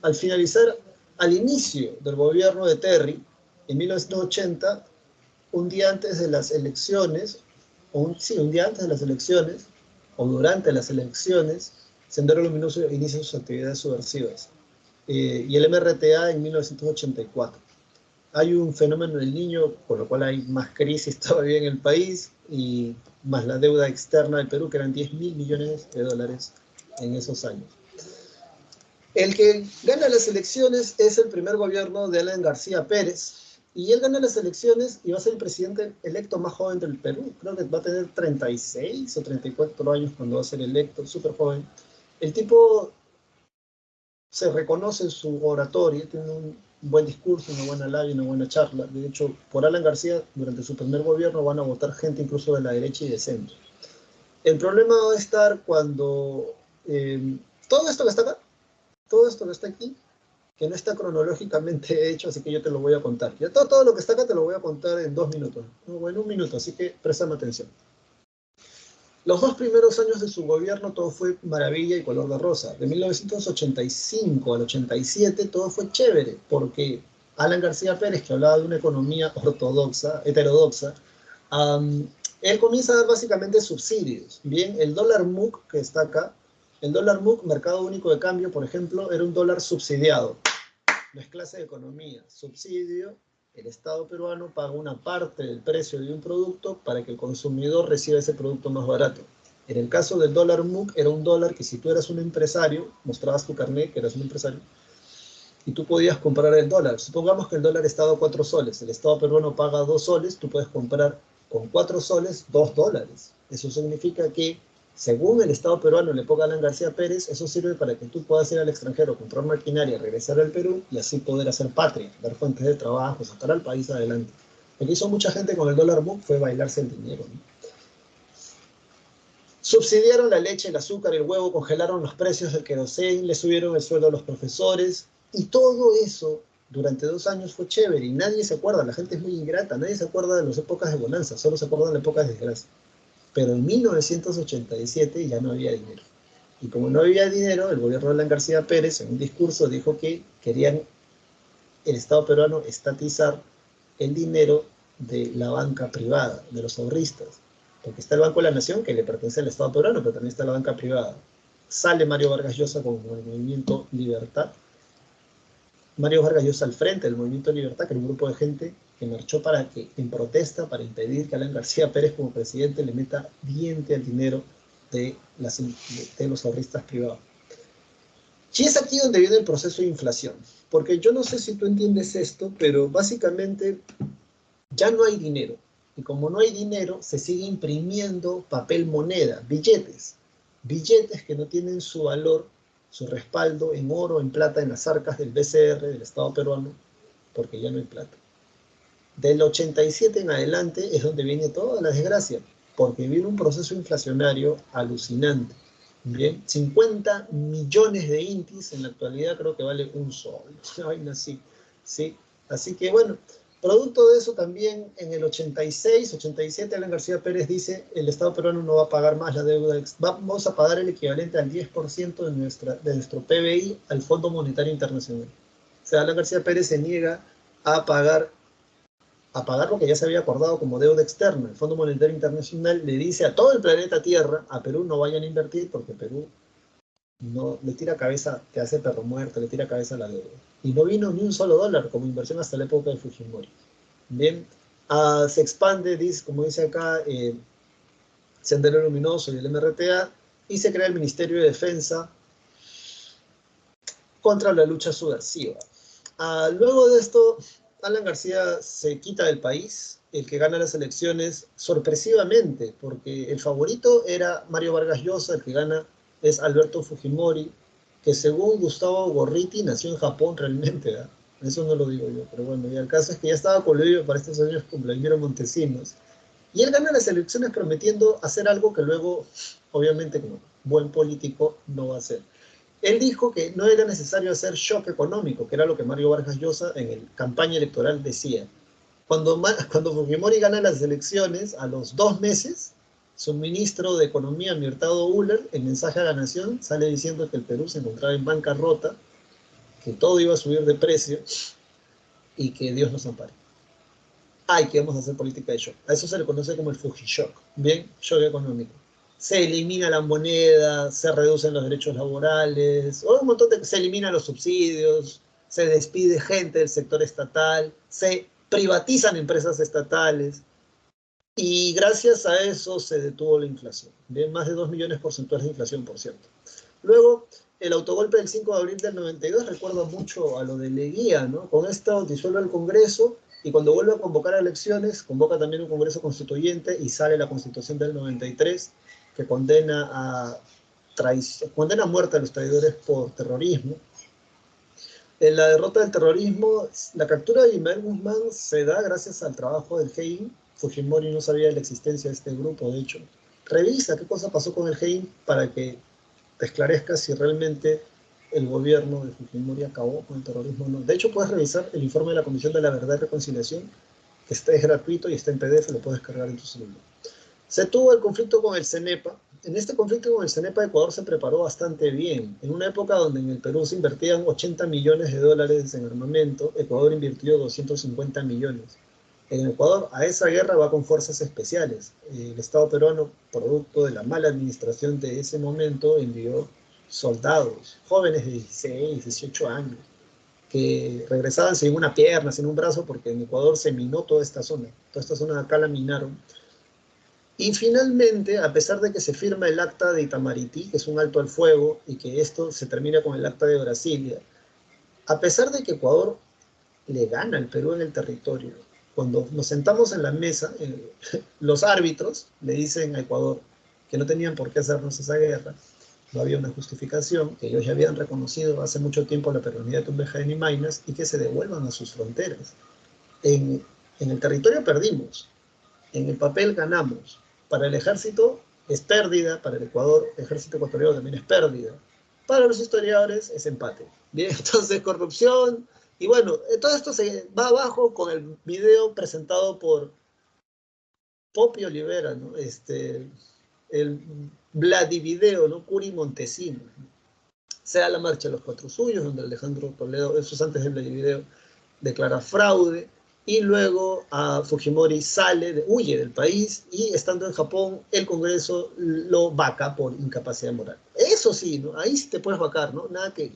[SPEAKER 1] al finalizar, al inicio del gobierno de Terry, en 1980, un día antes de las elecciones, un día antes de las elecciones, o durante las elecciones, Sendero Luminoso inicia sus actividades subversivas. Y el MRTA en 1984. Hay un fenómeno del niño, con lo cual hay más crisis todavía en el país, y más la deuda externa del Perú, que eran 10.000 millones de dólares en esos años. El que gana las elecciones es el primer gobierno de Alan García Pérez, y él gana las elecciones y va a ser el presidente electo más joven del Perú. Creo que va a tener 36 o 34 años cuando va a ser electo, súper joven. El tipo se reconoce en su oratoria, tiene un buen discurso, una buena labia, una buena charla. De hecho, por Alan García, durante su primer gobierno van a votar gente incluso de la derecha y de centro. El problema va a estar cuando todo esto que está acá, todo esto que está aquí, que no está cronológicamente hecho, así que yo te lo voy a contar. Ya todo lo que está acá te lo voy a contar en 2 minutos, o en 1 minuto, así que préstame atención. Los 2 primeros años de su gobierno todo fue maravilla y color de rosa. De 1985 al 87 todo fue chévere, porque Alan García Pérez, que hablaba de una economía heterodoxa, él comienza a dar básicamente subsidios. Bien, el dólar MUC que está acá, el dólar MUC, Mercado Único de Cambio, por ejemplo, era un dólar subsidiado. No es clase de economía, subsidio. El Estado peruano paga una parte del precio de un producto para que el consumidor reciba ese producto más barato. En el caso del dólar MUC, era un dólar que si tú eras un empresario, mostrabas tu carnet que eras un empresario, y tú podías comprar el dólar. Supongamos que el dólar está a 4 soles, el Estado peruano paga 2 soles, tú puedes comprar con 4 soles 2 dólares. Eso significa que, según el Estado peruano le ponga a Alan García Pérez, eso sirve para que tú puedas ir al extranjero, comprar maquinaria, regresar al Perú y así poder hacer patria, dar fuentes de trabajo, sacar al país adelante. Lo que hizo mucha gente con el dólar boom fue bailarse el dinero, ¿no? Subsidiaron la leche, el azúcar, el huevo, congelaron los precios del querosén, le subieron el sueldo a los profesores, y todo eso durante 2 años fue chévere, y nadie se acuerda, la gente es muy ingrata, nadie se acuerda de las épocas de bonanza, solo se acuerdan de las épocas de desgracia. Pero en 1987 ya no había dinero. Y como no había dinero, el gobierno de Alan García Pérez en un discurso dijo que querían el Estado peruano estatizar el dinero de la banca privada, de los ahorristas. Porque está el Banco de la Nación, que le pertenece al Estado peruano, pero también está la banca privada. Sale Mario Vargas Llosa con el movimiento Libertad. Mario Vargas Llosa al frente del movimiento Libertad, que era un grupo de gente que marchó en protesta para impedir que Alan García Pérez como presidente le meta diente al dinero de los ahorristas privados. Y es aquí donde viene el proceso de inflación, porque yo no sé si tú entiendes esto, pero básicamente ya no hay dinero. Y como no hay dinero, se sigue imprimiendo papel moneda, billetes que no tienen su valor, su respaldo en oro, en plata, en las arcas del BCR, del Estado peruano, porque ya no hay plata. Del 87 en adelante es donde viene toda la desgracia, porque viene un proceso inflacionario alucinante. Bien, 50 millones de intis en la actualidad creo que vale un sol, una vaina así, ¿sí? Así que bueno, producto de eso también en el 86, 87, Alan García Pérez dice, el Estado peruano no va a pagar más la deuda, vamos a pagar el equivalente al 10% de nuestro PBI al Fondo Monetario Internacional. O sea, Alan García Pérez se niega a pagar lo que ya se había acordado como deuda externa. El Fondo Monetario Internacional le dice a todo el planeta Tierra, a Perú no vayan a invertir porque Perú no le tira cabeza, te hace perro muerto, le tira cabeza a la deuda. Y no vino ni un solo dólar como inversión hasta la época de Fujimori. Bien, se expande, como dice acá, Sendero Luminoso y el MRTA, y se crea el Ministerio de Defensa contra la lucha subversiva. Luego de esto, Alan García se quita del país, el que gana las elecciones sorpresivamente, porque el favorito era Mario Vargas Llosa, el que gana es Alberto Fujimori, que según Gustavo Gorriti nació en Japón realmente, ¿verdad? Eso no lo digo yo, pero bueno, y el caso es que ya estaba coludido para estos años con Vladimiro Montesinos, y él gana las elecciones prometiendo hacer algo que luego, obviamente como buen político, no va a hacer. Él dijo que no era necesario hacer shock económico, que era lo que Mario Vargas Llosa en la campaña electoral decía. Cuando Fujimori gana las elecciones, a los 2 meses, su ministro de Economía, Mirtado Uller, en mensaje a la Nación, sale diciendo que el Perú se encontraba en bancarrota, que todo iba a subir de precio y que Dios nos ampare. Ay, que vamos a hacer política de shock. A eso se le conoce como el Fujishock, ¿bien? Shock económico. Se elimina la moneda, se reducen los derechos laborales, o un montón se eliminan los subsidios, se despide gente del sector estatal, se privatizan empresas estatales, y gracias a eso se detuvo la inflación. Bien, más de 2 millones porcentuales de inflación, por cierto. Luego, el autogolpe del 5 de abril del 92 recuerda mucho a lo de Leguía, ¿no? Con esto disuelve el Congreso y cuando vuelve a convocar elecciones, convoca también un Congreso Constituyente y sale la Constitución del 93 que condena a muerte a los traidores por terrorismo. En la derrota del terrorismo, la captura de Ismael Guzmán se da gracias al trabajo del GEIN. Fujimori no sabía de la existencia de este grupo, de hecho. Revisa qué cosa pasó con el GEIN para que te esclarezca si realmente el gobierno de Fujimori acabó con el terrorismo o no. De hecho, puedes revisar el informe de la Comisión de la Verdad y Reconciliación, que es gratuito y está en PDF, lo puedes cargar en tu celular. Se tuvo el conflicto con el CENEPA. En este conflicto con el CENEPA, Ecuador se preparó bastante bien. En una época donde en el Perú se invertían 80 millones de dólares en armamento, Ecuador invirtió 250 millones. En Ecuador, a esa guerra va con fuerzas especiales. El Estado peruano, producto de la mala administración de ese momento, envió soldados, jóvenes de 16, 18 años, que regresaban sin una pierna, sin un brazo, porque en Ecuador se minó toda esta zona de acá la minaron. Y finalmente, a pesar de que se firma el acta de Itamaraty, que es un alto al fuego, y que esto se termina con el acta de Brasilia, a pesar de que Ecuador le gana al Perú en el territorio, cuando nos sentamos en la mesa, los árbitros le dicen a Ecuador que no tenían por qué hacernos esa guerra, no había una justificación, que ellos ya habían reconocido hace mucho tiempo la peruanidad de Tumbejaén y Maynas y que se devuelvan a sus fronteras. En En el territorio perdimos, en el papel ganamos. Para el ejército es pérdida, para el Ecuador, el ejército ecuatoriano también es pérdida. Para los historiadores es empate. Bien, entonces corrupción, y bueno, todo esto se va abajo con el video presentado por Popi Olivera, ¿no? El Vladivideo, ¿no? Curi Montesino. Sea la marcha de los cuatro suyos, donde Alejandro Toledo, eso es antes del Vladivideo, declara fraude, y luego a Fujimori huye del país, y estando en Japón, el Congreso lo vaca por incapacidad moral. Eso sí, ¿no? Ahí sí te puedes vacar, ¿no? Nada que...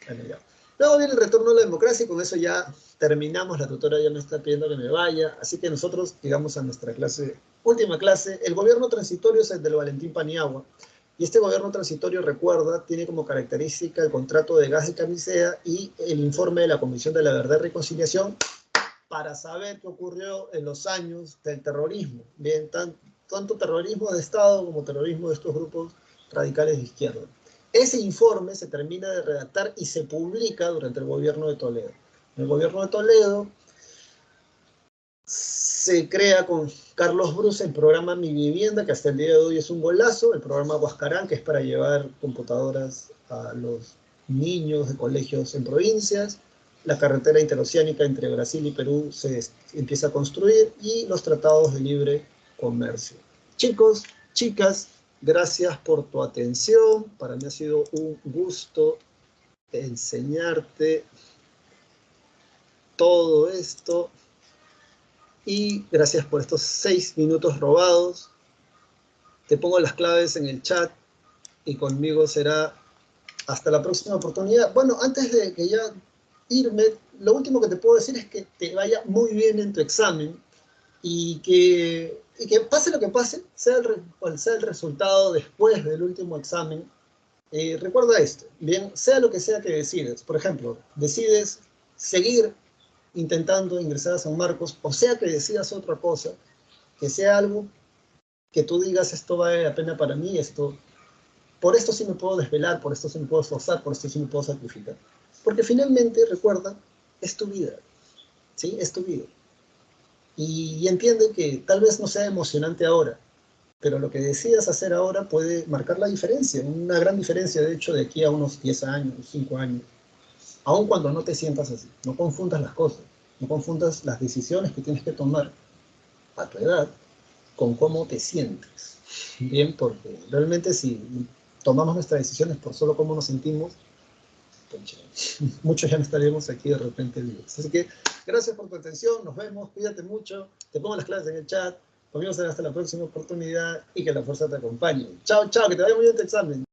[SPEAKER 1] Bueno, ya. Luego viene el retorno a la democracia, y con eso ya terminamos. La tutora ya me está pidiendo que me vaya, así que nosotros llegamos a nuestra clase, última clase. El gobierno transitorio es el del Valentín Paniagua, y este gobierno transitorio, recuerda, tiene como característica el contrato de gas y camisea y el informe de la Comisión de la Verdad y Reconciliación para saber qué ocurrió en los años del terrorismo. Bien, tanto terrorismo de Estado como terrorismo de estos grupos radicales de izquierda. Ese informe se termina de redactar y se publica durante el gobierno de Toledo. En el gobierno de Toledo se crea con Carlos Bruce el programa Mi Vivienda, que hasta el día de hoy es un golazo, el programa Huascarán, que es para llevar computadoras a los niños de colegios en provincias, la carretera interoceánica entre Brasil y Perú se empieza a construir, y los tratados de libre comercio. Chicos, chicas, gracias por tu atención. Para mí ha sido un gusto enseñarte todo esto. Y gracias por estos 6 minutos robados. Te pongo las claves en el chat y conmigo será hasta la próxima oportunidad. Bueno, antes de que ya irme, lo último que te puedo decir es que te vaya muy bien en tu examen y que pase lo que pase, cual sea el resultado después del último examen, recuerda esto, bien, sea lo que sea que decides. Por ejemplo, decides seguir intentando ingresar a San Marcos, o sea que decidas otra cosa, que sea algo que tú digas, esto vale la pena para mí, por esto sí me puedo desvelar, por esto sí me puedo esforzar, por esto sí me puedo sacrificar. Porque finalmente, recuerda, es tu vida, ¿sí? Es tu vida. Y entiende que tal vez no sea emocionante ahora, pero lo que decidas hacer ahora puede marcar la diferencia, una gran diferencia, de hecho, de aquí a unos 10 años, 5 años. Aun cuando no te sientas así, no confundas las cosas, no confundas las decisiones que tienes que tomar a tu edad con cómo te sientes. Bien, porque realmente si tomamos nuestras decisiones por solo cómo nos sentimos, pues, muchos ya no estaríamos aquí de repente vivos. Así que gracias por tu atención, nos vemos, cuídate mucho, te pongo las clases en el chat, conmigo será hasta la próxima oportunidad y que la fuerza te acompañe. Chao, chao, que te vaya muy bien tu examen.